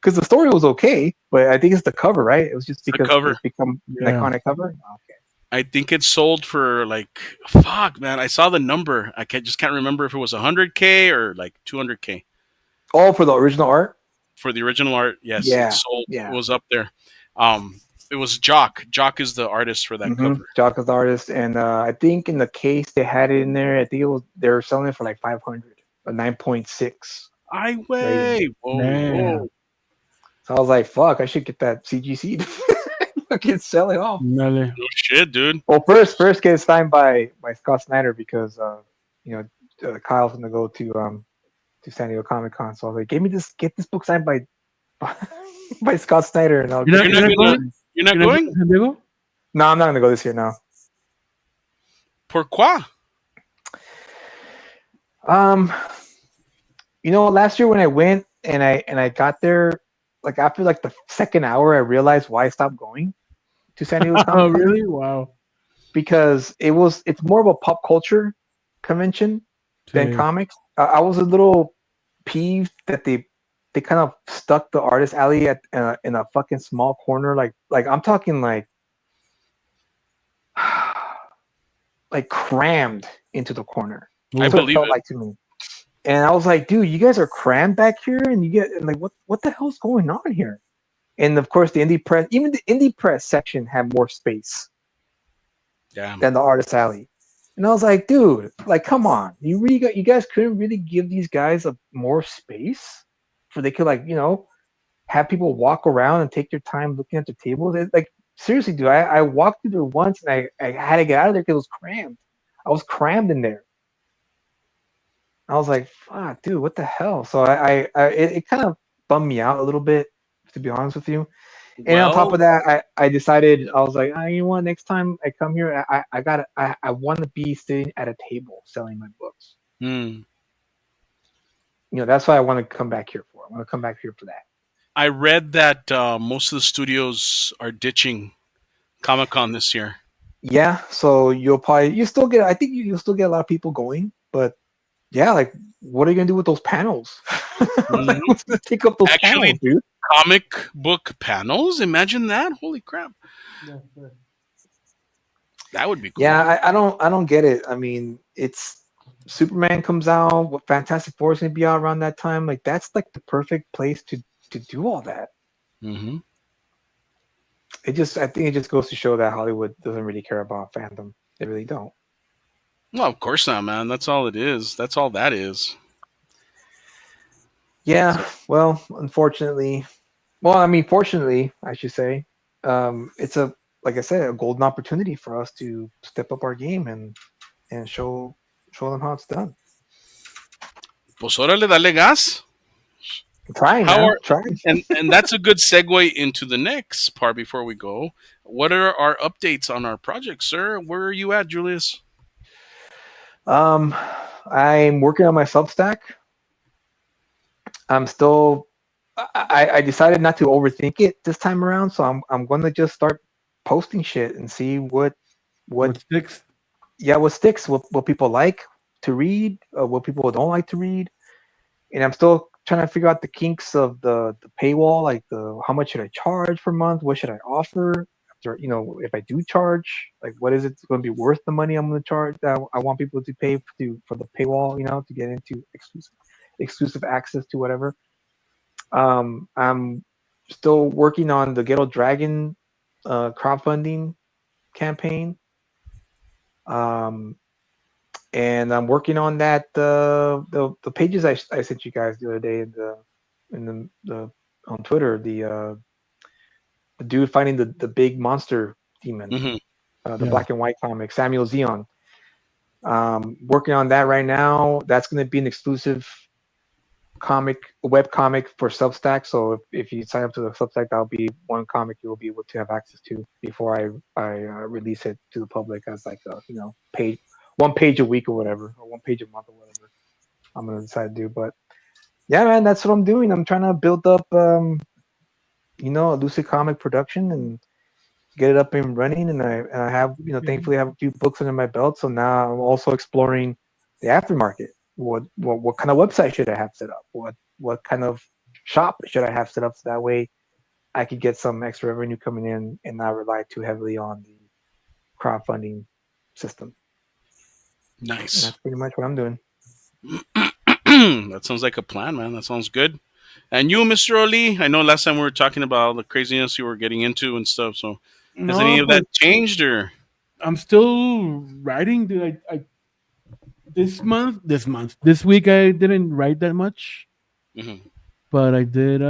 Speaker 3: because the story was okay, but I think it's the cover, right? It was just
Speaker 1: The
Speaker 3: because
Speaker 1: cover.
Speaker 3: it's become an
Speaker 2: Yeah.
Speaker 3: iconic cover. Okay.
Speaker 1: I think it sold for like fuck, man. I saw the number. Just can't remember if it was 100K or like 200K
Speaker 3: Oh, for the original art.
Speaker 1: for the original art. Yes, it
Speaker 3: Yeah,
Speaker 1: sold. It
Speaker 3: yeah.
Speaker 1: was up there. It was Jock. Jock is the artist for that cover.
Speaker 3: Jock is the artist, and I think in the case they had it in there. I think it was they were selling it for like 500, a 9.6
Speaker 1: I
Speaker 3: rating.
Speaker 1: way. Whoa,
Speaker 2: Man.
Speaker 1: whoa.
Speaker 3: So I was like, "Fuck, I should get that CGC to fucking sell it off."
Speaker 2: Dale.
Speaker 1: No shit, dude.
Speaker 3: Well, first get it signed by Scott Snyder because you Kyle's gonna go to San Diego Comic Con. So I was like, get this book signed by by Scott Snyder, and I'll
Speaker 2: You're
Speaker 3: get
Speaker 2: not,
Speaker 1: You're
Speaker 3: this
Speaker 1: not
Speaker 2: you're not
Speaker 1: gonna.
Speaker 3: book.
Speaker 2: going?
Speaker 1: You're not
Speaker 2: You're not going
Speaker 1: going.
Speaker 2: to San Diego?
Speaker 3: No, I'm not gonna go this year. No.
Speaker 1: Pourquoi?
Speaker 3: Um, last year when I went and I got there, like after like the second hour, I realized why I stopped going to San Diego
Speaker 2: Oh,
Speaker 3: Comic Con
Speaker 2: really? Wow.
Speaker 3: because it's more of a pop culture convention than
Speaker 2: Sí.
Speaker 3: comics. I was a little peeved that they kind of stuck the artist alley at in a fucking small corner, like I'm talking like crammed into the corner.
Speaker 1: I
Speaker 3: That's what it
Speaker 1: believe
Speaker 3: felt
Speaker 1: it.
Speaker 3: like to me. And I was like, dude, you guys are crammed back here, and like what the hell's going on here? And of course, the indie press, even the indie press section had more space
Speaker 1: Damn.
Speaker 3: than the artist alley. And I was like, dude, like, come on, you guys couldn't really give these guys a more space, for they could have people walk around and take their time looking at the tables. Like seriously, dude, I walked through there once and I had to get out of there because it was crammed. I was crammed in there. I was like, fuck, dude, what the hell? So it kind of bummed me out a little bit, to be honest with you. And on top
Speaker 1: Well,
Speaker 3: of that, I decided I was like, you know what? Next time I come here, I want to be sitting at a table selling my books.
Speaker 1: hmm.
Speaker 3: That's why I want to come back here for. I want to come back here for that.
Speaker 1: I read that most of the studios are ditching Comic Con this year.
Speaker 3: Yeah, so you still get. I think you'll still get a lot of people going, but yeah, like, what are you gonna do with those panels? Like,
Speaker 1: Mhm.
Speaker 3: what's gonna take up those
Speaker 1: Actually,
Speaker 3: panels, dude?
Speaker 1: comic book panels. Imagine that! Holy crap, that would be cool.
Speaker 3: Yeah, I don't get it. I mean, it's Superman comes out, what Fantastic Four is gonna be out around that time. Like, that's like the perfect place to do all that.
Speaker 1: Hmm.
Speaker 3: I think it just goes to show that Hollywood doesn't really care about fandom. They really don't.
Speaker 1: Well, of course not, man. That's all it is. That's all that is.
Speaker 3: Yeah,
Speaker 1: So,
Speaker 3: well, unfortunately, I mean, fortunately, I should say, it's like I said, a golden opportunity for us to step up our game and show them how it's done.
Speaker 1: pues órale, dale gas.
Speaker 3: Trying,
Speaker 1: How
Speaker 3: man,
Speaker 1: are
Speaker 3: trying.
Speaker 1: and that's a good segue into the next part before we go. What are our updates on our project, sir? Where are you at, Julius?
Speaker 3: Um, I'm working on my Substack. I'm still. I decided not to overthink it this time around, so I'm going to just start posting shit and see what
Speaker 2: What sticks?
Speaker 3: what sticks, what people like to read, what people don't like to read, and I'm still trying to figure out the kinks of the paywall, like the how much should I charge per month, what should I offer after, if I do charge, like what is it going to be worth the money I'm going to charge that I want people to pay for the paywall, to get into exclusive access to whatever. I'm still working on the Ghetto Dragon crowdfunding campaign. Um, and I'm working on that the pages I sent you guys the other day in the on Twitter, the dude fighting the big monster demon,
Speaker 1: Hmm.
Speaker 3: the
Speaker 2: Yeah.
Speaker 3: black and white comic, Samuel Zeon. Working on that right now. That's going to be an exclusive web comic for Substack. So if you sign up to the Substack, that'll be one comic you will be able to have access to before I release it to the public as like a page, one page a week or whatever, or one page a month or whatever I'm gonna decide to do. But yeah, man, that's what I'm doing. I'm trying to build up a Lucid Comic production and get it up and running. And I have, thankfully I have a few books under my belt. So now I'm also exploring the aftermarket. What kind of website should I have set up? What kind of shop should I have set up so that way I could get some extra revenue coming in and not rely too heavily on the crowdfunding system. And
Speaker 1: Nice.
Speaker 3: that's pretty much what I'm doing.
Speaker 1: That sounds like a plan, man. That sounds good. And you, Mr. Ali, I know last time we were talking about all the craziness you were getting into and stuff. So has any
Speaker 2: No,
Speaker 1: of
Speaker 2: but
Speaker 1: that changed or?
Speaker 2: I'm still writing. Dude, this week I didn't write that much,
Speaker 1: Mhm.
Speaker 2: but I did.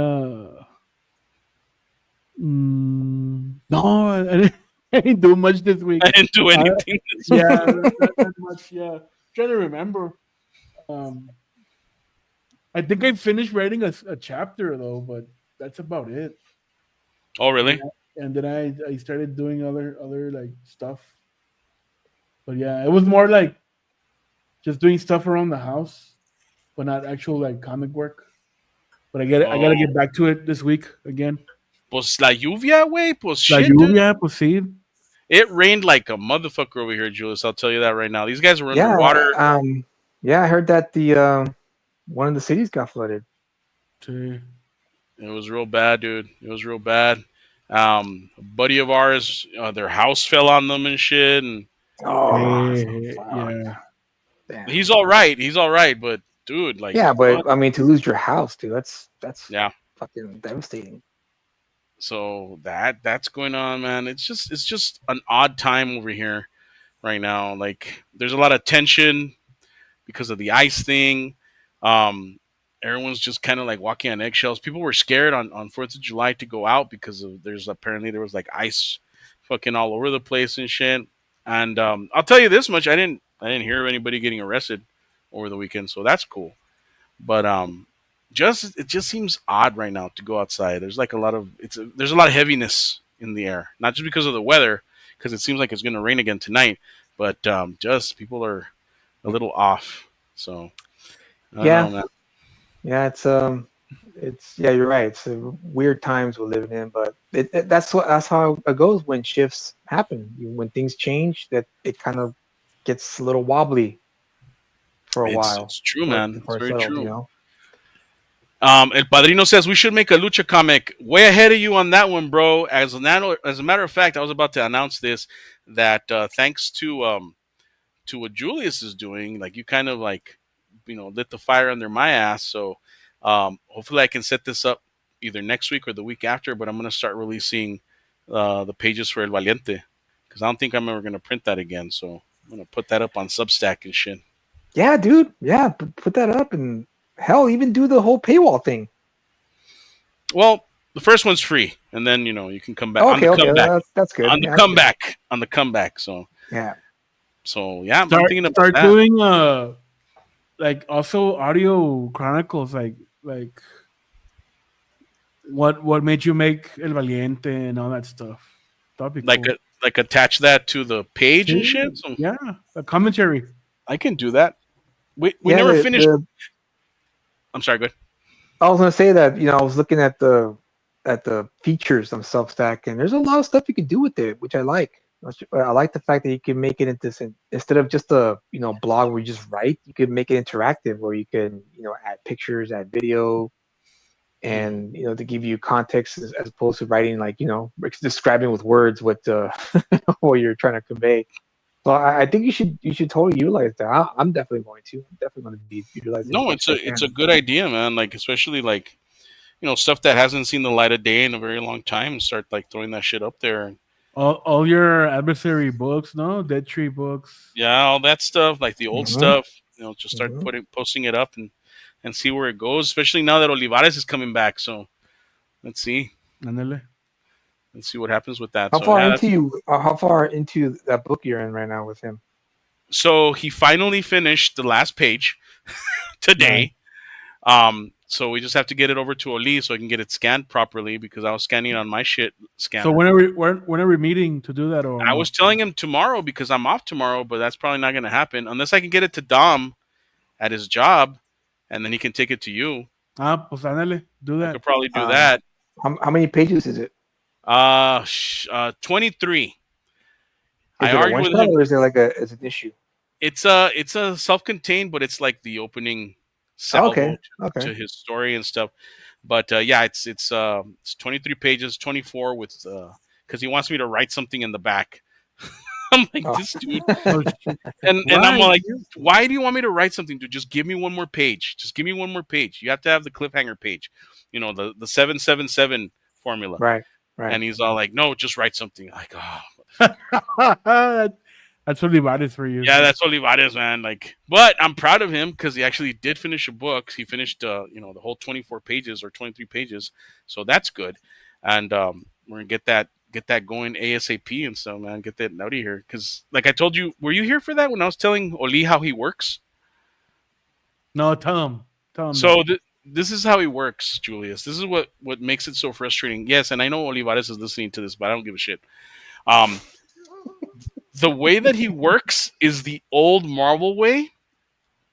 Speaker 2: No, I didn't, I didn't do much this week.
Speaker 1: I didn't do
Speaker 2: Uh,
Speaker 1: anything. This
Speaker 2: yeah,
Speaker 1: week.
Speaker 2: not that much. Yeah, trying to remember. Um, I think I finished writing a chapter though, but that's about it.
Speaker 1: Oh,
Speaker 2: And
Speaker 1: really?
Speaker 2: then I started doing other like stuff. But yeah, it was more like just doing stuff around the house, but not actual like comic work. But I gotta
Speaker 1: Oh,
Speaker 2: get back to it this week again.
Speaker 1: pues la lluvia, güey. Pues
Speaker 2: La
Speaker 1: shit, dude.
Speaker 2: lluvia, pues sí.
Speaker 1: It rained like a motherfucker over here, Julius. I'll tell you that right now. These guys were
Speaker 3: Yeah,
Speaker 1: underwater.
Speaker 3: yeah, I heard that the one of the cities got flooded.
Speaker 2: Sí.
Speaker 1: It was real bad, dude. It was real bad. A buddy of ours, their house fell on them and shit. And
Speaker 3: Oh, fuck.
Speaker 2: Yeah.
Speaker 3: Damn.
Speaker 1: he's all right. He's all right. But dude, like,
Speaker 3: Yeah,
Speaker 1: what?
Speaker 3: but I mean, to lose your house, dude, that's
Speaker 1: Yeah.
Speaker 3: fucking devastating.
Speaker 1: So that's going on, man. It's just an odd time over here right now. Like, there's a lot of tension because of the ice thing. Um, Everyone's just kind of like walking on eggshells. People were scared on 4th of July to go out because of there was like ice fucking all over the place and shit. And I'll tell you this much: I didn't hear of anybody getting arrested over the weekend, so that's cool. But just it just seems odd right now to go outside. There's like a lot of there's a lot of heaviness in the air, not just because of the weather, because it seems like it's going to rain again tonight, but just people are a little off. So I don't know,
Speaker 3: Yeah,
Speaker 1: man.
Speaker 3: yeah, it's yeah, you're right. It's weird times we're living in, but that's how it goes when shifts happen. When things change, that it kind of gets a little wobbly for a while
Speaker 1: It's true, man. It's
Speaker 3: before it
Speaker 1: very
Speaker 3: settles.
Speaker 1: true. El Padrino says we should make a lucha comic. Way ahead of you on that one, bro. As a matter of fact, I was about to announce this that thanks to what Julius is doing, like you kind of like lit the fire under my ass. So hopefully I can set this up either next week or the week after. But I'm gonna start releasing the pages for El Valiente because I don't think I'm ever gonna print that again. So I'm gonna put that up on Substack and shit.
Speaker 3: Yeah, dude. Yeah, put that up and hell, even do the whole paywall thing.
Speaker 1: Well, the first one's free, and then you can come back on the
Speaker 3: Okay, okay,
Speaker 1: comeback,
Speaker 3: that's good.
Speaker 1: on the
Speaker 3: Yeah, that's good.
Speaker 1: comeback, on the comeback.
Speaker 3: Yeah,
Speaker 1: So yeah, I'm
Speaker 2: Start
Speaker 1: thinking about
Speaker 2: start
Speaker 1: that.
Speaker 2: doing like also audio chronicles like what made you make El Valiente and all that stuff. That'd be
Speaker 1: Like
Speaker 2: cool.
Speaker 1: like attach that to the page and shit.
Speaker 2: See?
Speaker 1: So
Speaker 2: Yeah, a commentary.
Speaker 1: I can do that. We
Speaker 3: yeah.
Speaker 1: never
Speaker 3: The
Speaker 1: finished.
Speaker 3: the
Speaker 1: I'm sorry. Good.
Speaker 3: I was gonna say that I was looking at the features on Substack, and there's a lot of stuff you can do with it, which I like. I like the fact that you can make it into instead of just a blog where you just write, you can make it interactive where you can add pictures, add video,
Speaker 1: Mhm.
Speaker 3: and to give you context as opposed to writing like describing with words what what you're trying to convey. So I think you should totally utilize that. I'm definitely going to. I'm definitely going to be utilizing as
Speaker 1: No,
Speaker 3: much as I
Speaker 1: it's
Speaker 3: can.
Speaker 1: a good idea, man. Like especially like stuff that hasn't seen the light of day in a very long time. Start like throwing that shit up there.
Speaker 2: All your adversary books, no Dead Tree books.
Speaker 1: Yeah, all that stuff, like the old
Speaker 3: Hmm.
Speaker 1: stuff. Just start
Speaker 3: Hmm.
Speaker 1: posting it up and see where it goes. Especially now that Olivares is coming back. So let's see.
Speaker 2: Ándale.
Speaker 1: Let's see what happens with that.
Speaker 3: How
Speaker 1: So
Speaker 3: far
Speaker 1: yeah,
Speaker 3: into you? How far into that book you're in right now with him?
Speaker 1: so he finally finished the last page
Speaker 2: Nice.
Speaker 1: today. So we just have to get it over to Oli so I can get it scanned properly because I was scanning on my shit
Speaker 2: So
Speaker 1: scanner.
Speaker 2: when are we meeting to do that or
Speaker 1: I was
Speaker 2: no?
Speaker 1: telling him tomorrow because I'm off tomorrow, but that's probably not going to happen unless I can get it to Dom at his job, and then he can take it to you.
Speaker 2: Pues ándale, do
Speaker 1: I
Speaker 2: that.
Speaker 1: could probably do
Speaker 3: Um,
Speaker 1: that.
Speaker 3: how many pages is it?
Speaker 1: 23. I
Speaker 3: Is it a
Speaker 1: argued
Speaker 3: one
Speaker 1: with
Speaker 3: shot
Speaker 1: him.
Speaker 3: or is it like a is an issue?
Speaker 1: It's a self-contained, but it's like the opening
Speaker 3: Okay.
Speaker 1: salvo
Speaker 3: Okay.
Speaker 1: to his story and stuff. But yeah, it's 23 pages, 24 with because he wants me to write something in the back. I'm like
Speaker 3: Oh.
Speaker 1: this dude,
Speaker 2: Oh shit!
Speaker 1: and I'm
Speaker 2: Why?
Speaker 1: like, why do you want me to write something, dude? Just give me one more page. Just give me one more page. You have to have the cliffhanger page, the 777 formula.
Speaker 3: Right. Right.
Speaker 1: And he's all like, no, just write something. Like, oh,
Speaker 2: That's what Olivares for you.
Speaker 1: yeah, that's Olivares, man. Like, but I'm proud of him because he actually did finish a book. He finished, the whole 24 pages or 23 pages, so that's good. And we're gonna get that going ASAP and so, man, get that out of here. Because, like I told you, were you here for that when I was telling Oli how he works?
Speaker 2: No, tell him that.
Speaker 1: So this is how he works, Julius. This is what makes it so frustrating. Yes, and I know Olivares is listening to this, but I don't give a shit. Um, the way that he works is the old Marvel way,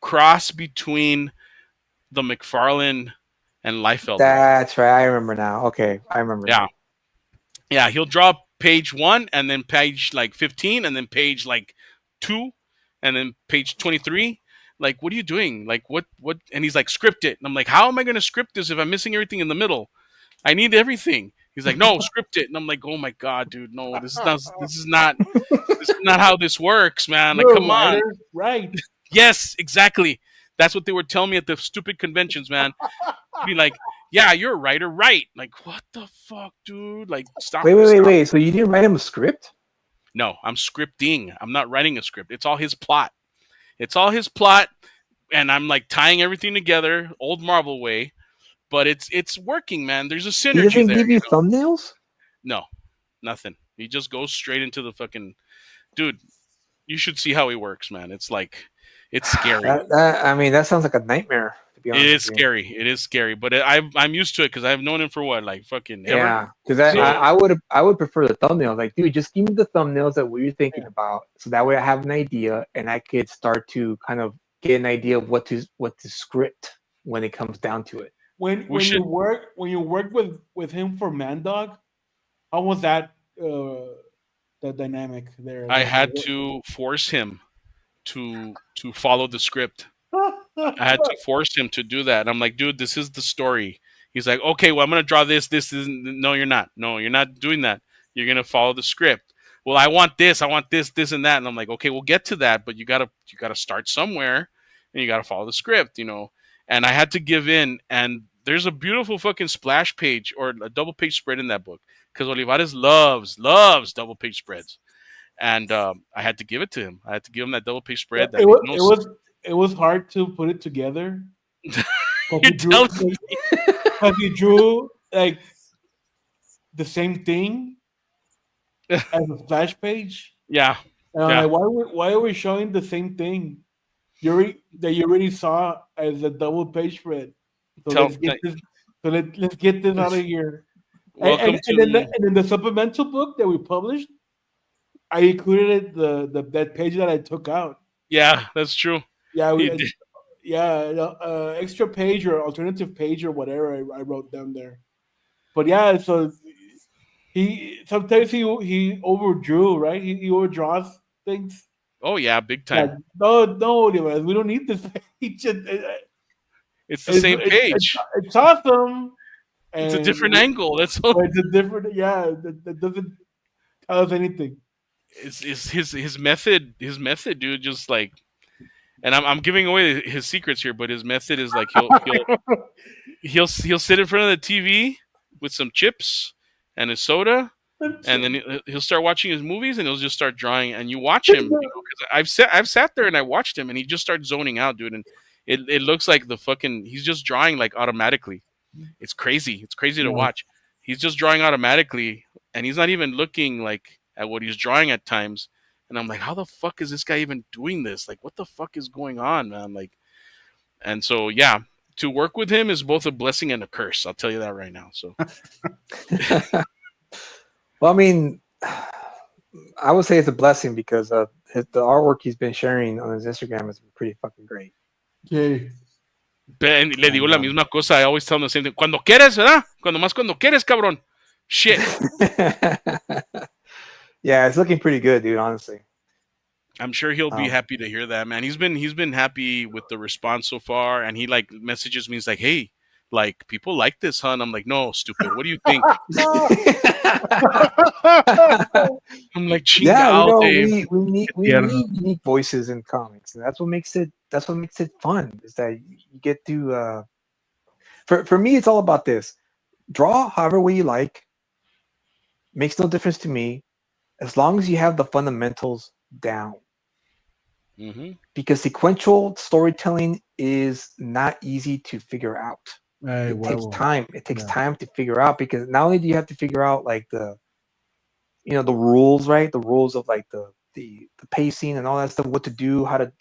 Speaker 1: cross between the McFarlane and Liefeld way.
Speaker 3: That's right. I remember now. Okay, I remember
Speaker 1: Yeah,
Speaker 3: now.
Speaker 1: yeah. He'll draw page 1, and then page like 15, and then page like 2, and then page 23. Like, what are you doing? Like, what? And he's like, script it. And I'm like, how am I going to script this if I'm missing everything in the middle? I need everything. He's like, no, script it. And I'm like, oh my god, dude, no, this is not how this works, man. Like,
Speaker 2: You're a
Speaker 1: come on.
Speaker 2: writer, right?
Speaker 1: Yes, exactly. That's what they would tell me at the stupid conventions, man. Be like, yeah, you're a writer, right? Like, what the fuck, dude? Like, stop. Stop.
Speaker 3: Wait. So you didn't write him a script?
Speaker 1: No, I'm scripting. I'm not writing a script. It's all his plot. It's all his plot, and I'm like tying everything together, old Marvel way. But it's working, man. There's a
Speaker 3: He
Speaker 1: synergy
Speaker 3: doesn't
Speaker 1: there.
Speaker 3: give you thumbnails?
Speaker 1: No, nothing. He just goes straight into the fucking dude. You should see how he works, man. It's like, it's scary.
Speaker 3: I mean, that sounds like a nightmare, to be
Speaker 1: It
Speaker 3: honest
Speaker 1: is
Speaker 3: with you.
Speaker 1: scary. It is scary, but I'm used to it because I've known him for what, like fucking ever.
Speaker 3: Yeah, because
Speaker 1: So
Speaker 3: I would prefer the thumbnails. Like, dude, just give me the thumbnails that what you're thinking about, so that way I have an idea and I could start to kind of get an idea of what to script when it comes down to it.
Speaker 2: When
Speaker 1: we should.
Speaker 2: you work with him for Man Dog, how was that the dynamic there?
Speaker 1: I had to force him to follow the script. I had to force him to do that. And I'm like, dude, this is the story. He's like, okay, well, I'm gonna draw this. This isn't. No, you're not. No, you're not doing that. You're gonna follow the script. Well, I want this. I want this, and that. And I'm like, okay, we'll get to that, but you gotta start somewhere, and you gotta follow the script, And I had to give in. And there's a beautiful fucking splash page or a double page spread in that book because Olivares loves double page spreads. And I had to give it to him. I had to give him that double page spread. That
Speaker 2: It was hard to put it together.
Speaker 1: You're telling me.
Speaker 2: Because he drew like the same thing as a splash page.
Speaker 1: Yeah.
Speaker 2: And I'm
Speaker 1: Yeah.
Speaker 2: like, why are we showing the same thing that you already saw as a double page spread? So let's get this. So let's get this out of here.
Speaker 1: Welcome
Speaker 2: And then the supplemental book that we published, I included that page that I took out.
Speaker 1: Yeah, that's true.
Speaker 2: Yeah, extra page or alternative page or whatever I wrote down there. But yeah, so he sometimes he overdrew, right? He overdraws things.
Speaker 1: Oh yeah, big time.
Speaker 2: Like, no, we don't need this page.
Speaker 1: It's the same page.
Speaker 2: It's awesome.
Speaker 1: It's a different angle. That's all.
Speaker 2: It's a different. Yeah, that doesn't tell us anything.
Speaker 1: It's his method. His method, dude. Just like, and I'm giving away his secrets here, but his method is like he'll sit in front of the TV with some chips and his soda, and then he'll start watching his movies, and he'll just start drawing. And you watch him, because I've sat there and I watched him, and he just starts zoning out, dude. And it looks like he's just drawing like automatically. It's crazy. It's crazy to watch. He's just drawing automatically, and he's not even looking like at what he's drawing at times. And I'm like, how the fuck is this guy even doing this? Like, what the fuck is going on, man? Like, and so yeah, to work with him is both a blessing and a curse. I'll tell you that right now. So,
Speaker 3: well, I mean, I would say it's a blessing because the artwork he's been sharing on his Instagram is pretty fucking great.
Speaker 2: Okay.
Speaker 1: Le digo la misma cosa. I always tell him the same thing. Cuando quieres, ¿verdad? Cuando quieres, cabrón. Shit.
Speaker 3: Yeah, it's looking pretty good, dude, honestly.
Speaker 1: I'm sure he'll be
Speaker 3: Um,
Speaker 1: happy to hear that, man. He's been happy with the response so far, and he like messages me. He's like, "Hey, like people like this, huh?" And I'm like, "No, stupid. What do you think?" I'm like,
Speaker 3: yeah,
Speaker 1: "Chingao, Dave."
Speaker 3: we
Speaker 2: Tierno.
Speaker 3: need unique voices in comics, and that's what makes it fun. Is that you get to for me, it's all about this. Draw however way you like, makes no difference to me, as long as you have the fundamentals down.
Speaker 1: Hmm.
Speaker 3: Because sequential storytelling is not easy to figure out.
Speaker 2: Ay,
Speaker 3: It takes
Speaker 2: huevo.
Speaker 3: time. It takes
Speaker 2: Yeah.
Speaker 3: time to figure out because not only do you have to figure out like the rules, right? The rules of like the pacing and all that stuff, what to do, how to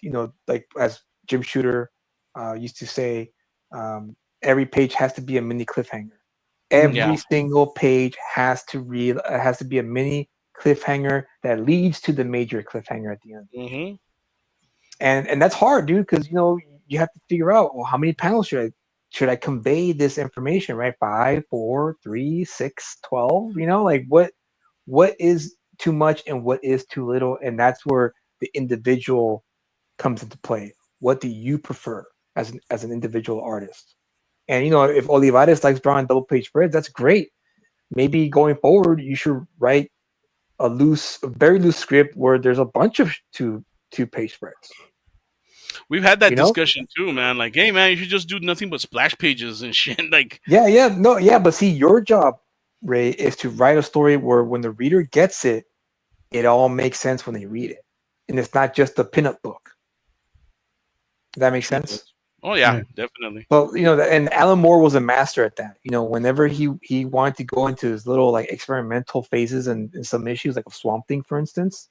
Speaker 3: like as Jim Shooter used to say, every page has to be a mini cliffhanger.
Speaker 2: Mm.
Speaker 3: Every
Speaker 1: Yeah.
Speaker 3: single page has to be a mini cliffhanger that leads to the major cliffhanger at the end.
Speaker 1: Hmm.
Speaker 3: And that's hard, dude, because you have to figure out, well, how many panels should I convey this information, right? Five, four, three, 6, 12. Like what is too much and what is too little, and that's where the individual comes into play. What do you prefer as an individual artist? And if Olivares likes drawing double page spreads, that's great. Maybe going forward, you should write a very loose script where there's a bunch of two-page spreads.
Speaker 1: We've had that
Speaker 3: You know?
Speaker 1: discussion too, man. Like, hey, man, you should just do nothing but splash pages and shit. Like,
Speaker 3: Yeah, yeah, no, yeah. But see, your job, Ray, is to write a story where when the reader gets it, it all makes sense when they read it, and it's not just a pinup book. Does that make
Speaker 1: true.
Speaker 3: sense?
Speaker 1: Oh yeah,
Speaker 2: Yeah.
Speaker 1: definitely.
Speaker 3: But and Alan Moore was a master at that. Whenever he wanted to go into his little like experimental phases and some issues like a Swamp Thing, for instance,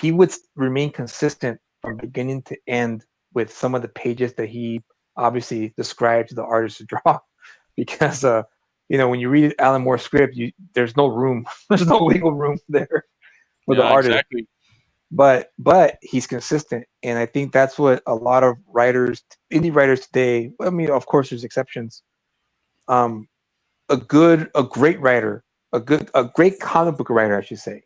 Speaker 3: he would remain consistent from beginning to end with some of the pages that he obviously described to the artist to draw, because when you read Alan Moore's script, there's no room, there's no wiggle room there for the
Speaker 1: Yeah,
Speaker 3: artist.
Speaker 1: exactly.
Speaker 3: But he's consistent, and I think that's what a lot of writers, indie writers today. I mean, of course, there's exceptions. Um, a great writer, a great comic book writer, I should say,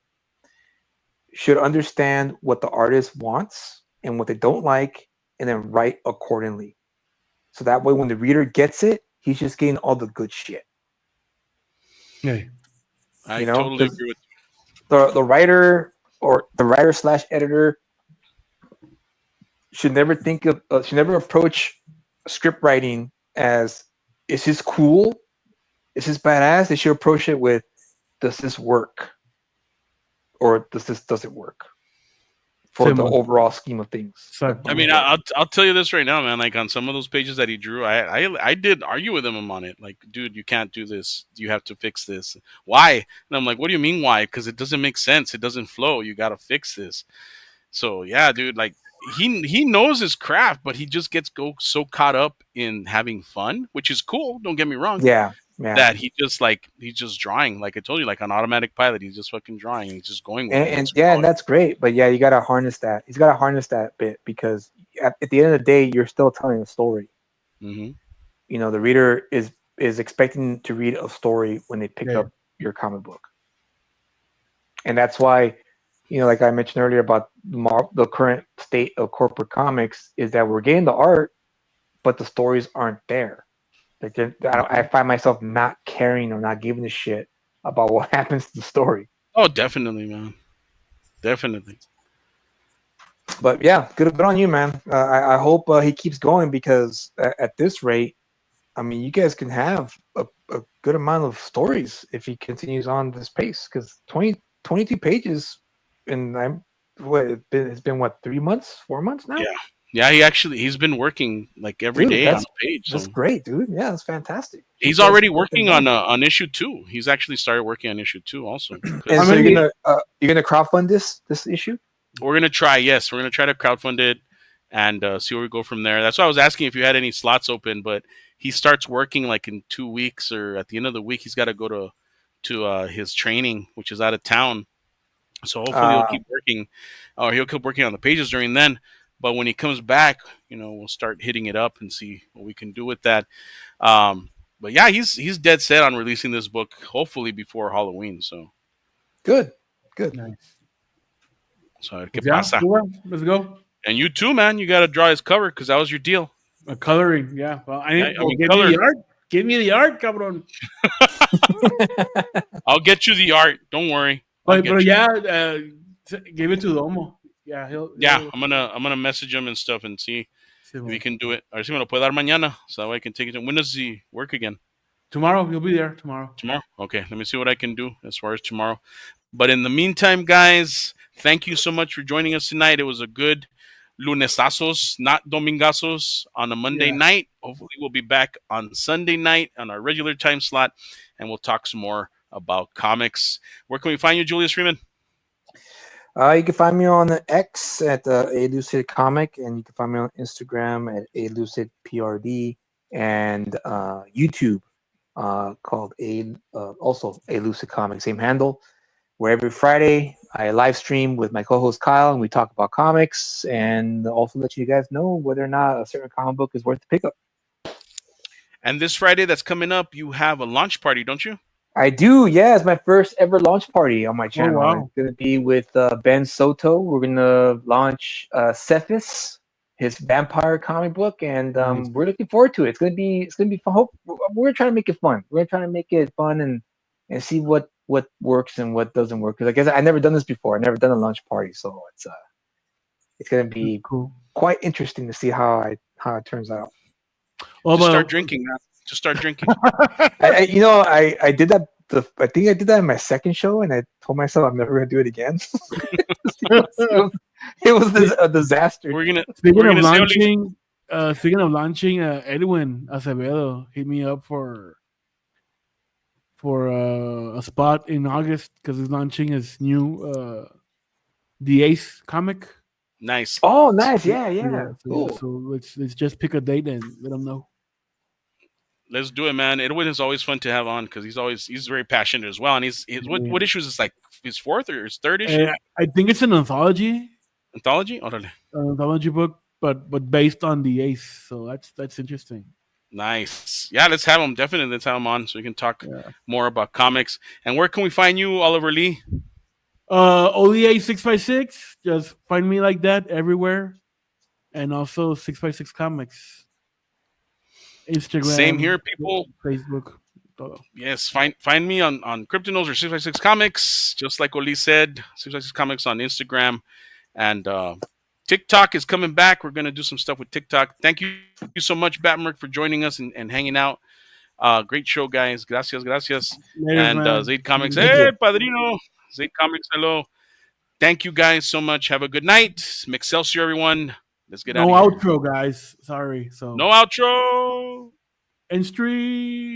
Speaker 3: should understand what the artist wants and what they don't like, and then write accordingly. So that way, when the reader gets it, he's just getting all the good shit.
Speaker 2: Yeah.
Speaker 1: I totally
Speaker 3: Because
Speaker 1: agree with.
Speaker 3: the writer or the writer slash editor should never approach script writing as, is this cool? Is this badass? They should approach it with, does this work, or does it work for the
Speaker 2: Simon.
Speaker 3: overall scheme of things
Speaker 1: I
Speaker 3: of the
Speaker 1: mean,
Speaker 2: Exactly.
Speaker 3: book?
Speaker 1: I'll tell you this right now, man. Like on some of those pages that he drew, I did argue with him on it. Like, dude, you can't do this. You have to fix this. Why? And I'm like, what do you mean why? Because it doesn't make sense. It doesn't flow. You got to fix this. So yeah, dude. Like he knows his craft, but he just gets go so caught up in having fun, which is cool. Don't get me wrong.
Speaker 3: Yeah, yeah.
Speaker 1: That he's just drawing. Like I told you, like an automatic pilot. He's just fucking drawing. He's just going with
Speaker 3: and,
Speaker 1: it.
Speaker 3: and
Speaker 1: It's
Speaker 3: yeah, and
Speaker 1: flowing.
Speaker 3: that's great. But yeah, you gotta harness that. He's gotta harness that bit, because at the end of the day, you're still telling a story.
Speaker 1: Hmm.
Speaker 3: The reader is expecting to read a story when they pick
Speaker 2: Yeah.
Speaker 3: up your comic book, and that's why, like I mentioned earlier about the current state of corporate comics, is that we're getting the art, but the stories aren't there. Like I find myself not caring or not giving a shit about what happens to the story.
Speaker 1: Oh, definitely, man. Definitely.
Speaker 3: But yeah, good on you, man. I hope he keeps going, because at this rate, I mean, you guys can have a good amount of stories if he continues on this pace. Because 22 pages, and it's been what, 3 months, 4 months now,
Speaker 1: Yeah. Yeah, he's been working like every
Speaker 3: dude.
Speaker 1: day on
Speaker 3: That's
Speaker 1: a page.
Speaker 3: that's
Speaker 1: So
Speaker 3: great, dude. Yeah, that's fantastic.
Speaker 1: he's
Speaker 3: Keep that
Speaker 1: already
Speaker 3: keep that
Speaker 1: working
Speaker 3: going.
Speaker 1: on issue two. He's actually started working on issue two also
Speaker 3: And
Speaker 2: How
Speaker 1: because
Speaker 3: so
Speaker 2: many?
Speaker 3: you're gonna crowdfund this issue?
Speaker 1: we're gonna try. Yes, we're gonna try to crowdfund it and see where we go from there. That's why I was asking if you had any slots open. But he starts working like in 2 weeks or at the end of the week. He's got to go to his training, which is out of town. So hopefully he'll
Speaker 3: Uh,
Speaker 1: keep working, or he'll keep working on the pages during then. But when he comes back, we'll start hitting it up and see what we can do with that. Um, but yeah, he's dead set on releasing this book hopefully before Halloween. So
Speaker 3: good, good.
Speaker 2: Nice.
Speaker 1: So, a ver qué
Speaker 2: Pues ya,
Speaker 1: pasa.
Speaker 2: well, let's go.
Speaker 1: And you too, man. You got to draw his cover because that was your deal.
Speaker 2: Coloring, yeah. Well,
Speaker 1: Yeah, I
Speaker 2: well,
Speaker 1: mean,
Speaker 2: give me
Speaker 1: color.
Speaker 2: the art. Give me the art, cabron.
Speaker 1: I'll get you the art. Don't worry. I'll
Speaker 2: But
Speaker 1: get you.
Speaker 2: yeah, give it to Domo. Yeah,
Speaker 1: Yeah,
Speaker 2: he'll.
Speaker 1: I'm gonna message him and stuff and see if he
Speaker 2: Simón.
Speaker 1: can do it. A ver si me lo puede dar mañana, so that way I can take it. When does he work again?
Speaker 2: Tomorrow, he'll be there tomorrow.
Speaker 1: Tomorrow. Okay, let me see what I can do as far as tomorrow. But in the meantime, guys, thank you so much for joining us tonight. It was a good lunesazos, not domingazos, on a Monday
Speaker 2: Yeah.
Speaker 1: night. Hopefully, we'll be back on Sunday night on our regular time slot, and we'll talk some more about comics. Where can we find you, Julius Freeman?
Speaker 3: You can find me on X at a lucid comic, and you can find me on Instagram at a lucid prd, and YouTube called a also a lucid comic, same handle. Where every Friday I live stream with my co-host Kyle, and we talk about comics, and also let you guys know whether or not a certain comic book is worth the pickup.
Speaker 1: And this Friday that's coming up, you have a launch party, don't you?
Speaker 3: I do, yeah. It's my first ever launch party on my
Speaker 2: Oh
Speaker 3: channel.
Speaker 2: wow.
Speaker 3: It's gonna be with Ben Soto. We're gonna launch Cephas, his vampire comic book, and
Speaker 2: Nice.
Speaker 3: we're looking forward to it. It's gonna be fun. We're trying to make it fun. We're trying to make it fun and see what works and what doesn't work. Because I guess I've never done this before. I've never done a launch party, so it's gonna
Speaker 2: That's
Speaker 3: be
Speaker 2: cool.
Speaker 3: quite interesting to see how it turns out.
Speaker 2: Oh,
Speaker 1: Just start
Speaker 2: but
Speaker 1: drinking, man. Just start drinking.
Speaker 3: I did that. I think I did that in my second show, and I told myself I'm never gonna do it again. it was a disaster.
Speaker 1: We're gonna
Speaker 2: speaking
Speaker 1: we're
Speaker 2: of
Speaker 1: gonna say, Oli,
Speaker 2: launching, Edwin Acevedo hit me up for a spot in August because he's launching his new The Ace comic.
Speaker 1: nice.
Speaker 3: Oh, nice.
Speaker 2: Yeah,
Speaker 3: Yeah.
Speaker 2: yeah.
Speaker 3: Cool.
Speaker 2: So let's just pick a date and let him know.
Speaker 1: Let's do it, man. Edwin is always fun to have on because he's very passionate as well. And he's
Speaker 2: Yeah.
Speaker 1: what issue is this, like his fourth or his third issue?
Speaker 2: I think it's an
Speaker 1: Anthology? Orale.
Speaker 2: anthology book, but based on The Ace. So that's interesting.
Speaker 1: Nice. Yeah, let's have him. Definitely, let's have him on so we can talk
Speaker 2: Yeah.
Speaker 1: more about comics. And where can we find you, Oliver Lee?
Speaker 2: ODA 6x6. Just find me like that everywhere, and also 6x6 Comics,
Speaker 1: Same here,
Speaker 2: Instagram,
Speaker 1: people.
Speaker 2: Facebook. Todo.
Speaker 1: Yes, find me on Kryptonos or 6x6 Comics, just like Oli said. 6x6 Comics on Instagram. And TikTok is coming back. We're going to do some stuff with TikTok. Thank you so much, Batmerk, for joining us and hanging out. Great show, guys. Gracias.
Speaker 2: Laters,
Speaker 1: And
Speaker 2: man.
Speaker 1: Zaid Comics.
Speaker 2: Thank
Speaker 1: Hey,
Speaker 2: you.
Speaker 1: Padrino. Zaid Comics, hello. Thank you, guys, so much. Have a good night. Excelsior, everyone. Let's get
Speaker 2: No
Speaker 1: out of here.
Speaker 2: outro, guys. Sorry. So
Speaker 1: No outro.
Speaker 2: end stream.